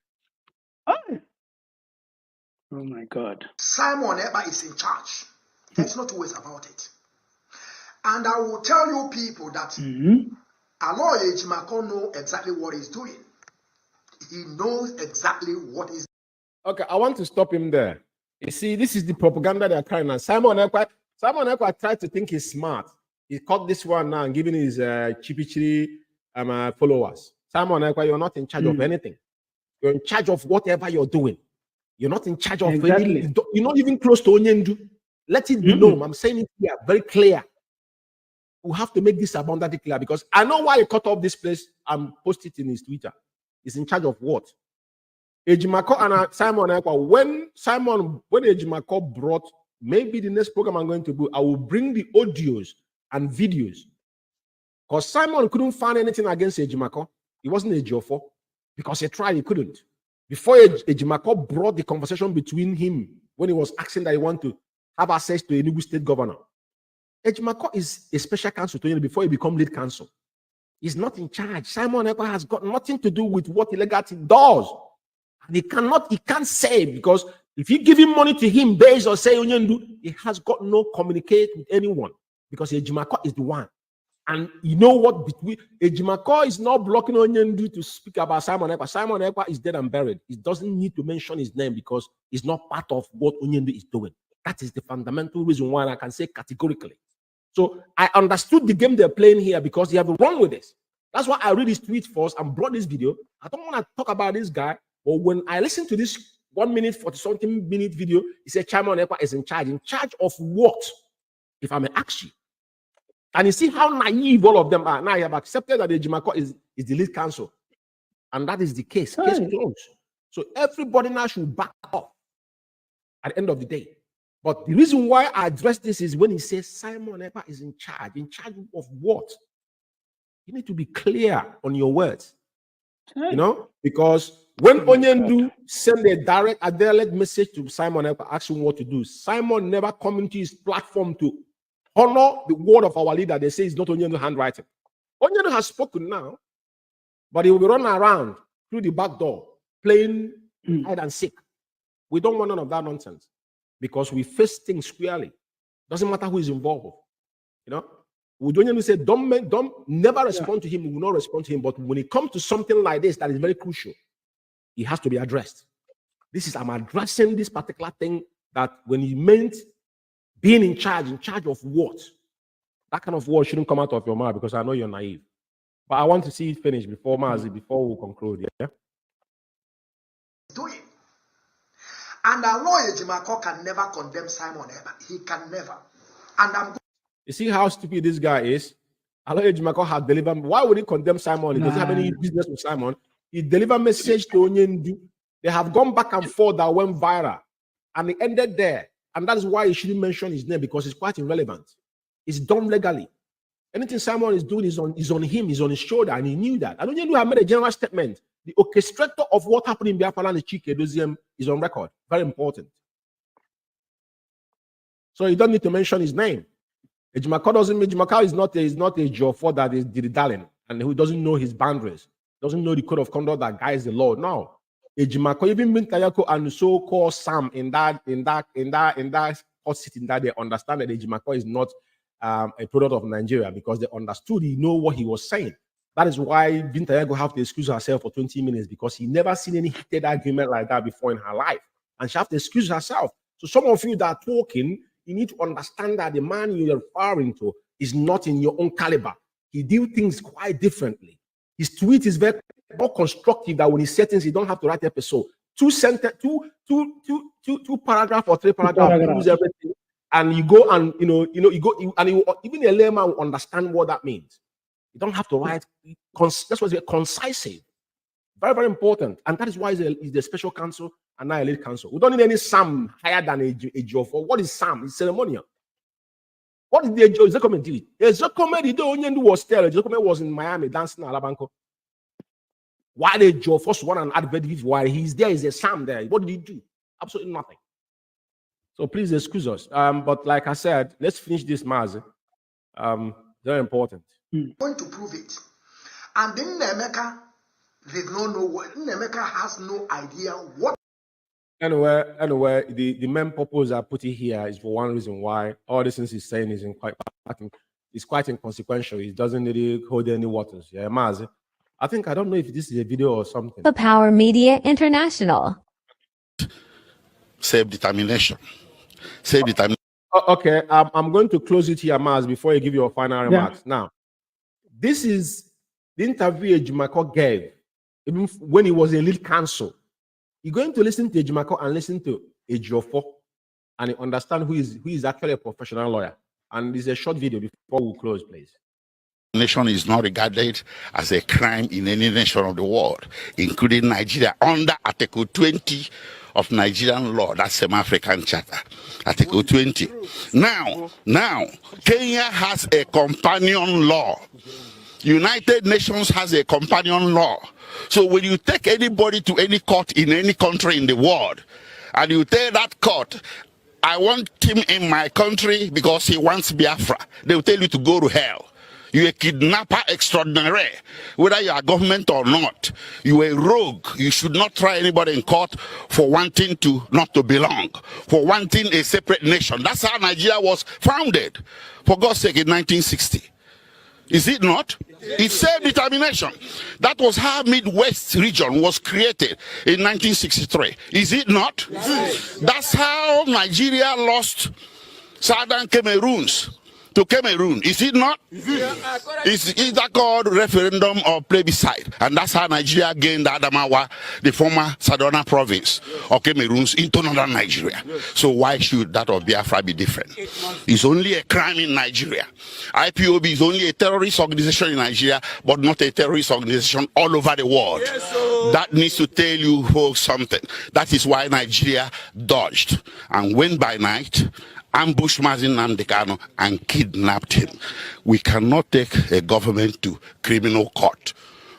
Oh my God. Simon Ekpa is in charge. There's no two ways about it. And I will tell you people that Aloy Ejimako knows exactly what he's doing. He knows exactly what he's doing. Okay, I want to stop him there. You see, this is the propaganda they're carrying on. Simon Ekpa tried to think he's smart. He caught this one now and giving his chipichiri followers. Simon Ekpa, you're not in charge of anything. You're in charge of whatever you're doing. You're not in charge of anything. You're not even close to Onyendu. Let it be known. I'm saying it here, very clear. We have to make this abundantly clear because I know why he cut off this place and posted it in his Twitter. He's in charge of what? Ejimako and Simon Ekpa. When Ejimako brought, maybe the next program I'm going to do, I will bring the audios and videos. Because Simon couldn't find anything against Ejimako. He wasn't Ejiofor. Because he tried, he couldn't. Before Ejimako brought the conversation between him when he was asking that he wanted to have access to a Enugu state governor. Ejimako is a special counsel to him before he become lead counsel. He's not in charge. Simon Ekpa has got nothing to do with what illegality does. And he can't say, because if you give him money to him based on say Onyendu, he has got no communicate with anyone because Ejimako is the one. And you know what? Between Ejimako is not blocking Onyendu to speak about Simon Ekpa. Simon Ekpa is dead and buried. He doesn't need to mention his name because it's not part of what Onyendu is doing. That is the fundamental reason why I can say categorically. So I understood the game they're playing here because they have run with this. That's why I read his tweet first and brought this video. I don't want to talk about this guy, but when I listened to this 1 minute, 40-something minute video, he said Simon Ekpa is in charge. In charge of what? If I may ask you. And you see how naive all of them are. Now you have accepted that the Ejimako is the lead counsel. And that is the case. Case closed. So everybody now should back up at the end of the day. But the reason why I address this is when he says Simon Ekpa is in charge. In charge of what? You need to be clear on your words. You know? Because when Onyendu send a direct message to Simon Ekpa asking what to do, Simon never come into his platform to honor the word of our leader. They say it's not Onyendu handwriting. Onyendu has spoken now, but he will be running around through the back door playing hide and seek. We don't want none of that nonsense because we face things squarely. Doesn't matter who is involved. You know, we don't say don't never respond to him. We will not respond to him. But when it comes to something like this, that is very crucial. It has to be addressed. I'm addressing this particular thing that when he meant being in charge of what? That kind of word shouldn't come out of your mouth because I know you're naive. But I want to see it finish before we conclude. Yeah. Doing. And our lawyer Ejimako can never condemn Simon Ekpa. He can never. And you see how stupid this guy is? Aloy Ejimako had delivered. Why would he condemn Simon? He doesn't have any business with Simon. He delivered message to Onyendu. They have gone back and forth that went viral. And it ended there. And that is why he shouldn't mention his name because it's quite irrelevant. It's done legally. Anything Simon is doing is on him, is on his shoulder, and he knew that. And Onyendu have made a general statement. The orchestrator of what happened in Biafra and Chike Doziem is on record. Very important. So you don't need to mention his name. Ejimako is not a Jofor that is dilly-dallying and who doesn't know his boundaries, doesn't know the code of conduct that guides the law. No. Ejimako, even Bintayako and so-called Sam in that hot sitting that they understand that Ejimako is not a product of Nigeria because they understood, he know what he was saying. That is why Bintayako have to excuse herself for 20 minutes because he never seen any heated argument like that before in her life. And she have to excuse herself. So some of you that are talking, you need to understand that the man you're referring to is not in your own caliber. He do things quite differently. His tweet is very more constructive that when he says things, you don't have to write episode. Two paragraph or 3 paragraphs, everything, and you go and even a layman will understand what that means. You don't have to write. That's what's concise. Very, very important. And that is why he's the special counsel and not a lead counsel. We don't need any Sam higher than a Jofor. What is Sam? It's ceremonial. What did the Ezekome do? Ezekome did the Onyendu was there. Ezekome was in Miami dancing at Alabanco. Why the Jofor one and advertise while he's there is a Sam there? What did he do? Absolutely nothing. So please excuse us. But like I said, let's finish this Maz. Very important. Going to prove it. And then Nemeka, they don't know what Nemeka has no idea what. Anyway, the main purpose I put it here is for one reason why all this things he's saying is quite inconsequential. It doesn't really hold any waters. Yeah, Maz. I don't know if this is a video or something. The Power Media International. Self-determination. Self-determination. Okay, I'm going to close it here, Maz, before you give your final remarks. Now, this is the interview Ejimako gave even when he was a lead counsel. You're going to listen to Ejimako and listen to Ejiofor and you understand who is actually a professional lawyer. And this is a short video before we close, please. Nation is not regarded as a crime in any nation of the world, including Nigeria, under Article 20 of Nigerian law. That's the African Charter, Article 20. Now, Kenya has a companion law. United Nations has a companion law. So when you take anybody to any court in any country in the world, and you tell that court, I want him in my country because he wants Biafra, they will tell you to go to hell. You're a kidnapper extraordinaire. Whether you are government or not, you're a rogue. You should not try anybody in court for wanting to not to belong, for wanting a separate nation. That's how Nigeria was founded, for God's sake, in 1960. Is it not? It's self-determination. That was how Midwest region was created in 1963. Is it not? That's how Nigeria lost Southern Cameroons to Cameroon. Is it not? Is that called referendum or plebiscite? And that's how Nigeria gained Adamawa, the former Southern province of Cameroons, into northern Nigeria. So why should that of Biafra be different? It's only a crime in Nigeria. IPOB is only a terrorist organization in Nigeria, but not a terrorist organization all over the world. That needs to tell you folks something. That is why Nigeria dodged and went by night, ambushed Mazi Nnamdi Kanu and kidnapped him. We cannot take a government to criminal court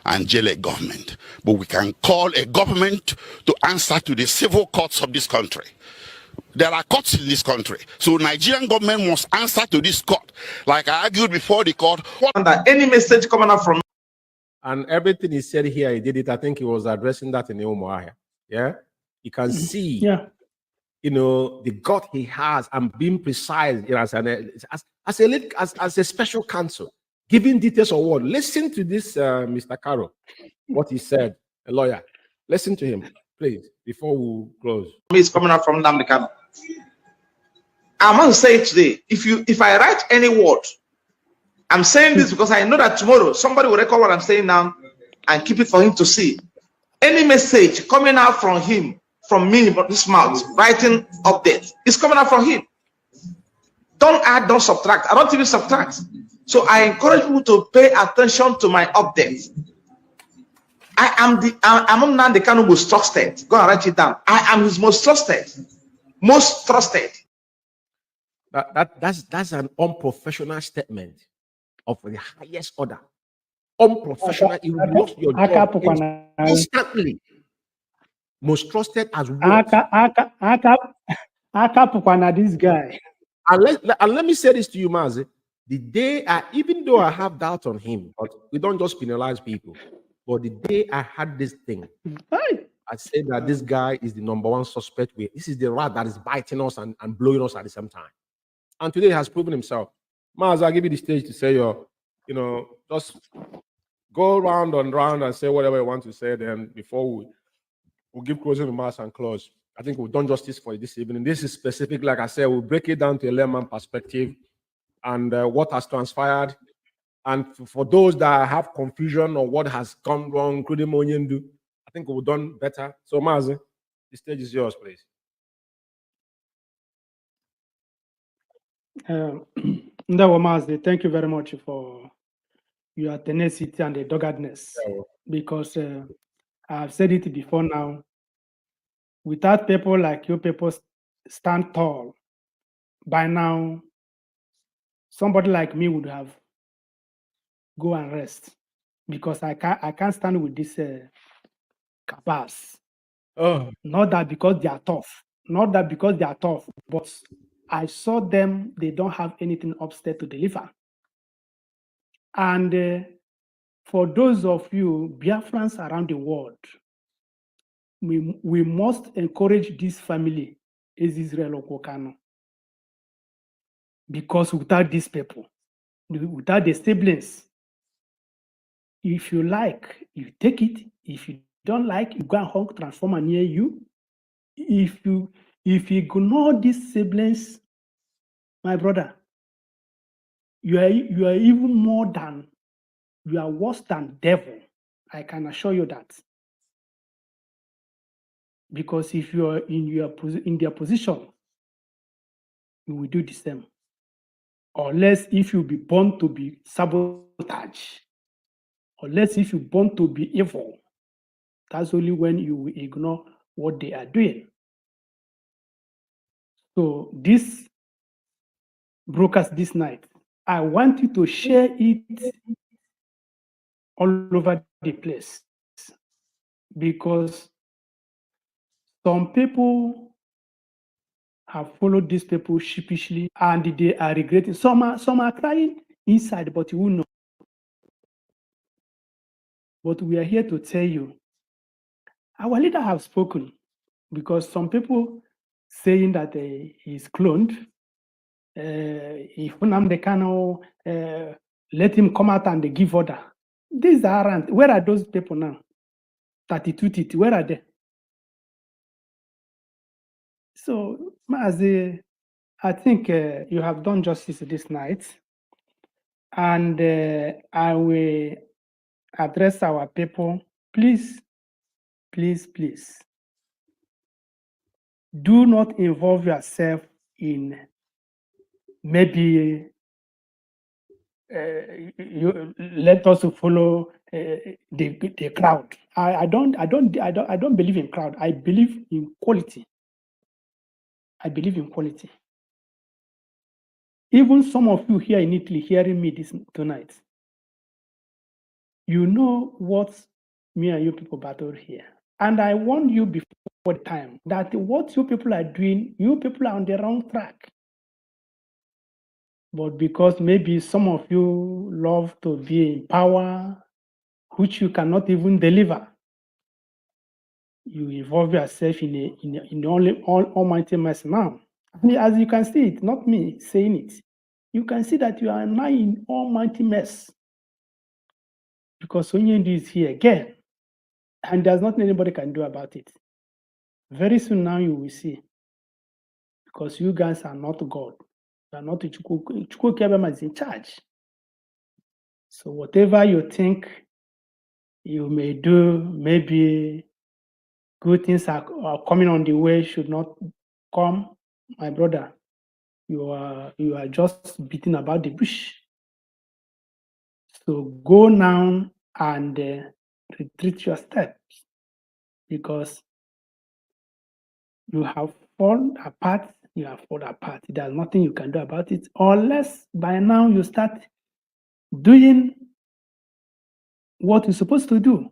and jail a government, but we can call a government to answer to the civil courts of this country. There are courts in this country, so Nigerian government must answer to this court. Like I argued before the court. Any message coming up from, and everything he said here, he did it. I think he was addressing that in the Umuahia. Yeah, you can see. Yeah. You know, the gut he has and being precise, you know, as a special counsel, giving details of what. Listen to this, Mr. Caro, what he said, a lawyer. Listen to him, please, before we close. It's coming up from Nnamdi Kanu. I want to say it today. If I write any word, I'm saying this because I know that tomorrow somebody will record what I'm saying now and keep it for him to see. Any message coming out from him, from me, but this mouth, writing update, it's coming out from him. Don't add, don't subtract. I don't even subtract. So I encourage people to pay attention to my updates. I'm Nnamdi Kanu most trusted. Go and write it down. I am his most trusted. Most trusted. That's an unprofessional statement of the highest order. Unprofessional. You lost your job instantly. Most trusted as what? This guy. And let me say this to you, Mazi. The day even though I have doubt on him, but we don't just penalize people. But the day I had this thing, I said that this guy is the #1 suspect. This is the rat that is biting us and blowing us at the same time. And today he has proven himself. Maz, I'll give you the stage to say just go round and round and say whatever you want to say. Then before we'll give closing remarks and close. I think we've done justice for this evening. This is specific, like I said, we'll break it down to a layman perspective and what has transpired. And for those that have confusion on what has gone wrong, including Monyendu, I think we've done better. So, Mazi, the stage is yours, please. Mazi, thank you very much for your tenacity and the doggedness. Because I've said it before now, without people like you, people stand tall. By now, somebody like me would have go and rest, because I can't stand with this cabals. Not that because they are tough, but I saw them, they don't have anything upstairs to deliver. And for those of you Biafrans around the world, we must encourage this family, as Israel Okokano, because without these people, without the siblings, if you like, you take it. If you don't like, you go and hug transformer near you. If you ignore these siblings, my brother, you are even you are worse than devil. I can assure you that. Because if you are in their position, you will do the same. Unless if you be born to be sabotage. Unless if you born to be evil, that's only when you will ignore what they are doing. So this broadcast this night, I want you to share it all over the place, because some people have followed these people sheepishly and they are regretting. Some are crying inside, but you will know. But we are here to tell you, our leader have spoken, because some people saying that he's cloned. If Nnamdi Kanu let him come out and give order. These aren't. Where are those people now? 32 TT, where are they? So, Mazi, I think you have done justice this night, and I will address our people. Please, please, please, do not involve yourself in maybe you let us follow the crowd. I don't believe in crowd. I believe in quality. I believe in quality. Even some of you here in Italy hearing me tonight, you know what me and you people battled here. And I warned you before the time that what you people are doing, you people are on the wrong track. But because maybe some of you love to be in power, which you cannot even deliver, you involve yourself in the almighty mess now. I mean, as you can see, it's not me saying it. You can see that you are now in almighty mess. Because Onyendi is here again, and there's nothing anybody can do about it. Very soon now you will see. Because you guys are not God. You are not Chukwu Kebema is in charge. So whatever you think you may do, maybe good things are coming on the way, should not come, my brother. You are just beating about the bush. So go now and retreat your steps, because you have fallen apart. You have fallen apart. There's nothing you can do about it, unless by now you start doing what you're supposed to do.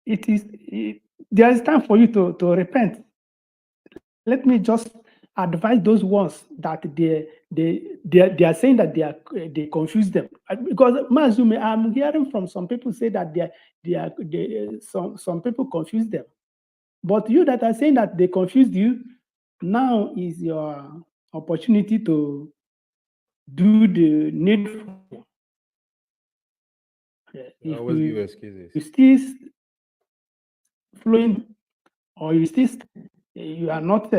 There is time for you to repent. Let me just advise those ones that they are saying that they confuse them, because Mazume, I'm hearing from some people say that some people confuse them, but you that are saying that they confused you, now is your opportunity to do the needful. If always give excuses. you still flowing, or you are not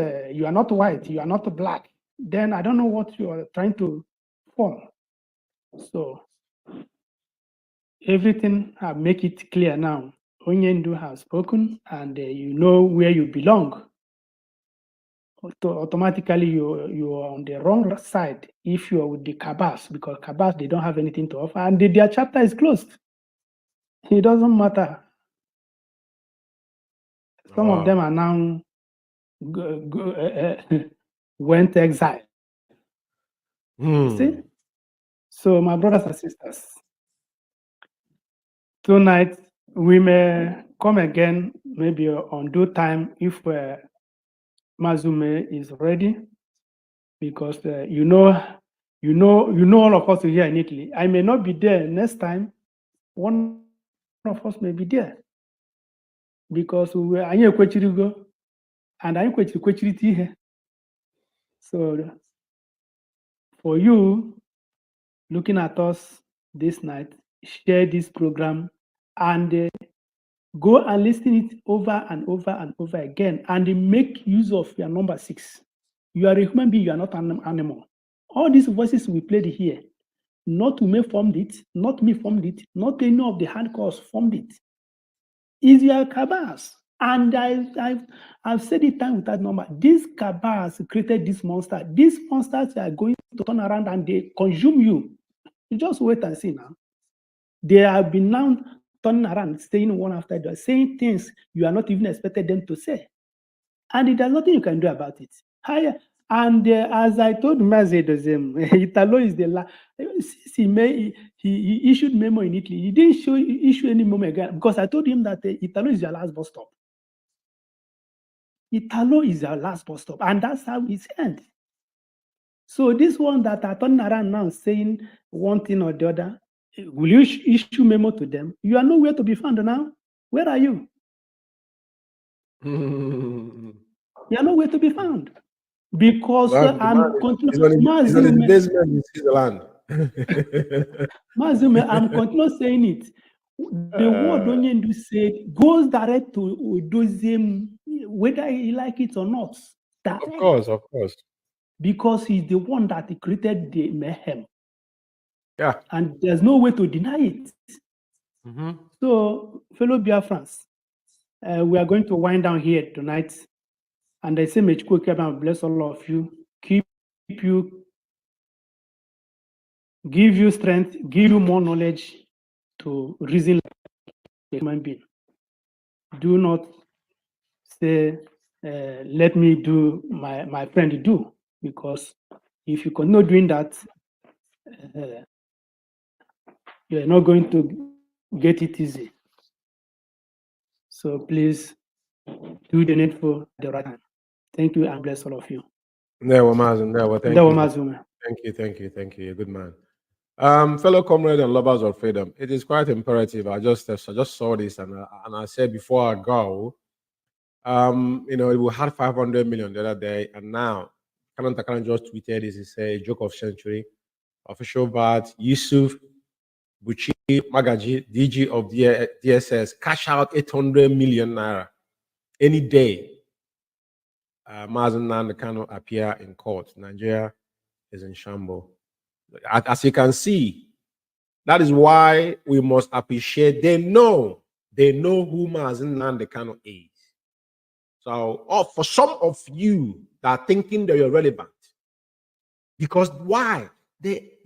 white, you are not black, then I don't know what you are trying to form. So everything I make it clear now. Onyendu has spoken, and you know where you belong. Automatically you are on the wrong side if you are with the Kabas, because Kabas, they don't have anything to offer, and their chapter is closed. It doesn't matter. Some of them are now went exile. See? So my brothers and sisters, tonight we may come again, maybe on due time, if Mazume is ready, because you know all of us here in Italy. I may not be there next time. One of us may be there, because we are and I'm here. So for you looking at us this night, share this program and go and listen it over and over and over again, and make use of your number 6. You are a human being, you are not an animal. All these voices we played here, not me formed it, not me formed it, not any of the hardcores formed it. Is your Kabas. And I've said it time without number. These Kabas created this monster. These monsters are going to turn around and they consume you. You just wait and see now. They have been now turning around, saying one after the other, saying things you are not even expected them to say. And there's nothing you can do about it. And as I told Mazi Dozem, Italo is the last. He issued memo in Italy. He didn't issue any memo again, because I told him that Italo is your last bus stop. Italo is your last bus stop, and that's how it's end. So this one that are turning around now saying one thing or the other, will you issue memo to them? You are nowhere to be found now. Where are you? You are nowhere to be found. Because I'm continuing. He's on his basement in Switzerland. Mazume, I'm continuing saying it. The word Onyendu said goes direct to Udozim, whether he like it or not. Direct. Of course. Because he's the one that created the mayhem. Yeah. And there's no way to deny it. So, fellow Biafrans, we are going to wind down here tonight. And I say, may Chukwuka bless all of you, keep you, give you strength, give you more knowledge to reason like a human being. Do not say, let me do my friend do, because if you continue doing that, you're not going to get it easy. So please do the needful at the right time. Thank you and bless all of you. Thank you. You're a good man. Fellow comrades and lovers of freedom, it is quite imperative. I just saw this and I said before I go, we had 500 million the other day, and now Canon Takaran just tweeted this. He said, joke of century. Official VAT, Yusuf Buchi Magaji, DG of DSS, cash out 800 million naira any day. Mazen Nnamdi Kanu appear in court. Nigeria is in shambles. As you can see, that is why we must appreciate. They know who Mazen Nnamdi Kanu is. So, for some of you that are thinking that you're relevant, because why? They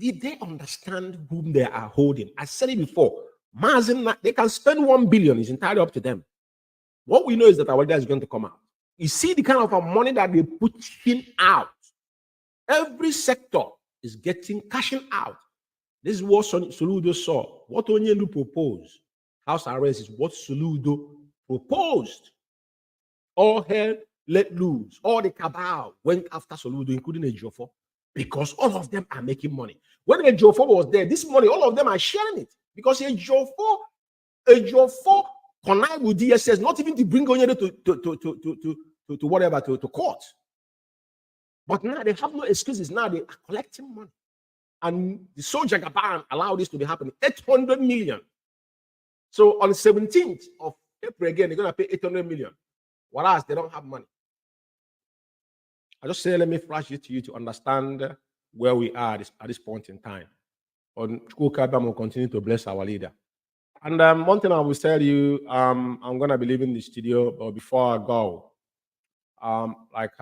understand whom they are holding. I said it before. Mazen, they can spend 1 billion. It's entirely up to them. What we know is that our leader is going to come out. You see the kind of money that they pushing out. Every sector is cashing out. This is what Soludo saw. What Onyendu proposed, house arrest, is what Soludo proposed. All hell let loose. All the cabal went after Soludo, including Ejiofor, because all of them are making money. When Ejiofor was there, this money, all of them are sharing it. Because Ejiofor connived with DSS, not even to bring Onyendu to whatever, to court. But now they have no excuses. Now they are collecting money. And the soldier Gaban allowed this to be happening. 800 million. So on the 17th of April again, they're going to pay 800 million. Whereas they don't have money. I just say, let me flash it to you to understand where we are at this point in time. On Chukwuka will continue to bless our leader. And one thing I will tell you, I'm going to be leaving the studio, but before I go, like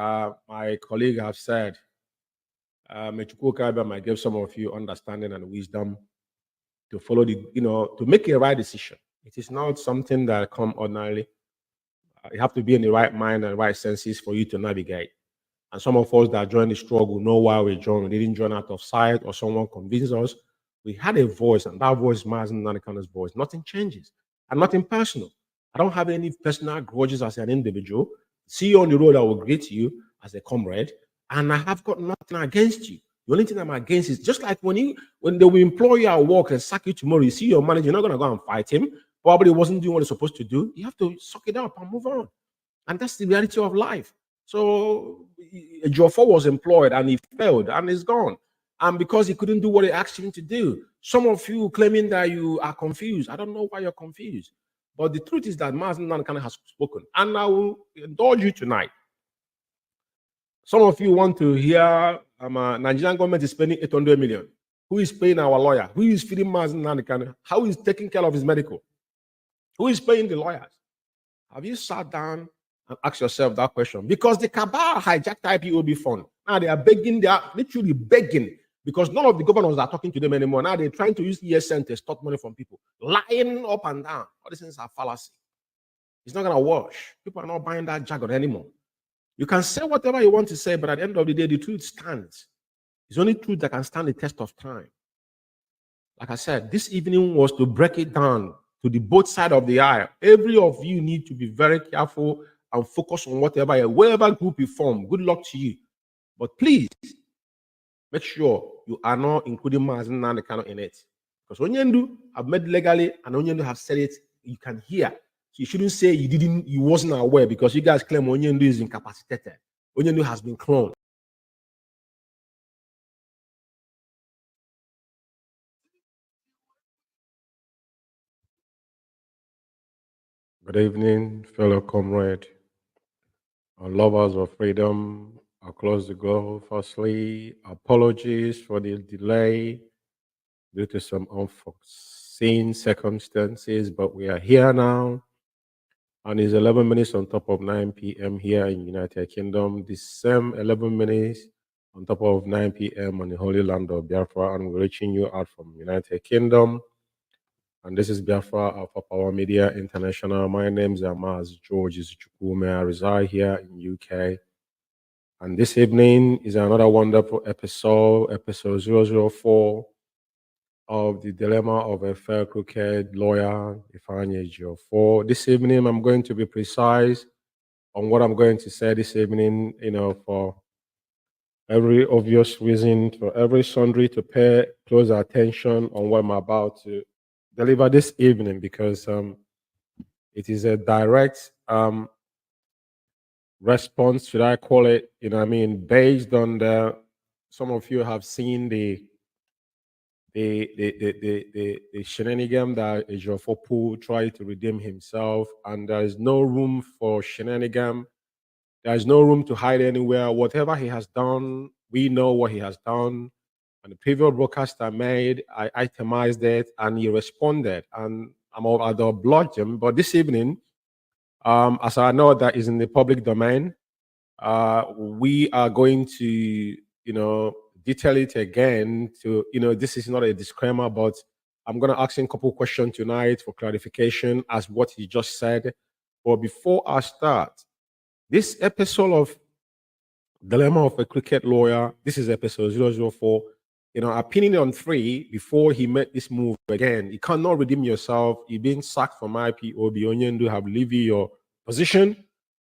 my colleague have said, Chukwuka might give some of you understanding and wisdom to follow to make a right decision. It is not something that comes ordinarily. You have to be in the right mind and right senses for you to navigate. And some of us that joined the struggle know why we joined. We didn't join out of sight or someone convinced us. We had a voice, and that voice is Mazen Nnamdi Kanu's voice. Nothing changes, and nothing personal. I don't have any personal grudges as an individual. See you on the road, I will greet you as a comrade, and I have got nothing against you. The only thing I'm against is just like when they will employ you at work and sack you tomorrow, you see your manager, you're not going to go and fight him. Probably wasn't doing what he's supposed to do. You have to suck it up and move on. And that's the reality of life. So Ejiofor was employed and he failed and he's gone. And because he couldn't do what he asked him to do. Some of you claiming that you are confused. I don't know why you're confused. But the truth is that Mazen Nnamdi Kanu has spoken. And I will indulge you tonight. Some of you want to hear Nigerian government is spending 800 million. Who is paying our lawyer? Who is feeding Mazen Nnamdi Kanu? How is taking care of his medical? Who is paying the lawyers? Have you sat down and asked yourself that question? Because the cabal hijacked IPOB fund. Now they are begging, they are literally begging, because none of the governors are talking to them anymore. Now they're trying to use ESN to extort money from people. Lying up and down. All these things are fallacy. It's not going to wash. People are not buying that jargon anymore. You can say whatever you want to say, but at the end of the day, the truth stands. It's only truth that can stand the test of time. Like I said, this evening was to break it down to the both side of the aisle. Every of you need to be very careful and focus on wherever group you form. Good luck to you. But please, make sure you are not including Mazen Nnamdi Kanu in it. Because Onyendu have made legally and Onyendu have said it, you can hear. So you shouldn't say you wasn't aware, because you guys claim Onyendu is incapacitated. Onyendu has been cloned. Good evening, fellow comrade, our lovers of freedom across the globe. Firstly, apologies for the delay due to some unforeseen circumstances, but we are here now, and it's 11 minutes on top of 9 p.m. here in United Kingdom. The same 11 minutes on top of 9 p.m. on the Holy Land of Biafra, and we're reaching you out from United Kingdom. And this is Biafra Alpha Power Media International. My name is Amaz George Chukwume. I reside here in UK. And this evening is another wonderful episode 004 of the Dilemma of a Fair Crooked Lawyer, Ifeanyi Ejiofor. This evening, I'm going to be precise on what I'm going to say this evening, for every obvious reason, for every sundry to pay close attention on what I'm about to deliver this evening, because it is a direct response, should I call it, based on some of you have seen the shenanigan that Ejiofor Pool tried to redeem himself, and there is no room for shenanigan. There is no room to hide anywhere. Whatever he has done, we know what he has done. And the previous broadcast I made, I itemized it, and he responded. And I'd obliged him. But this evening, as I know that is in the public domain, we are going to, detail it again. This is not a disclaimer, but I'm going to ask him a couple questions tonight for clarification as what he just said. But before I start, this episode of Dilemma of a Cricket Lawyer, this is episode 004. Opinion on 3 before he made this move again. You cannot redeem yourself. You've been sacked from IPOB. Onyendu have leave your position.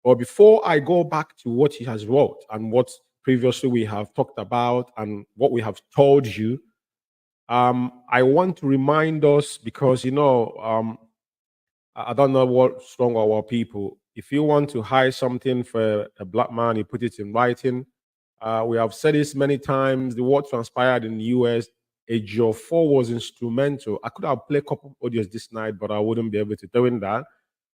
But before I go back to what he has wrote and what previously we have talked about and what we have told you, I want to remind us, because I don't know what's wrong with our people. If you want to hide something for a black man, you put it in writing. We have said this many times. The what transpired in the US, Ejiofor was instrumental. I could have played a couple of audios this night, but I wouldn't be able to do that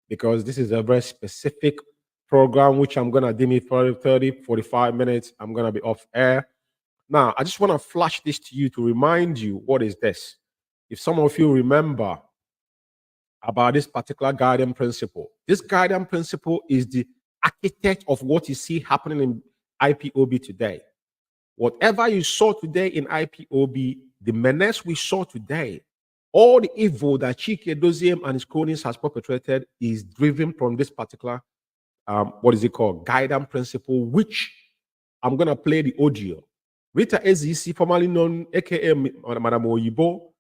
because this is a very specific program, which I'm going to deem it for 30, 45 minutes. I'm going to be off air. Now, I just want to flash this to you to remind you, what is this? If some of you remember about this particular guiding principle, this guiding principle is the architect of what you see happening in IPOB today. Whatever you saw today in IPOB, the menace we saw today, all the evil that Chike Doziem and his cronies has perpetrated is driven from this particular, guidance principle, which I'm going to play the audio. Rita Ezisi, formerly known, aka Madam Oyibo,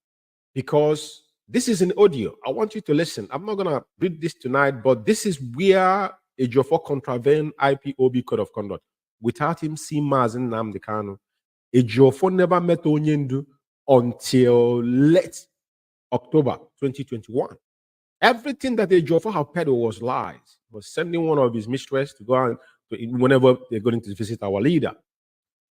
because this is an audio. I want you to listen. I'm not going to read this tonight, but this is where Ejiofor contravened IPOB Code of Conduct. Without him seeing Mazen Nnamdi Kanu, Ejiofor never met Onyendu until late October 2021. Everything that Ejiofor have peddled was lies. He was sending one of his mistresses to go on whenever they're going to visit our leader.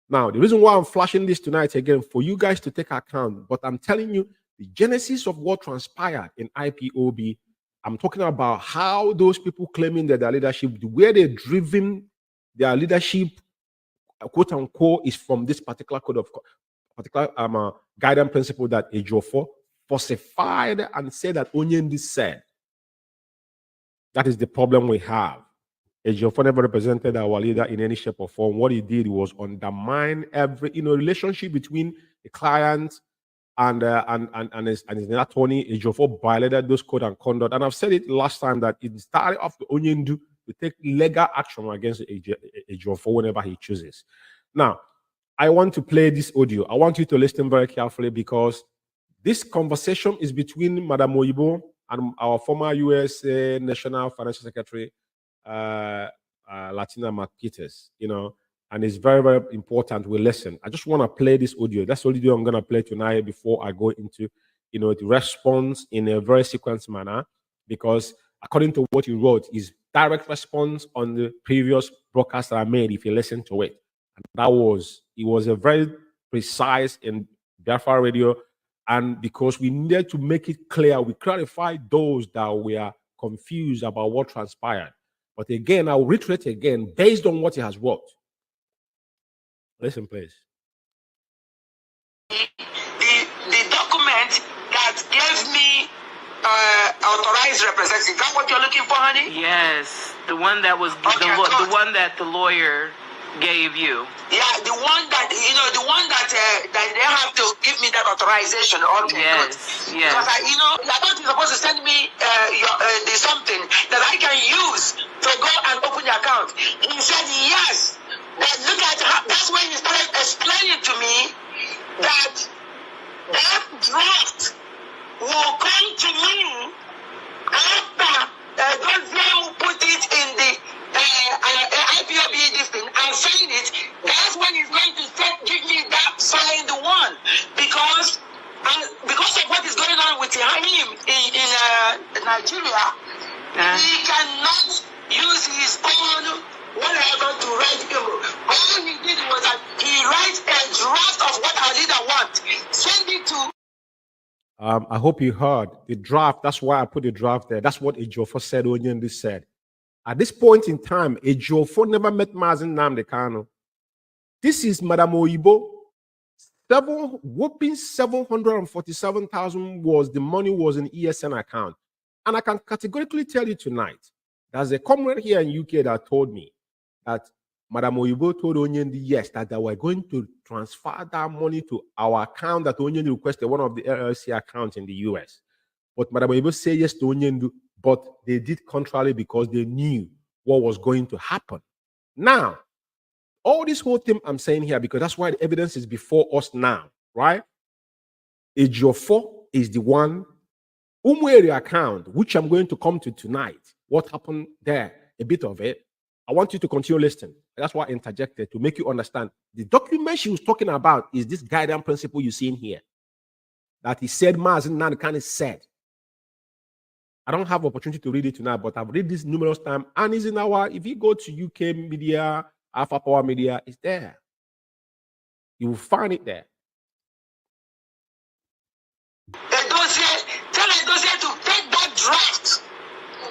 Now, the reason why I'm flashing this tonight again, for you guys to take account, but I'm telling you the genesis of what transpired in IPOB. I'm talking about how those people claiming that their leadership, where they're driven their leadership, quote unquote, is from this particular guidance principle that Ejiofor falsified and said that Onyendu said. That is the problem we have. Ejiofor never represented our leader in any shape or form. What he did was undermine every relationship between the client and his attorney. Ejiofor violated those code and conduct. And I've said it last time that it started off the Onyendu to take legal action against Ejiofor whenever he chooses. Now, I want to play this audio. I want you to listen very carefully, because this conversation is between Madam Oyibo and our former US National Financial Secretary, Latina McPeters, and it's very, very important we listen. I just want to play this audio. That's the audio I'm going to play tonight before I go into the response in a very sequenced manner, because according to what you wrote, is direct response on the previous broadcast that I made, if you listen to it. And it was a very precise in Biafra Radio. And because we needed to make it clear, we clarified those that were confused about what transpired. But again, I'll reiterate again, based on what he has wrote. Listen, please. The document that gave me authorized representative. Is that what you're looking for, honey? Yes, the one that was the one that the lawyer gave you. Yeah, the one that that they have to give me that authorization. Okay, yes, good. Yes. Because I thought you're supposed to send me the something that I can use to go and open the account. He said yes. But look at how, that's when he started explaining to me that that draft will come to me after those who put it in the IPOB this thing and sign it. That's when he's going to give me that signed one, because of what is going on with him in Nigeria, he cannot use his own whatever to write him. All he did was that he writes a draft of what our leader wants, send it to. I hope you heard the draft. That's why I put the draft there. That's what Ejiofor said. Onyendi said. At this point in time, Ejiofor never met Mazen Nnamdi Kanu. This is Madam Oyibo. Whopping 747,000 the money was in ESN account. And I can categorically tell you tonight, there's a comrade here in UK that told me that Madam Oyibo told Onyendi yes, that they were going to transfer that money to our account that Onyendi requested, one of the LLC accounts in the US. But Madam Oyibo said yes to Onyendi, but they did contrary because they knew what was going to happen. Now, all this whole thing I'm saying here, because that's why the evidence is before us now, right? Ejiofor is the one, Umweri account, which I'm going to come to tonight. What happened there, a bit of it. I want you to continue listening. That's why I interjected, to make you understand. The document she was talking about is this guidance principle you see in here. That he said, Mazen Nnamdi Kanu said. I don't have opportunity to read it tonight, but I've read this numerous times. And it's in if you go to UK Media, Alpha Power Media, it's there. You will find it there. Tell Edozie to take that draft.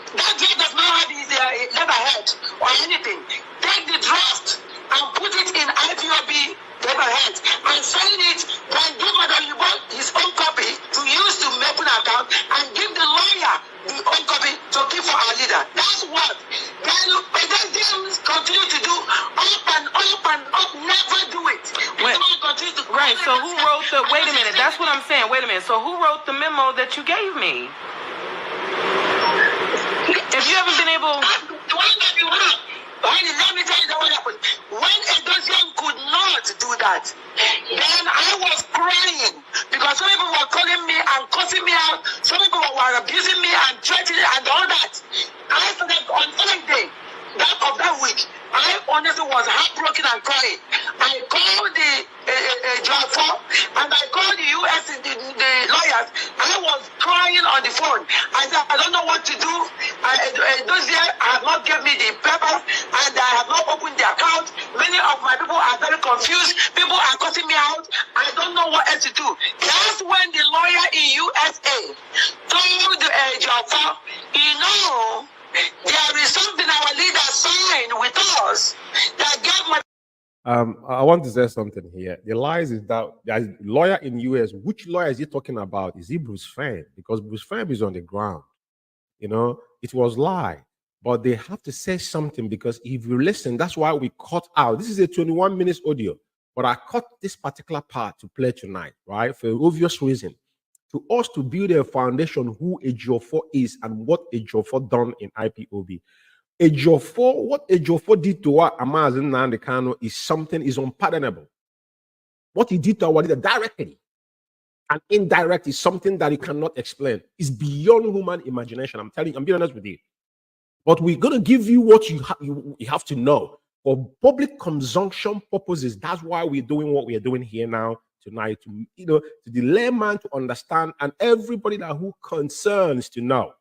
That draft does not have his letterhead or anything. Take the draft and put it in IPOB letterhead and sign it, then give Madam Oyibo his own copy to use to open an account, and give the lawyer the own copy to give for our leader. That's what. Then continue to do up and up and up, never do it. Right, so who wrote the, wait a minute, that's what I'm saying, wait a minute. So who wrote the memo that you gave me? If you haven't been able... The one that you have, let me tell you what happened. When Edozie could not do that, then I was crying because some people were calling me and cussing me out. Some people were abusing me and threatening and all that. I started on Sunday of that week. I honestly was heartbroken and crying. I called the Ejiofor and I called the US, the lawyers. I was crying on the phone. I said, I don't know what to do. Those years have not given me the papers and I have not opened the account. Many of my people are very confused. People are cutting me out. I don't know what else to do. That's when the lawyer in USA told Ejiofor, there is something our leader signed with us that gave my... I want to say something here. The lies is that there's a lawyer in US. Which lawyer is he talking about? Is he Bruce Fein? Because Bruce Fein is on the ground. It was lie. But they have to say something, because if you listen, that's why we cut out. This is a 21 minutes audio, but I cut this particular part to play tonight, right? For an obvious reason. To us to build a foundation who Ejiofor is and what Ejiofor done in IPOB. What Ejiofor did to our Mazen Nnamdi Kanu is unpardonable. What he did to our leader directly and indirect is something that he cannot explain. It's beyond human imagination. I'm being honest with you. But we're going to give you what you have to know. For public consumption purposes, that's why we're doing what we are doing here now. tonight to, to the layman to understand and everybody that who concerns to know,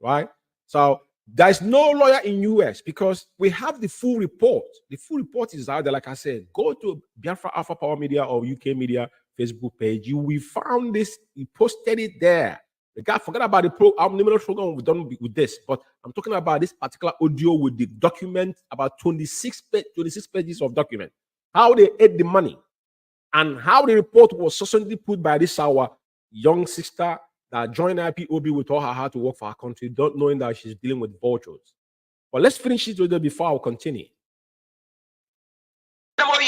right? So there's no lawyer in US because we have the full report. The full report is out there. Like I said, go to Biafra Alpha Power Media or UK Media Facebook page. You will find this. He posted it there. The guy forgot about the numerous program we've done with this, but I'm talking about this particular audio with the document, about 26 pages of document, how they ate the money and how the report was subsequently put by this our young sister that joined IPOB with all her heart to work for her country, not knowing that she's dealing with vultures. But let's finish it with it before I continue. What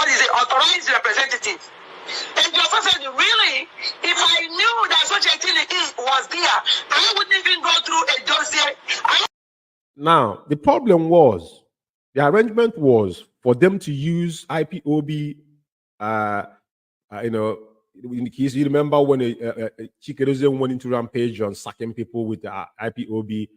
is it? Authorized representative. And Joseph said, really, if I knew that such a thing was there, I wouldn't even go through a dossier. Now, the problem was, the arrangement was for them to use IPOB, in the case, you remember when Chikedozie went into rampage on sacking people with the IPOB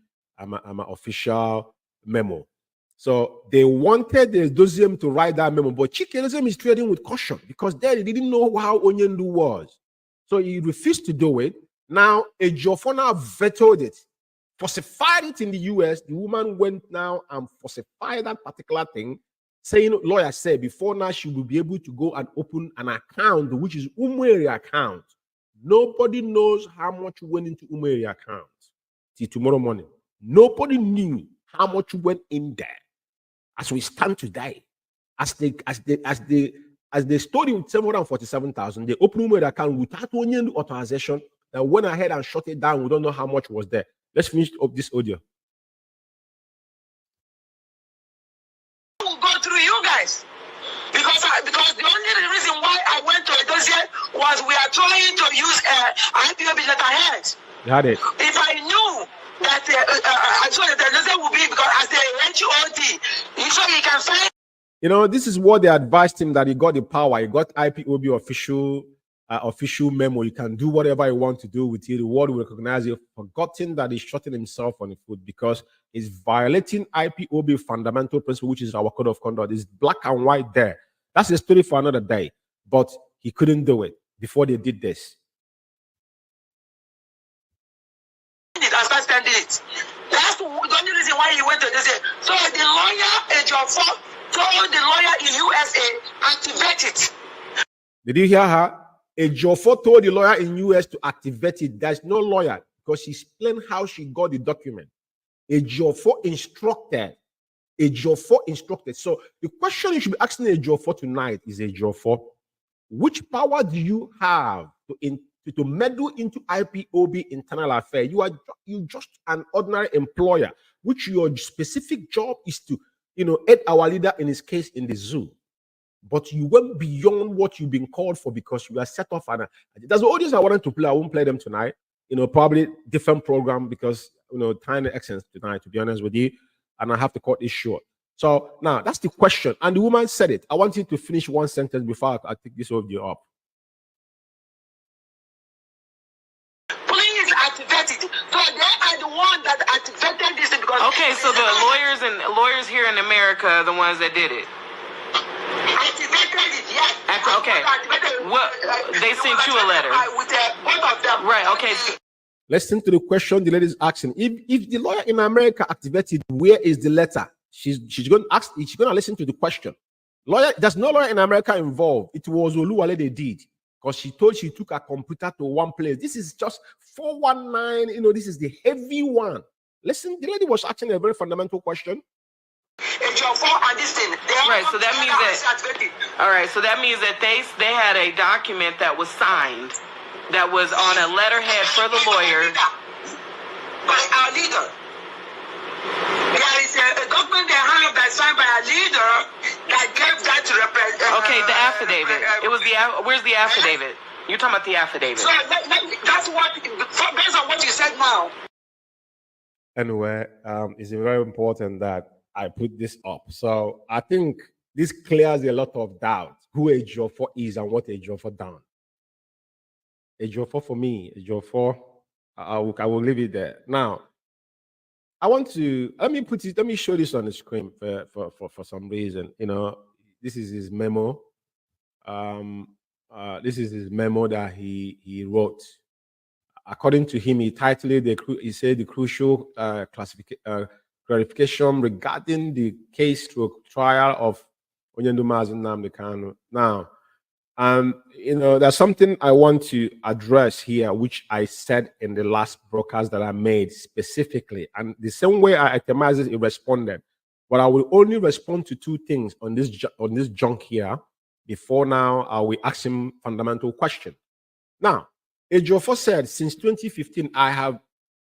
official memo. So they wanted the dossier to write that memo, but Chikedozie is trading with caution because they didn't know how Onyendu was. So he refused to do it. Now, Ejiofor vetoed it, falsified it in the US. The woman went now and falsified that particular thing, saying, lawyer said, before now she will be able to go and open an account, which is Umweri account. Nobody knows how much went into Umweri account till tomorrow morning. Nobody knew how much went in there. As we stand today, as they stored with 747,000, they opened Umweri account without any authorization and went ahead and shut it down. We don't know how much was there. Let's finish up this audio. You guys, because the only reason why I went to a dossier was we are trying to use IPOB letterhead. Got it. If I knew that I saw that the dossier would be because as the HOD, so he can find. This is what they advised him, that he got the power. He got IPOB official memo. You can do whatever you want to do with it. The world will recognize it. Forgotten that he's shooting himself on the foot because he's violating IPOB fundamental principle, which is our code of conduct. It's black and white there. That's a story for another day. But he couldn't do it before they did this. That's the only reason why he went to this. So the lawyer, Ejiofor, told the lawyer in USA activate it. Did you hear her? Ejiofor told the lawyer in US to activate it. There's no lawyer because she explained how she got the document. Ejiofor instructed. So the question you should be asking Ejiofor tonight is, Ejiofor, which power do you have to meddle into IPOB internal affairs? You just an ordinary employer, which your specific job is to, aid our leader in his case in the zoo. But you went beyond what you've been called for because you are set off. And there's audios I wanted to play. I won't play them tonight. Probably different program because, time and excellence tonight, to be honest with you. And I have to cut this short. So now that's the question. And the woman said it. I want you to finish one sentence before I take this audio up. Please activate it. So they are the one that activated this because. Okay, so the lawyers here in America are the ones that did it. Activated it, yes. Okay. What? They sent you a letter. With both of them. Right. Okay. Listen to the question the lady is asking. If the lawyer in America activated, where is the letter? She's going to ask. She's going to listen to the question. There's no lawyer in America involved. It was Oluwale they did because she took her computer to one place. This is just 419. This is the heavy one. Listen, the lady was asking a very fundamental question. Right, so that means that. All right, so that means that they had a document that was signed, that was on a letterhead for the lawyer. By our leader. There is a document they have that's signed by a leader that gave that to represent. Okay, the affidavit. It was where's the affidavit? You're talking about the affidavit. So that's what, based on what you said now. Anyway, it's very important that I put this up. So I think this clears a lot of doubt who Ejiofor is and what Ejiofor done. Ejiofor for me, I will leave it there. Now, let me show this on the screen for some reason. This is his memo. This is his memo that he wrote. According to him, he titled he said the crucial clarification regarding the case to trial of Onyendu Mazi Nnamdi Kanu. Now, there's something I want to address here, which I said in the last broadcast that I made specifically, and the same way I itemized it, he responded. But I will only respond to two things on this junk here. Before now, I will ask him fundamental question. Now, Ejiofor said, since 2015, I have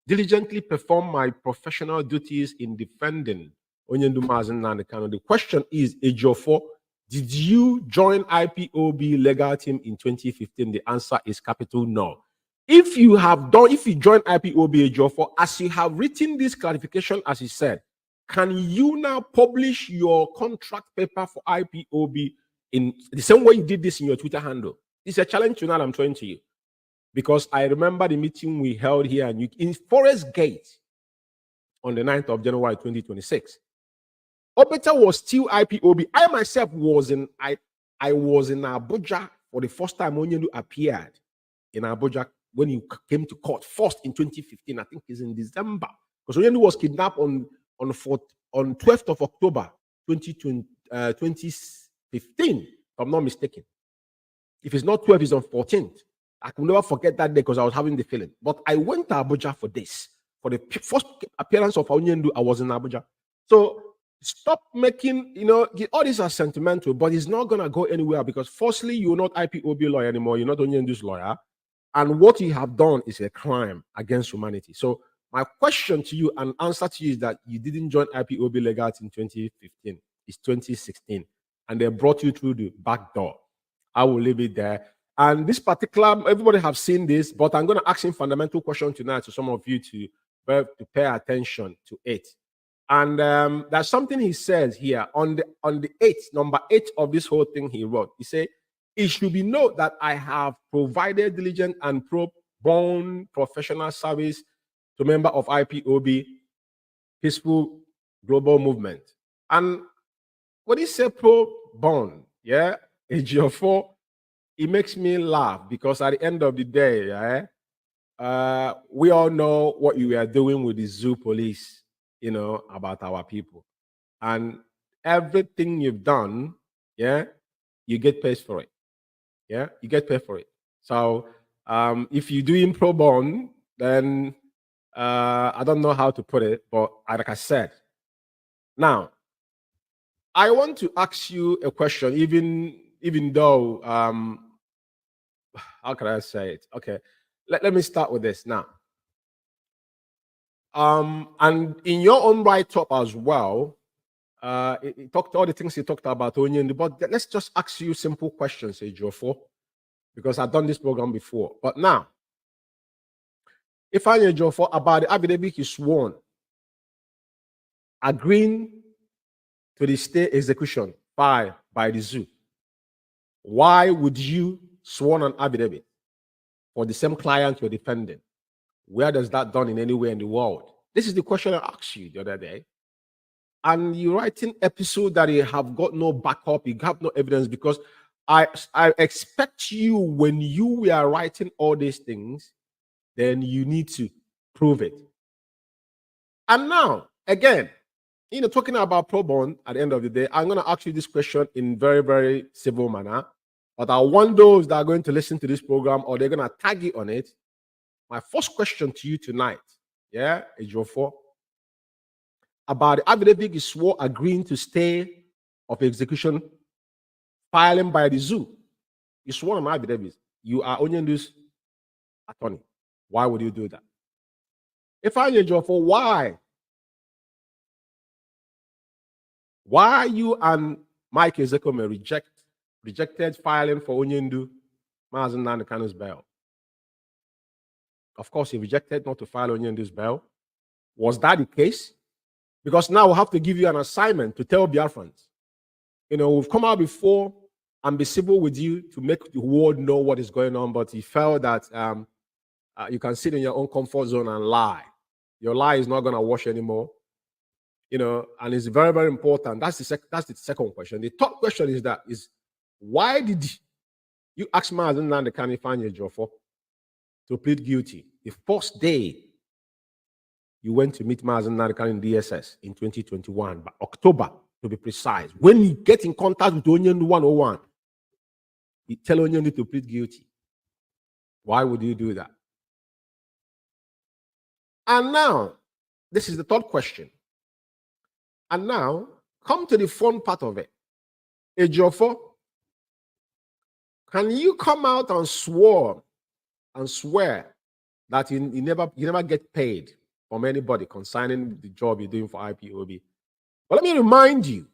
diligently performed my professional duties in defending Onyendu Mazi Nnamdi Kanu. The question is, Ejiofor, did you join IPOB legal team in 2015? The answer is capital no. If you joined IPOB, Ejiofor, as you have written this clarification, as he said, can you now publish your contract paper for IPOB in the same way you did this in your Twitter handle? It's a challenge tonight I'm throwing to you. Because I remember the meeting we held here in Forest Gate on the 9th of January 2026. Obeta was still IPOB. I myself was in Abuja for the first time Onyendu appeared in Abuja when he came to court first in 2015. I think it's in December. Because Onyendu was kidnapped on 12th of October 2015, if I'm not mistaken. If it's not 12, it's on 14th. I can never forget that day because I was having the feeling. But I went to Abuja for this. For the first appearance of Onyendu, I was in Abuja. So stop making, all these are sentimental, but it's not going to go anywhere because firstly, you're not IPOB lawyer anymore. You're not Onyendu's lawyer. And what you have done is a crime against humanity. So my question to you and answer to you is that you didn't join IPOB Legat in 2015. It's 2016. And they brought you through the back door. I will leave it there. And this particular, everybody have seen this, but I'm going to ask him fundamental question tonight to some of you to pay attention to it. And there's something he says here on the 8th, number 8 of this whole thing he wrote. He said, it should be known that I have provided diligent and pro bono professional service to member of IPOB, Peaceful Global Movement. And when he said pro bono, Ejiofor, it makes me laugh because at the end of the day, we all know what you are doing with the zoo police, about our people. And everything you've done, you get paid for it. You get paid for it. So if you're doing pro bono, then I don't know how to put it, but like I said, now, I want to ask you a question, even though, how can I say it? Okay, let me start with this now. And in your own write-up as well, it talked all the things you talked about Onyendu, but let's just ask you simple questions, Ejiofor, because I've done this program before. But now, if I Ejiofor about the affidavit he sworn, agreeing to the state execution by the zoo, why would you sworn an affidavit for the same client you're defending? Where does that done in anywhere in the world? This is the question I asked you the other day. And you're writing episode that you have got no backup, you have no evidence, because I expect you, when you were writing all these things, then you need to prove it. And now, again, talking about pro bono at the end of the day, I'm going to ask you this question in very, very civil manner. But I want those that are going to listen to this program or they're going to tag you on it. My first question to you tonight, Ejiofor, about the affidavit you swore agreeing to stay of execution filing by the zoo. You swore on affidavit. You are Onyendu's attorney. Why would you do that? If I Ejiofor, why you and Mike Ezekome rejected filing for Onyendu Mazi Nnamdi Kanu's bail? Of course, he rejected not to file Onyendu's bail. Was that the case? Because now we'll have to give you an assignment to tell Biafrans. We've come out before and be civil with you to make the world know what is going on, but he felt that you can sit in your own comfort zone and lie. Your lie is not going to wash anymore. And it's very, very important. That's the second question. The third question is why did You ask Mazen Nnamdi Kanu Ifeanyi Ejiofor to plead guilty. The first day you went to meet Mazen Nnamdi Kanu in DSS in 2021, but October to be precise. When you get in contact with Onyendu 101, you tell Onyendu to plead guilty. Why would you do that? And now, this is the third question. And now, come to the fun part of it. Ejiofor, can you come out and swear that you never get paid from anybody concerning the job you're doing for IPOB? But let me remind you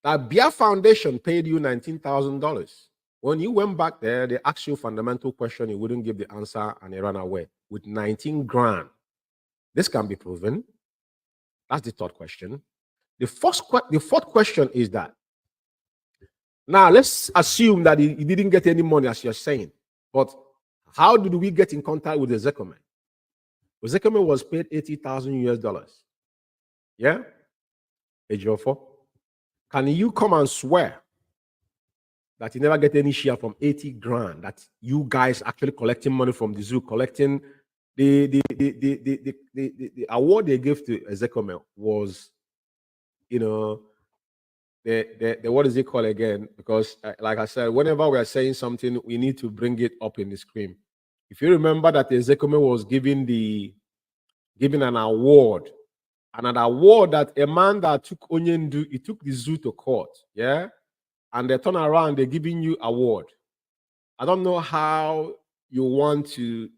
that Bia Foundation paid you $19,000. When you went back there, they asked you a fundamental question, you wouldn't give the answer, and they ran away with 19 grand. This can be proven. That's the third question. The fourth question is that, now let's assume that he didn't get any money, as you're saying, but how did we get in contact with Ezekome? Ezekome was paid $80,000 US. Yeah? Ejiofor, can you come and swear that you never get any share from 80 grand, that you guys actually collecting money from the zoo, collecting the award they gave to Ezekome was, you know, the what is it called again? Because like I said, whenever we are saying something, we need to bring it up in the screen. If you remember that Ezekome was given an award that a man that took Onyendu, he took the zoo to court, yeah, and they turn around, they're giving you award. I don't know how you want to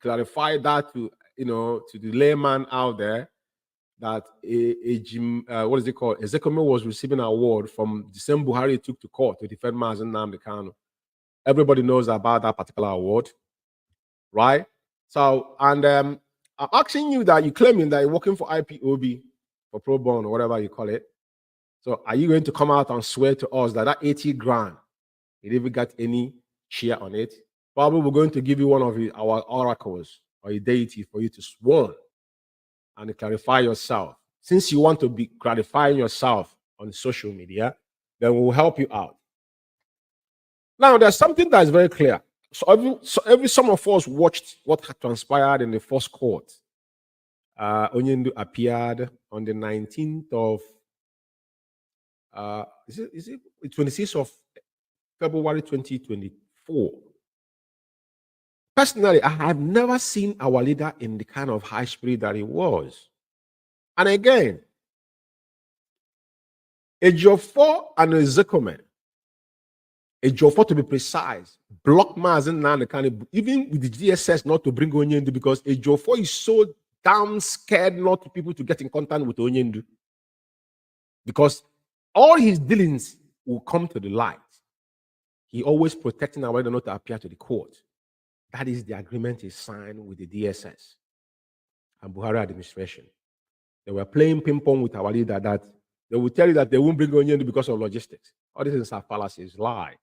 clarify that to, you know, to the layman out there, that what is it called? Ezekome was receiving an award from the same Buhari he took to court to defend Mazen Nnamdi Kanu. Everybody knows about that particular award, right? So, and I'm asking you that you're claiming that you're working for IPOB, for pro bono, or whatever you call it. So, are you going to come out and swear to us that 80 grand, you didn't got any share on it? Probably we're going to give you one of our oracles or a deity for you to swear and clarify yourself. Since you want to be clarifying yourself on social media, then we'll help you out. Now, there's something that is very clear. Some of us watched what had transpired in the first court. Onyendu appeared on the 19th of, is it 26th of February 2024. Personally, I have never seen our leader in the kind of high spirit that he was. And again, Ejiofor and Ezekome, Ejiofor to be precise, blocked Mazen Nnamdi Kanu, even with the DSS not to bring Onyendu, because Ejiofor is so damn scared not to people to get in contact with Onyendu. Because all his dealings will come to the light. He always protecting our leader not to appear to the court. That is the agreement he signed with the DSS and Buhari administration. They were playing ping pong with our leader, that they will tell you that they won't bring Onyendu because of logistics. All this is a fallacy, lie.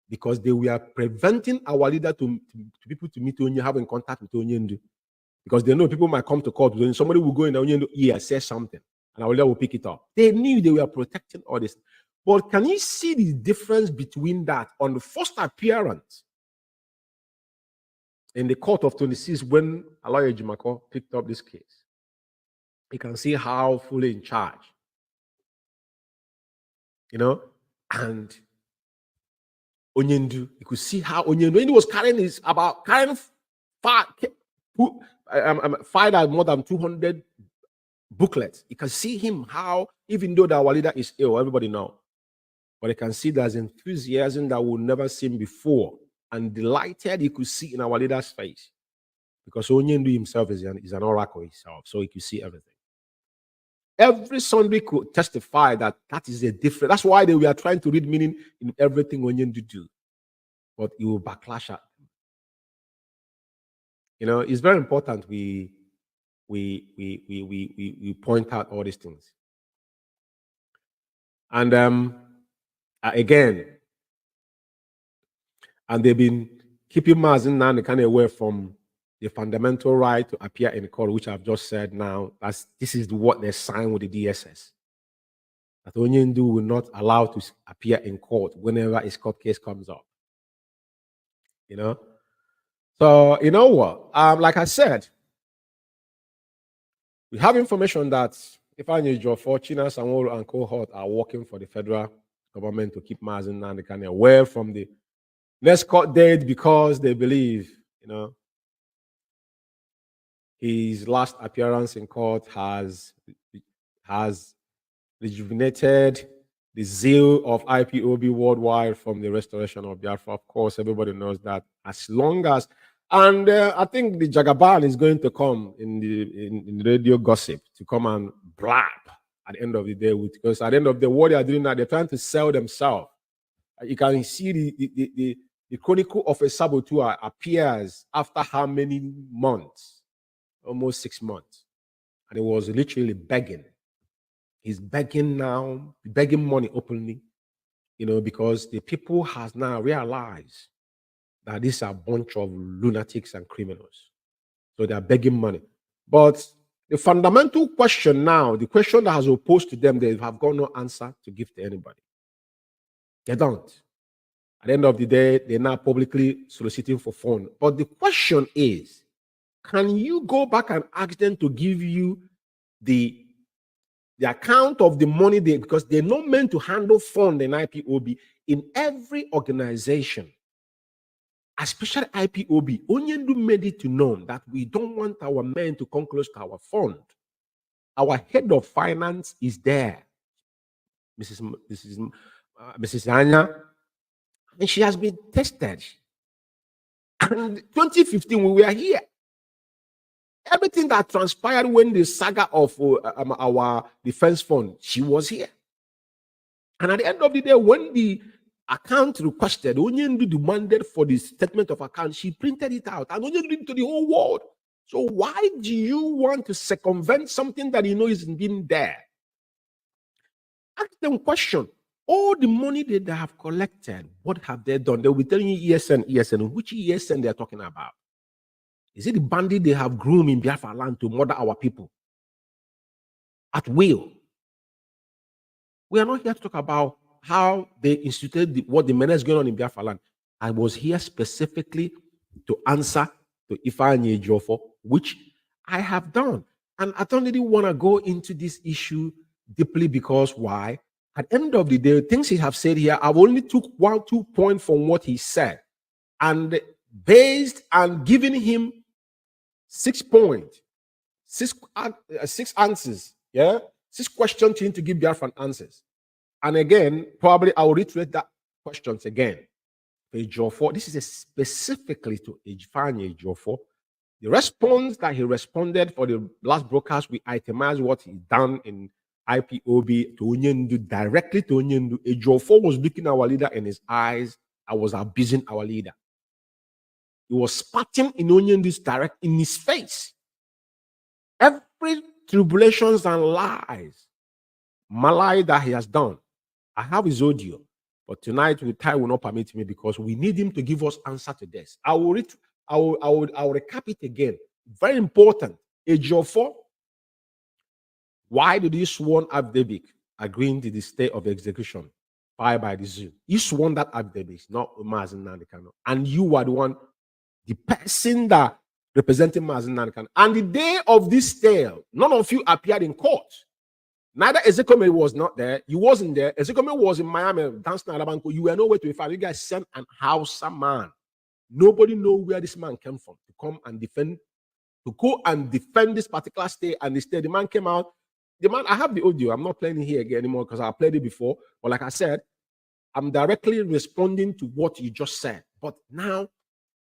Because they were preventing our leader to people to meet Onyendu, having contact with Onyendu. Because they know people might come to court. When somebody will go in Onyendu ear, say something, and our leader will pick it up. They knew they were protecting all this. But can you see the difference between that on the first appearance in the court of 26 when Aloy Ejimakor picked up this case? You can see how fully in charge, you know, and Onyendu, you could see how Onyendu was carrying fired more than 200 booklets. You can see him how, even though our leader is ill, everybody knows, but you can see there's enthusiasm that we've never seen before, and delighted you could see in our leader's face, because Onyendu himself is an oracle himself, so he could see everything. Every Sunday could testify that is a different. That's why they were trying to read meaning in everything Onyendu do, but it will backlash at them. You know, it's very important we point out all these things. And again, and they've been keeping Mazen Nnamdi Kanu away from the fundamental right to appear in court, which I've just said now. This is what they signed with the DSS. that Onyendu will not allow to appear in court whenever his court case comes up. You know? So, you know what? Like I said, we have information that Ifeanyi Ejiofor, Chinasa Nworu, and cohort are working for the federal government to keep Mazi Nnamdi Kanu away from the next court date because they believe, you know, his last appearance in court has rejuvenated the zeal of IPOB worldwide from the restoration of Biafra. Of course, everybody knows that as long as, and I think the Jagaban is going to come in the radio gossip to come and blab at the end of the day, because at the end of the day, what they are doing now, they're trying to sell themselves. You can see the Chronicle of a Saboteur appears after how many months? Almost 6 months. And he was literally begging. He's begging now, begging money openly, you know, because the people has now realized that these are a bunch of lunatics and criminals. So they are begging money. But the fundamental question now, the question that has opposed to them, they have got no answer to give to anybody. They don't. At the end of the day, they're now publicly soliciting for funds. But the question is, can you go back and ask them to give you the account of the money because they're not meant to handle fund in IPOB in every organization, especially IPOB. Onyendu made it to know that we don't want our men to come close to our fund. Our head of finance is there, Mrs. Anya, and she has been tested. And 2015, we were here. Everything that transpired when the saga of our defense fund, she was here. And at the end of the day, when the account requested, Onyendu demanded for the statement of account, she printed it out and Onyendu did it to the whole world. So why do you want to circumvent something that you know isn't been there? Ask them question. All the money that they have collected, what have they done? They will be telling you ESN. Which ESN they are talking about? Is it the bandit they have groomed in Biafra land to murder our people at will? We are not here to talk about how they instituted what the menace going on in Biafra land. I was here specifically to answer to Ifeanyi Ejiofor, which I have done. And I don't really want to go into this issue deeply because why? At the end of the day, things he have said here, I've only took 1-2 points from what he said. And based on giving him 6 points, six answers, yeah? 6 questions to him to give Biafran answers. And again, probably I will reiterate that questions again. Ejiofor, this is specifically to Ifeanyi Ejiofor. The response that he responded for the last broadcast, we itemized what he done in IPOB to Onyendu, directly to Onyendu. Ejiofor was looking our leader in his eyes. I was abusing our leader. He was spitting in Onyendu's direct in his face. Every tribulations and lies, malign that he has done. I have his audio, but tonight time will not permit me because we need him to give us answer to this. I will recap it again. Very important. Ejiofor, why did you sworn affidavit agreeing to the state of execution filed by the zoo? You sworn that affidavit, not Mazi Nnamdi Kanu, and you were the one. The person that representing Mazi Nnamdi Kanu. And the day of this tale, none of you appeared in court. Neither Ezekome was not there. You wasn't there. Ezekome was in Miami, dancing at Alabanco. You were nowhere to find. You guys sent an Hausa man. Nobody know where this man came from to come and defend, to go and defend this particular state. And the state, the man came out. The man, I have the audio. I'm not playing it here again anymore because I played it before. But like I said, I'm directly responding to what you just said. But now,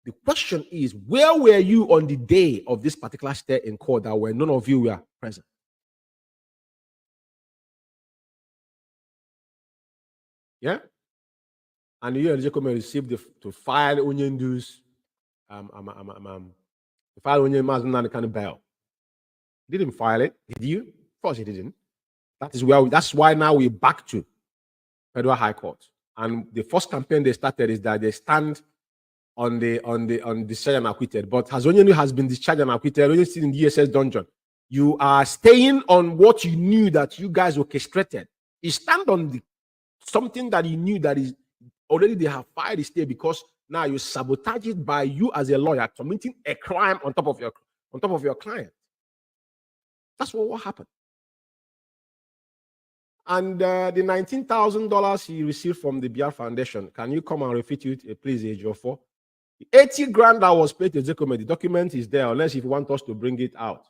the question is, where were you on the day of this particular stay in court that where none of you were present? Yeah? And you and Jacob received to file Onyendu's to file Mazi Nnamdi Kanu bail. He didn't file it, did you? Of course he didn't. That's why now we're back to Federal High Court. And the first campaign they started is that they stand on discharged and acquitted. But as Onyendu has been discharged and acquitted, only still in the DSS dungeon. You are staying on what you knew that you guys orchestrated. He stand on the something that he knew that is already they have fired his stay because now you sabotage it by you as a lawyer committing a crime on top of your client. That's what happened. And the $19,000 he received from the BR Foundation, can you come and refute it, please, Ejiofor? 80 grand that was paid to Zekome, the document is there, unless if you want us to bring it out.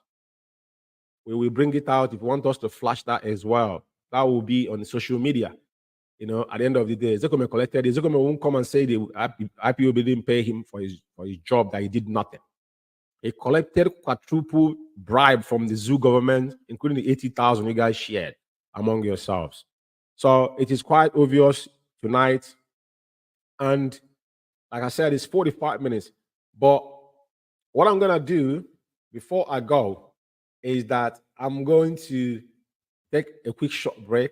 We will bring it out if you want us to flash that as well. That will be on social media. You know, at the end of the day, Zekome collected it. Zekome won't come and say the IPOB didn't pay him for his job, that he did nothing. He collected quadruple bribe from the zoo government, including the 80,000 you guys shared among yourselves. So it is quite obvious tonight. And like I said, it's 45 minutes. But what I'm going to do before I go is that I'm going to take a quick short break.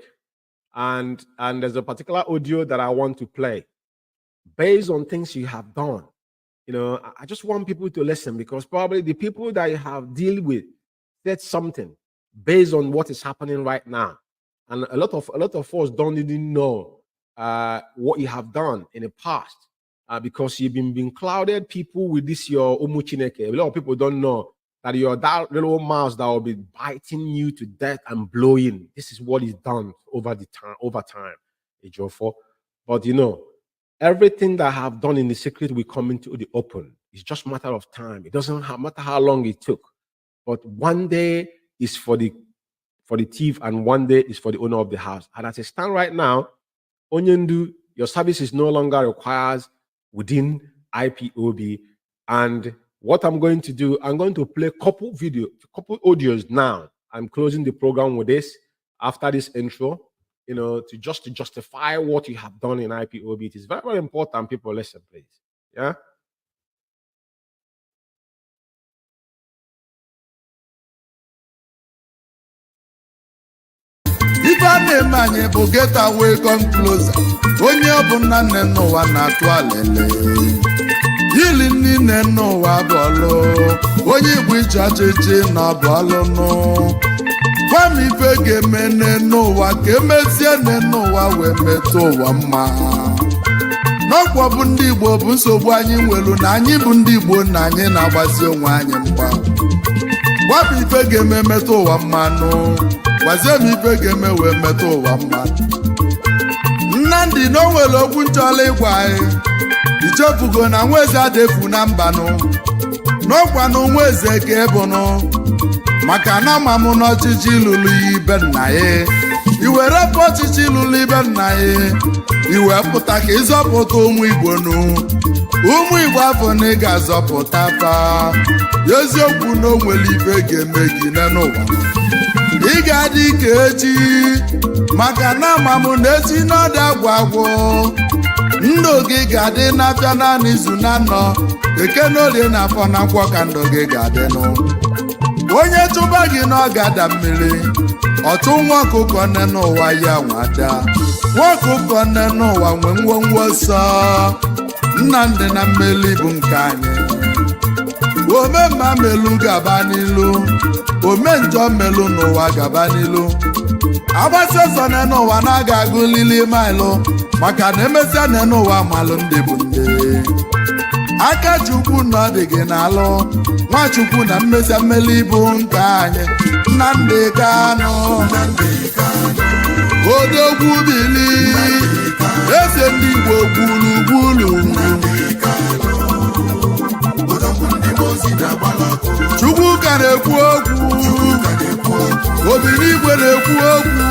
And there's a particular audio that I want to play based on things you have done. You know, I just want people to listen, because probably the people that you have dealt with said something based on what is happening right now. And a lot of us don't even know what you have done in the past, because you've been clouded people with this your Umuchineke. A lot of people don't know that you're that little mouse that will be biting you to death and blowing. This is what is done over time, Ejiofor. But you know, everything that I have done in the secret will come into the open. It's just a matter of time. It doesn't matter how long it took. But one day is for the thief, and one day is for the owner of the house. And as I stand right now, Onyendu, your service is no longer required within IPOB. And what I'm going to do, I'm going to play couple audios now. I'm closing the program with this after this intro, you know, to justify what you have done in IPOB. It is very, very important. People, listen, please. Yeah. Ife a na-eme anyị bụ get away come closer. Onye ọbụla nne n'ụwa na-atụ alele. Ili nne n'ụwa bụ ọlụ. Onye Igbo iche ọchịchị na bụ ọlụ nụ. Gwa m ife ga-eme n'ụwa ka emezie n'ụwa wee metụ ụwa mma. N'ọkwa bụ ndị Igbo bụ nsogbu anyị nwelu, na anyị bụ ndị Igbo na anyị na-agbazi onwe anyị mgba. Gwa m ife ga-eme metụ ụwa mma nụ. Gwazie m ife ga-eme wee metụ ụwa mma. Nnamdi na o nwere okwu nchọla ịgwa anyị. Ichefugo na nwaeze adefu na mbanụ. N'ọkwa na nwaeze ka ịbụnụ. Maka na ama m n'ọchịchị lụrụ ibe nna ya. Iwere pụ ọchịchị lụrụ ibe nna ya. Iwe pụta ka ịzọpụta ụmụ Igbo nụ. Ụmụ Igbo afọ na ị ga-azọpụta fa. Eziokwu na o nwere ife ga-eme gị n'ụwa. Ị ga-adị ike echi, maka na ama m na echi n'ọdụ agwụ. Ndụ gị ga-adị n'afịa naanị izu na anọ. Eke n'orie na afọ na nkwọ ka ndụ gị ga-adị nụ. Onye chụba gị na ọ ga-ada mmiri, ọchụ nwa ọkụkọ nne n'ụwa ya nwada. Nwa ọkụkọ nne n'ụwa nwe ngwongwo nsọ. Nnamdi na mmeli bụ nke anyị. Ome mma melu gaba n'ilu, ome njọ melu n'ụwa gaba n'ilu. Agbasi ọsọ n'ụwa na-aga agụ lili maịlụ, maka na emesịa n'ụwa malụ ndị bụ ndị. Aka Chukwu na ọ dị gị n'alụ, Nwachukwu na mmesịa mmeli bụ nke anyị. Nnamdi Kanu, odogwu bili, eze ndị Igbo gburugburu. Chukwu ka na-ekwu okwu, Obinigwe na-ekwu okwu,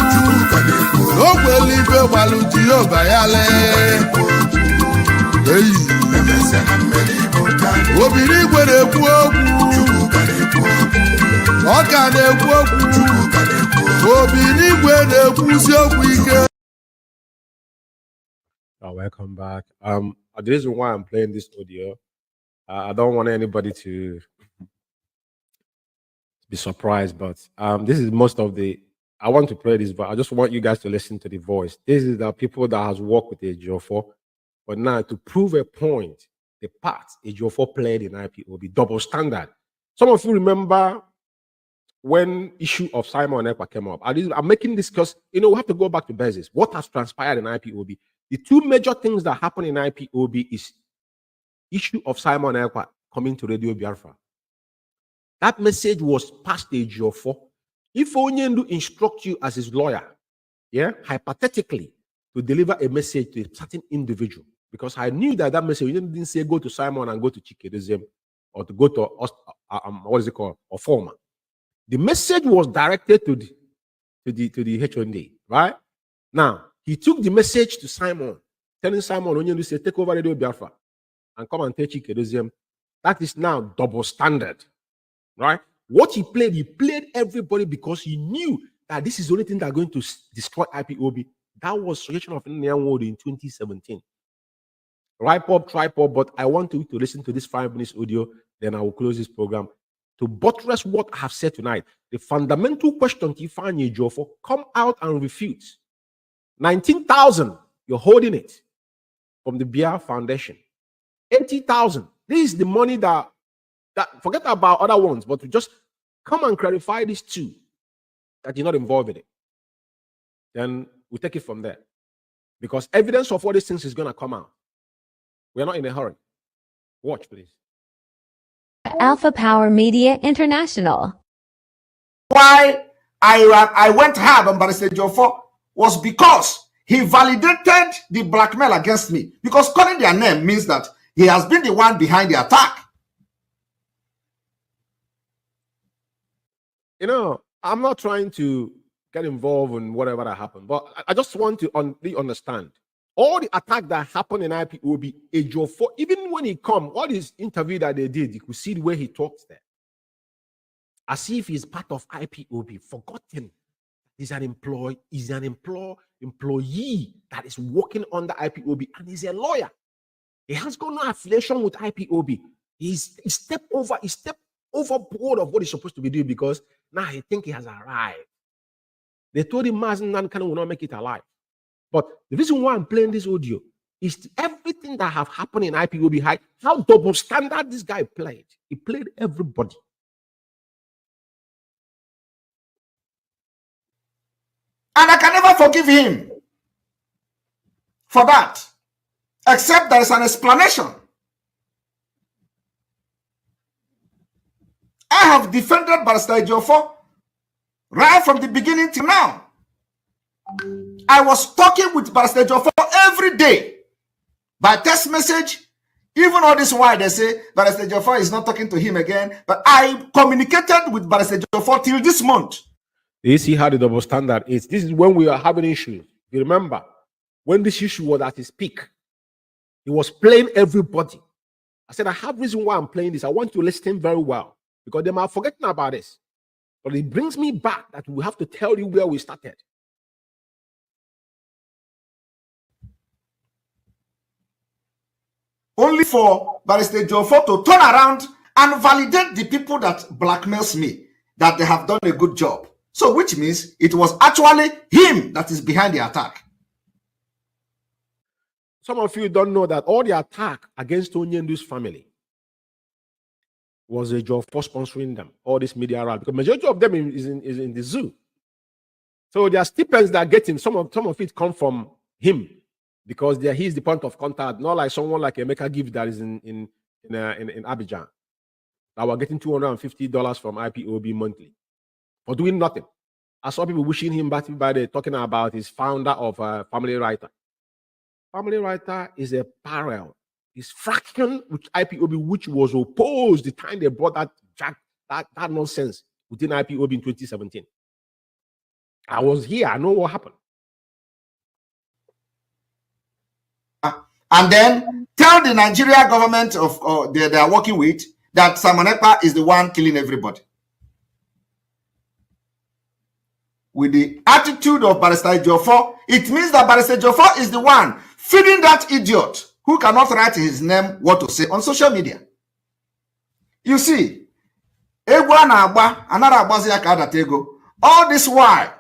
n'okwelu ife gbalụ Jehova ya lee. Obinigwe na-ekwu okwu, ọ ka na-ekwu okwu, Obinigwe na-ekwuzi okwu ike. Welcome back. The reason why I'm playing this audio, I don't want anybody to be surprised, but this is most of the. I want to play this, but I just want you guys to listen to the voice. This is the people that has worked with Ejiofor, but now to prove a point, the part Ejiofor played in IPOB, double standard. Some of you remember when issue of Simon Ekpa came up, I'm making this because, we have to go back to basics. What has transpired in IPOB? The two major things that happen in IPOB is issue of Simon Ekpa coming to Radio Biafra. That message was passed to Ejiofor. If Onyendu instruct you as his lawyer, hypothetically, to deliver a message to a certain individual, because I knew that message didn't say go to Simon and go to Chikedezem or to go to what is it called, or former. The message was directed to the HOD, right? Now he took the message to Simon, telling Simon Onyendu say take over Radio Biafra and come and take Chikedezem. That is now double standard, right? What he played everybody because he knew that this is the only thing that's going to destroy IPOB. That was creation of Indian world in 2017. Right, pop, tripod, but I want you to listen to this 5 minutes audio, then I will close this program. To buttress what I have said tonight, the fundamental question Tiffany Ejiofor, come out and refute. 19,000, you're holding it from the Bia Foundation. 80,000. This is the money that forget about other ones, but to just come and clarify these two that you're not involved in it. Then we take it from there. Because evidence of all these things is going to come out. We're not in a hurry. Watch, please. Alpha Power Media International. Why I went hard on Barrister Ejiofor was because he validated the blackmail against me. Because calling their name means that he has been the one behind the attack. I'm not trying to get involved in whatever that happened, but I just want to understand. All the attack that happened in IPOB, Ejiofor, even when he come, all his interview that they did, you could see the way he talks there. As if he's part of IPOB, forgotten. He's an employee that is working under IPOB, and he's a lawyer. He has got no affiliation with IPOB. He stepped overboard of what he's supposed to be doing because now he think he has arrived. They told him Mazen Nankana will not make it alive. But the reason why I'm playing this audio is everything that have happened in IPOB High, how double standard this guy played. He played everybody. And I can never forgive him for that, except there is an explanation. I have defended Barrister Ejiofor right from the beginning till now. I was talking with Barrister Ejiofor every day by text message. Even all this while they say Barrister Ejiofor is not talking to him again, but I communicated with Barrister Ejiofor till this month. You see how the double standard is. This is when we are having issues. You remember when this issue was at its peak, he was playing everybody. I said, I have reason why I'm playing this. I want you to listen very well because they might forget about this. But it brings me back that we have to tell you where we started. Only for Barrister Ejiofor to turn around and validate the people that blackmails me, that they have done a good job. So which means it was actually him that is behind the attack. Some of you don't know that all the attack against Onyendu's family was Ejiofor sponsoring them, all this media around, because majority of them is in the zoo. So their stipends that are getting, some of it come from him, because he's the point of contact, not like someone like Emeka Gift that is in Abidjan. That were getting $250 from IPOB monthly for doing nothing. I saw people wishing him back by the talking about his founder of Family Writer. Family Writer is a parallel. His fraction with IPOB, which was opposed the time they brought that nonsense within IPOB in 2017. I was here. I know what happened. And then tell the Nigeria government of they are working with that Simon Ekpa is the one killing everybody. With the attitude of Barrister Ejiofor, it means that Barrister Ejiofor is the one feeding that idiot who cannot write his name what to say on social media. You see, all this while,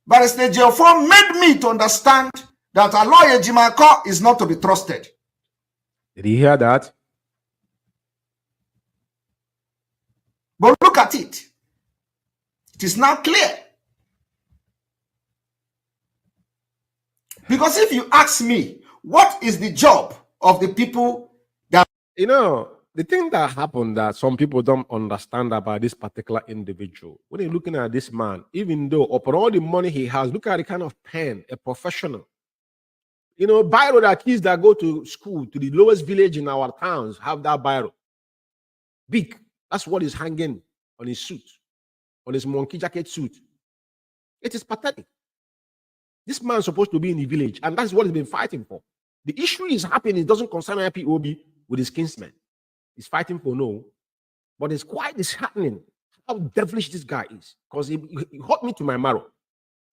Barrister Ejiofor made me to understand that a lawyer Jimako is not to be trusted. Did you hear that? But look at it. It is now clear. Because if you ask me, what is the job of the people that... You know, the thing that happened that some people don't understand about this particular individual, when you're looking at this man, even though upon all the money he has, look at the kind of pen, a professional. You know, biro that kids that go to school, to the lowest village in our towns, have that biro. Big. That's what is hanging on his suit, on his monkey jacket suit. It is pathetic. This man is supposed to be in the village, and that's what he's been fighting for. The issue is happening, it doesn't concern IPOB with his kinsmen. He's fighting for no, but it's quite disheartening how devilish this guy is, because he hurt me to my marrow.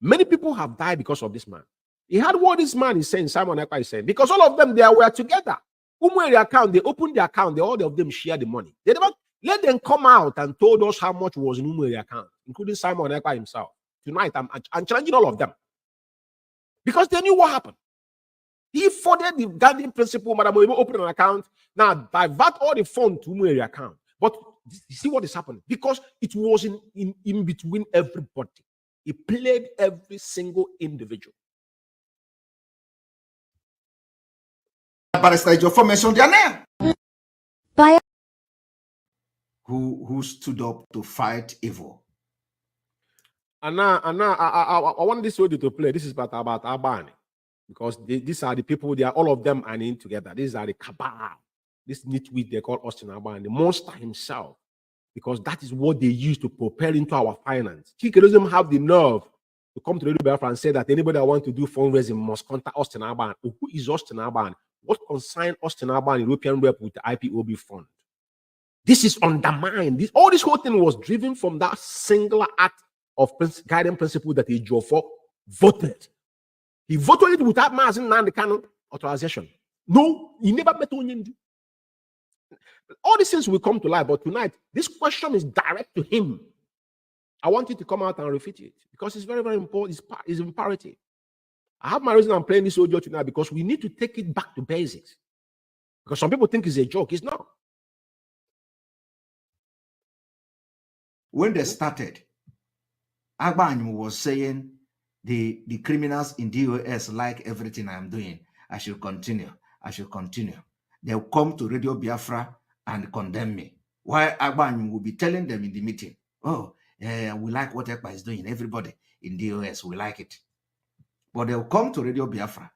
Many people have died because of this man. He had what this man is saying, Simon Ekpa is saying, because all of them, they were together. Umueri account, they opened the account, all of them share the money. They never let them come out and told us how much was in Umueri account, including Simon Ekpa himself. Tonight, I'm challenging all of them. Because they knew what happened. He furthered the guiding principle, Madam Oyibo opened an account, now divert all the funds to Umueri account. But you see what is happening? Because it was in between everybody. He played every single individual. Barrister Ejiofor mentioned their name. By Who stood up to fight evil. And now, I want this audio to play. This is about Abani. Because these are the people, they are all of them are in together. These are the cabal. This nitwit they call Austin Abani, the monster himself. Because that is what they use to propel into our finance. Chike doesn't have the nerve to come to Radio Biafra and say that anybody that wants to do fundraising must contact Austin Abani. Who is Austin Abani? What concerns Austin Abani European rep with the IPOB fund? This is undermined. All this whole thing was driven from that singular act of guiding principle that Ejiofor voted. He voted it without Mazen Nnamdi Kanu authorization. No, he never met Onyendu. All these things will come to light, but tonight, this question is direct to him. I want you to come out and refute it because it's very, very important. It's imperative. I have my reason I'm playing this audio tonight because we need to take it back to basics. Because some people think it's a joke. It's not. When they started, Agbanyu was saying the criminals in DOS like everything I'm doing. I should continue. I should continue. They'll come to Radio Biafra and condemn me. While Agbanyu will be telling them in the meeting, oh, we like what Ekpa is doing. Everybody in DOS, we like it. But they'll come to Radio Biafra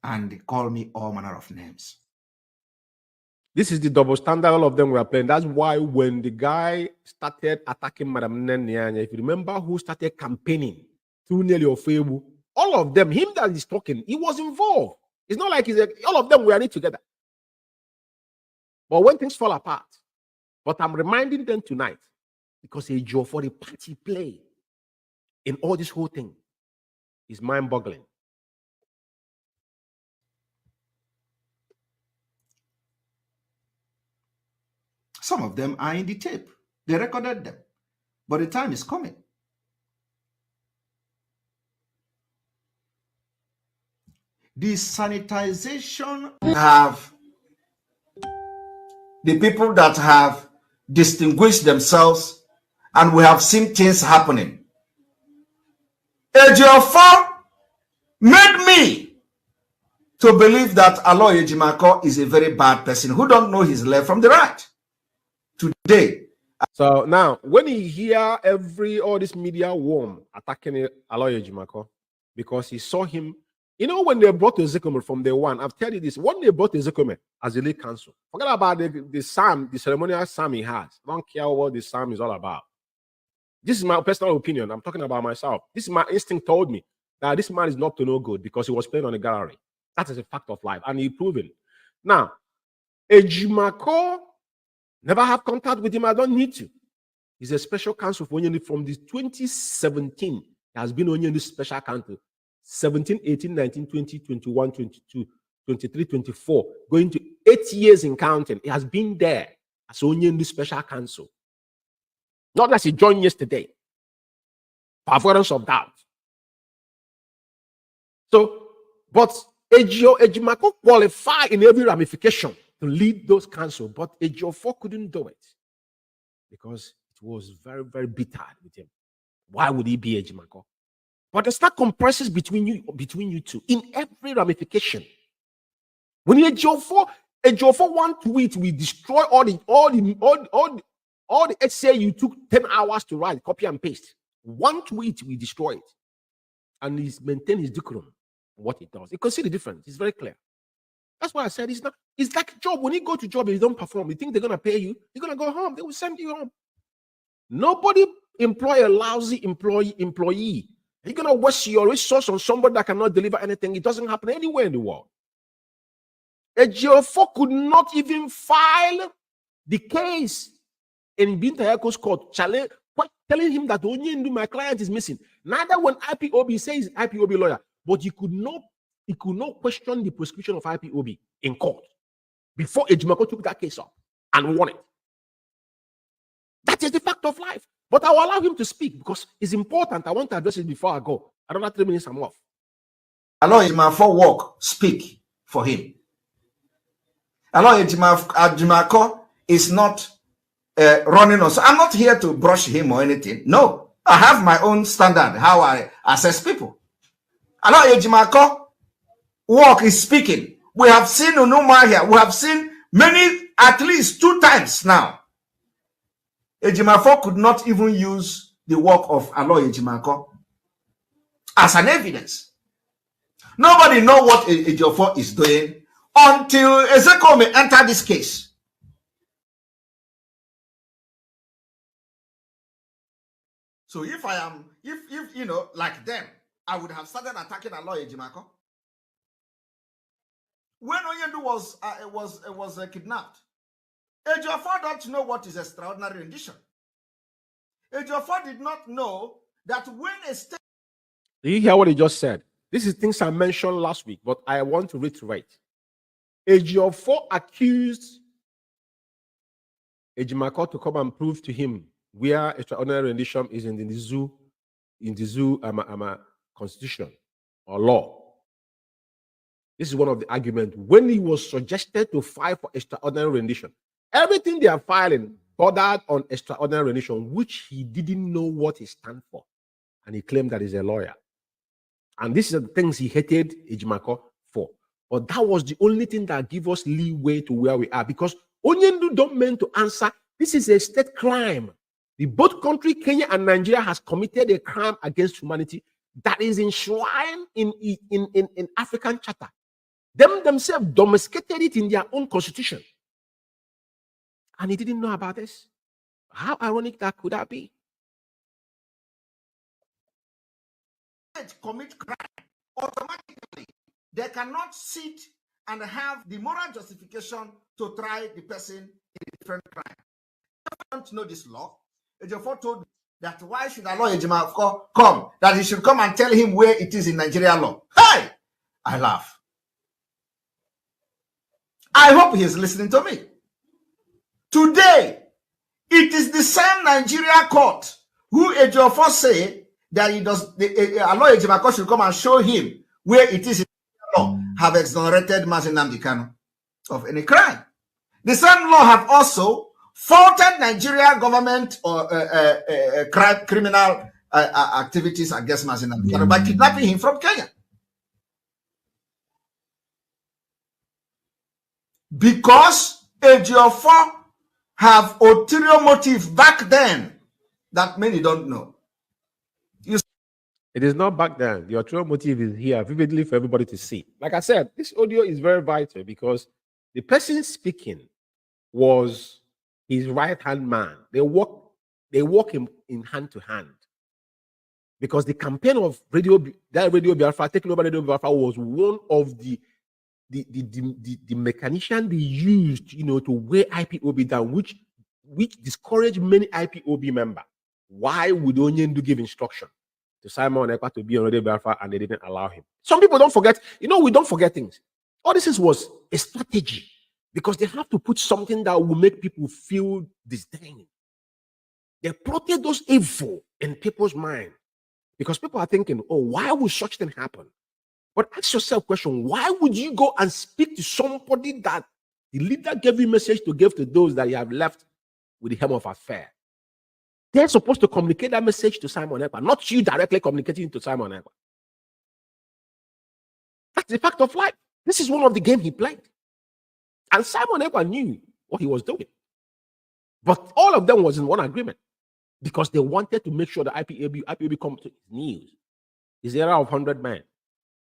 and call me all manner of names. This is the double standard all of them were playing. That's why when the guy started attacking Madam Nene, if you remember who started campaigning through Nelly Ofebu, all of them, him that is talking, he was involved. It's not like all of them were in it together. But when things fall apart, but I'm reminding them tonight, because Ejiofor the party play in all this whole thing is mind-boggling. Some of them are in the tape. They recorded them. But the time is coming. The sanitization have the people that have distinguished themselves, and we have seen things happening. Ejiofor made me to believe that Aloy Ejimakor is a very bad person who don't know his left from the right. Today. So now, when you hear all this media worm attacking Aloy Ejimakor, because he saw him, you know, when they brought Ezekiel from day one, I've told you this, when they brought Ezekiel as a lead counsel, forget about the psalm, the ceremonial psalm he has. I don't care what the psalm is all about. This is my personal opinion. I'm talking about myself. This is my instinct told me that this man is not up to no good because he was playing on the gallery. That is a fact of life, and he proven. Now, Ejimakor, never have contact with him. I don't need to. He's a special counsel for Onyendu from this 2017. He has been Onyendu special counsel. 17, 18, 19, 20, 21, 22, 23, 24. Going to 8 years in counting. He has been there as Onyendu special counsel. Not as he joined yesterday. For avoidance of doubt. So, but Ejimakor qualified in every ramification to lead those council, but Ejiofor couldn't do it. because it was very, very bitter with him. Why would he be Ejimako? But there's not compresses between you two in every ramification. When you Ejiofor one tweet, we destroy all the essay you took 10 hours to write, copy and paste. One tweet, we destroy it. And he's maintained his decorum, what he does. You can see the difference. It's very clear. That's why I said it's like a job. When you go to job and you don't perform, you think they're gonna pay you, you're gonna go home. They will send you home. Nobody employ a lousy employee. You're gonna waste your resource on somebody that cannot deliver anything. It doesn't happen anywhere in the world. Ejiofor could not even file the case in Binta Eko's court, telling him that only my client is missing. Neither when IPOB says IPOB lawyer, but he could not question the prescription of IPOB in court before Ejimako took that case up and won it. That is the fact of life. But I will allow him to speak because it's important. I want to address it before I go. Another 3 minutes, I'm off. Allow Ejimako work, speak for him. Allow Ejimako is not running on. So I'm not here to brush him or anything. No, I have my own standard, how I assess people. Allow Ejimako work is speaking. We have seen Unuma here. We have seen many, at least 2 times now. Ejimako could not even use the work of Aloy Ejimako as an evidence. Nobody know what Ejiofor is doing until Ezeko may enter this case. So if I am, if you know, like them, I would have started attacking Aloy Ejimako. When Onyendu was kidnapped, Ejiofor don't know what is extraordinary rendition. Ejiofor did not know that when a state... Do you hear what he just said? This is things I mentioned last week, but I want to reiterate. Ejiofor accused Ejimako to come and prove to him where extraordinary rendition is in the zoo constitution or law. This is one of the arguments. When he was suggested to file for extraordinary rendition, everything they are filing bordered on extraordinary rendition, which he didn't know what it stands for. And he claimed that he's a lawyer. And these are the things he hated Ejimako for. But that was the only thing that gave us leeway to where we are. Because Onyendu don't mean to answer. This is a state crime. The both country, Kenya and Nigeria, has committed a crime against humanity that is enshrined in African Charter. Them themselves domesticated it in their own constitution. And he didn't know about this. How ironic that could that be? Commit crime automatically. They cannot sit and have the moral justification to try the person in a different crime. If you don't know this law, Ejiofor told that why should Aloy Ejimako come? That he should come and tell him where it is in Nigeria law. Hey! I laugh. I hope he is listening to me. Today, it is the same Nigeria court who Ejiofor say that he does Aloy Ejimako should come and show him where it is in law, have exonerated Mazi Nnamdi Kanu of any crime. The same law have also faulted Nigeria government or criminal activities against Mazi Nnamdi Kanu by kidnapping him from Kenya. Because Ejiofor have ulterior motive back then that many don't know. It is not back then. The ulterior motive is here vividly for everybody to see. Like I said, this audio is very vital because the person speaking was his right-hand man. They work in hand to hand. Because the campaign of Radio Biafra, taking over Radio Biafra, was one of the mechanician they used, to weigh IPOB down, which discouraged many IPOB members. Why would Onyendu give instruction to Simon Ekpa to be on Radio Biafra and they didn't allow him? Some people don't forget. We don't forget things. All this was a strategy because they have to put something that will make people feel disdain. They plotted those evil in people's mind because people are thinking, oh, why would such thing happen? But ask yourself a question, why would you go and speak to somebody that the leader gave you a message to give to those that you have left with the helm of affair? They're supposed to communicate that message to Simon Ekpa, not you directly communicating to Simon Ekpa. That's the fact of life. This is one of the games he played. And Simon Ekpa knew what he was doing. But all of them was in one agreement because they wanted to make sure that IPOB come to news. His era of 100 men.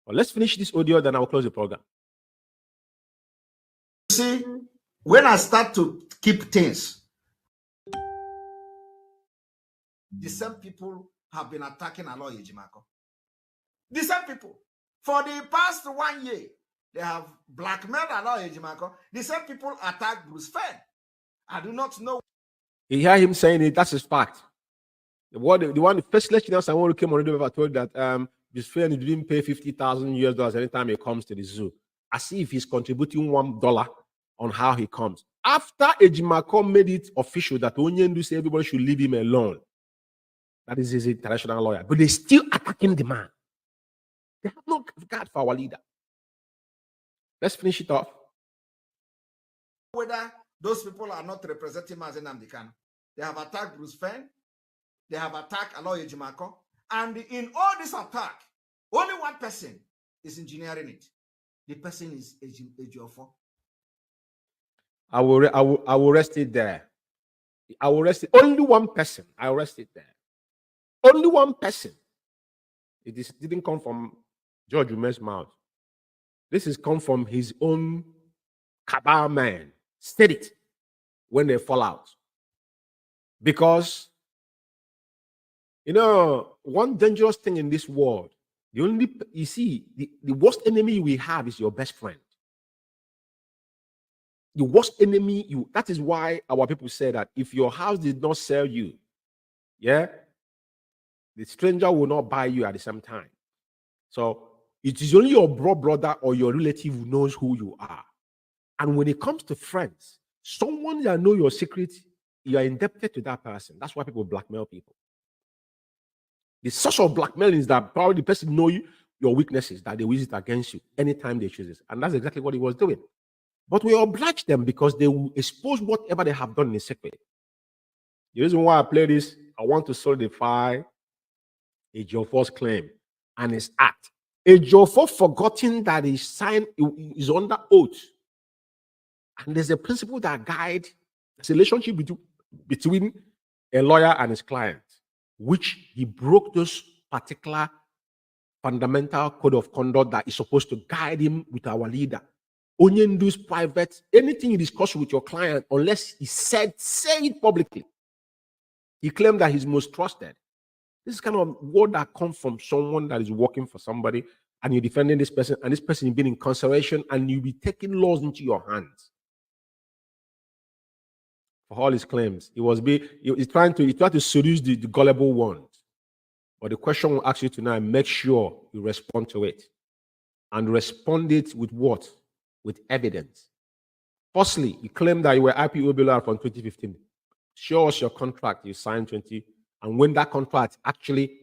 Well, let's finish this audio, then I'll close the program. See, when I start to keep things, the same people have been attacking Aloy Ejimakor. The same people. For the past 1 year, they have blackmailed Aloy Ejimakor. The same people attack Bruce Fenn. I do not know. You hear him saying it, that's his fact. The first lecturer someone who came on radio told that Bruce Fenn didn't pay $50,000 anytime he comes to the zoo. As if he's contributing $1 on how he comes. After Ejimakor made it official that Onyendu said everybody should leave him alone. That is his international lawyer. But they're still attacking the man. They have no regard for our leader. Let's finish it off. Whether those people are not representing Mazen Nnamdi Kanu. They have attacked Bruce Fenn. They have attacked Aloy Ejimakor. And in all this attack, only one person is engineering it. The person is Ejiofor. I will rest it there. I will rest it. Only one person. I will rest it there. Only one person. It didn't come from George Ume's mouth. This has come from his own cabal man. Said it when they fall out. Because, one dangerous thing in this world, the worst enemy we have is your best friend. The worst enemy that is why our people say that if your house did not sell you, the stranger will not buy you at the same time. So it is only your brother or your relative who knows who you are. And when it comes to friends, someone that knows your secret, you are indebted to that person. That's why people blackmail people. The source of blackmail is that probably the person knows your weaknesses, that they use it against you anytime they choose it. And that's exactly what he was doing. But we oblige them because they will expose whatever they have done in secret. The reason why I play this, I want to solidify Ejiofor's claim and his act. Ejiofor forgotten that he signed, is under oath. And there's a principle that guides the relationship between a lawyer and his client, which he broke those particular fundamental code of conduct that is supposed to guide him with our leader. Onyendu's private, anything you discuss with your client, unless he say it publicly. He claimed that he's most trusted. This is kind of word that comes from someone that is working for somebody and you're defending this person, and this person is being in consideration, and you'll be taking laws into your hands. For all his claims, he tried to seduce the gullible ones. But the question we'll ask you tonight, make sure you respond to it. And respond it with what? With evidence. Firstly, you claim that you were IPOB lawyer from 2015. Show us your contract you signed 20, and when that contract actually,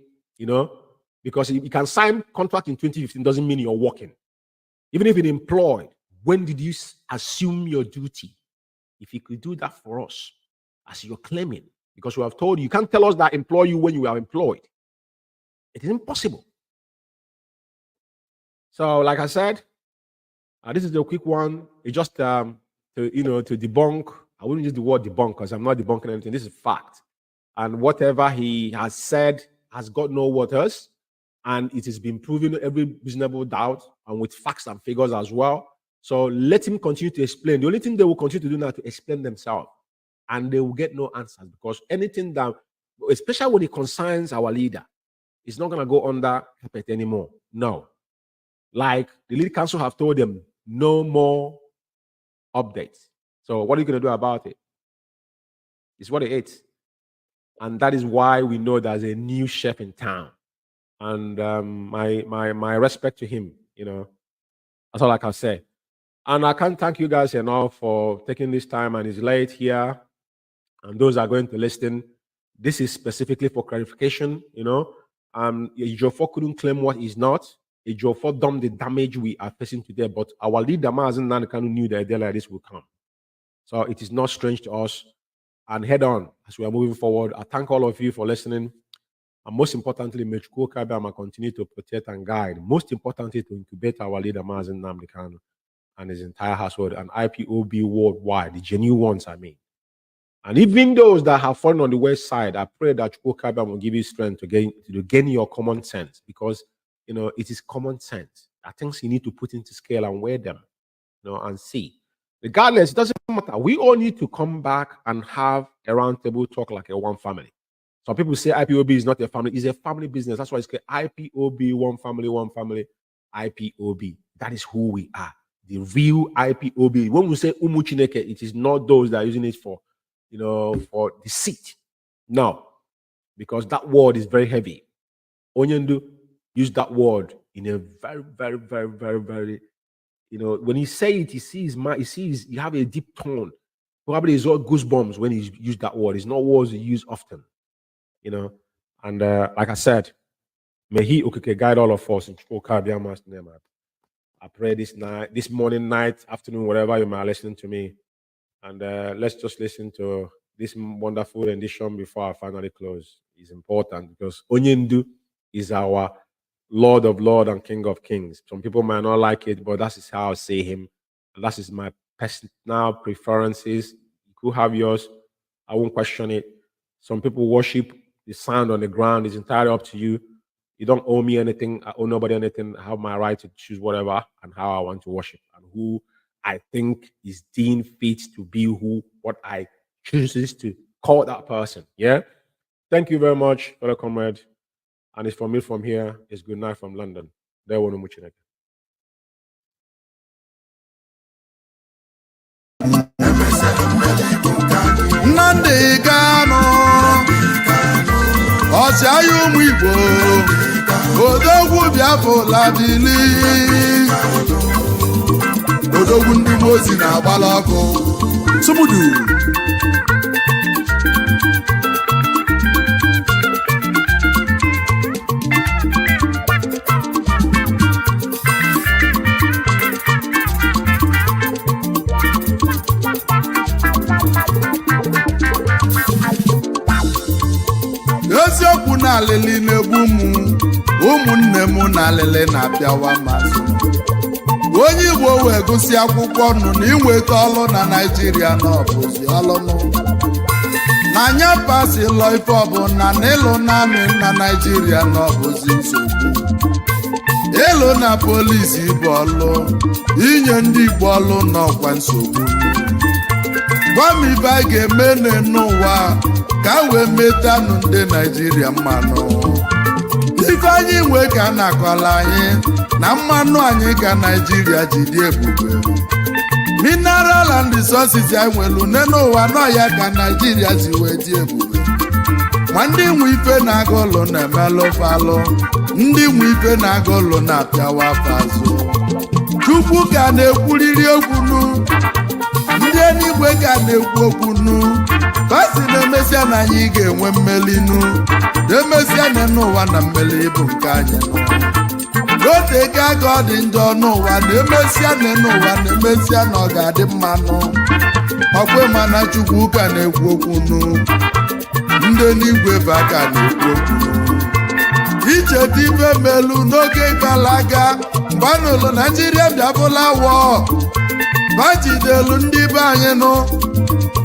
because you can sign contract in 2015 doesn't mean you're working. Even if it's employed, when did you assume your duty? If you could do that for us, as you're claiming, because we have told you can't tell us that employ you when you are employed. It is impossible. So, like I said, this is the quick one. It's just to debunk. I wouldn't use the word debunk because I'm not debunking anything. This is fact. And whatever he has said has got no waters. And it has been proven every reasonable doubt and with facts and figures as well. So let him continue to explain. The only thing they will continue to do now is to explain themselves. And they will get no answers because anything that, especially when it concerns our leader, is not going to go under carpet anymore. No. Like the lead council have told them, no more updates. So what are you going to do about it? It's what it is. And that is why we know there's a new chef in town. And my respect to him, that's all I can say. And I can't thank you guys enough for taking this time, and it's late here. And those are going to listen. This is specifically for clarification, Ejiofor couldn't claim what he's not. Ejiofor done the damage we are facing today, but our leader, Mazen Nnamdi Kanu, knew that a day like this will come. So it is not strange to us. and head on as we are moving forward. I thank all of you for listening. And most importantly, may Chukwu Kabiyama continue to protect and guide. Most importantly, to incubate our leader, Mazi Nnamdi Kanu, and his entire household, and IPOB worldwide, the genuine ones, I mean. And even those that have fallen on the west side, I pray that Chukwu Kabiyama will give you strength to gain your common sense, because, you know, it is common sense. I think you need to put into scale and weigh them, you know, and see. Regardless, it doesn't matter. We all need to come back and have a roundtable talk like a one family. Some people say IPOB is not a family. It's a family business. That's why it's called IPOB, one family, IPOB. That is who we are. The real IPOB. When we say Umu Chineke, it is not those that are using it for, you know, for deceit. No. Because that word is very heavy. Onyendu used that word in a very, very, very, very, very, you know, when he say it, he sees you have a deep tone. Probably it's all goosebumps when he used that word. It's not words he use often. You know, and like I said, may he guide all of us in Chukwu Kabiyama's name. I pray this night, this morning, night, afternoon, whatever you might listen to me. And let's just listen to this wonderful rendition before I finally close. It's important because Onyendu is our Lord of Lords and King of Kings. Some people might not like it, but that is how I say him. And that is my personal preferences. You could have yours. I won't question it. Some people worship the sand on the ground. Is entirely up to you. You don't owe me anything. I owe nobody anything. I have my right to choose whatever and how I want to worship and who I think is deemed fit to be what I chooses to call that person. Yeah. Thank you very much, fellow comrade. And it's from me from here. It's good night from London. There won't much. Nnamdi Kanu ọchịagha ụmụ Igbo odogwu Biafra bili odogwu ndị mozi na-agbala ọkụ Sumudu eziokwu na alili na-egbu ụmụnne m na alili na-apịawa mazụ onye Igbo wee gụsị akwụkwọ nụ na inweta ọlụ na Naịjirịa na ọbụzi ọlụnụ na anya pasi lọ ife ọbụla na ịlụ na amị na Naịjirịa na ọbụzi nsogbu ịlụ na polisi bụ ọlụ inye ndị Igbo ọlụ n'ọkwa nsogbu gwa m ibe a ga-eme n'ụwa ka wee metanụ ndị Naịjirịa mmanụ ife anyị nwe ka a na-akọla anyị na mmanụ anyị ka Naịjirịa ji dị ebube mineral and resources anyị nwelu n'ụwa n'ọya ka Naịjirịa si wee dị ebube ma ndị nwe ife na-aga ụlọ na-emelụ falụ ndị nwe ife na-aga ụlọ na-apịawa fazụ Chukwu ka na-ekwuriri okwunu ndị eluigwe ka na-ekwu okwunu basi na-emesịa na anyị ga-enwe mmelinu na-emesịa na n'ụwa na mmeli bụ nke anyị n'ote ka ọ dị njọ n'ụwa na-emesịa na n'ụwa na-emesịa na ọ ga-adị mmanụ ọkwe mana Chukwu ka na-ekwu okwunu ndị eluigwe bụ aka na-ekwu okwunu icheta ife melu n'oge gara aga mgbe a n'ụlọ Naịjirịa bịabụla wọ bajidelu ndị be anyị nụ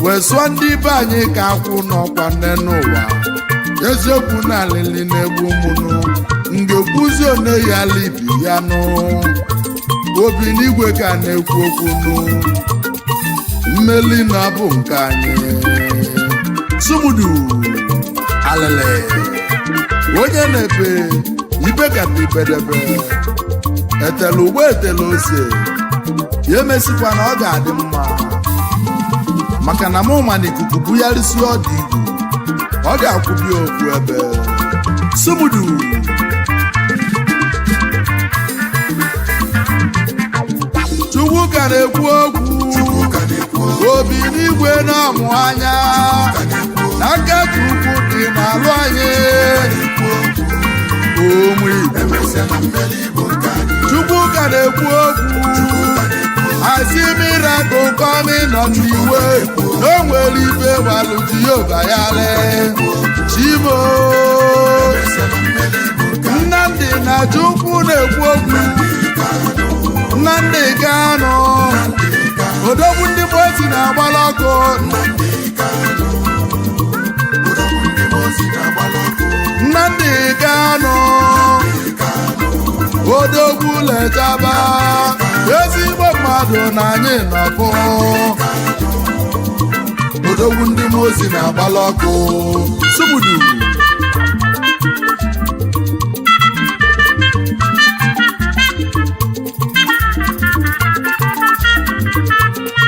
wee sụọ ndị be anyị ka akwụ n'ọkwa nne n'ụwa eziokwu na alili na-egbu mụnụ ngekwuzi one ya libi ya nụ obi n'igwe ka na-ekwu okwu nụ mmeli na bụ nke anyị Sumudu alele onye na-epe ibe kata ibedebe etela ugbo etela ose ya emesikwa na ọ ga-adị mma maka na mụ ma na ikuku bugharịsi ọdụ igwu ọ ga-akwụbi ofu ebe Sumudu Chukwu ka na-ekwu okwu obi n'igwe na-amụ anya n'aka Chukwu dị n'alụ anyị ụmụ Igbo Chukwu ka na-ekwu okwu I see miracle coming on the way. No nwere ife walu Jehova ya le. Chibo. Nnamdi na Chukwu na-ekwu okwu. Nnamdi Kanu. Odogwu ndị Mosi na-agbala ọkụ. Nnamdi Kanu. Odogwu lechaba. Ezigbo mmadụ na anyị nọpụ. Odogwu ndị Mosi na-agbala ọkụ. Sumudu.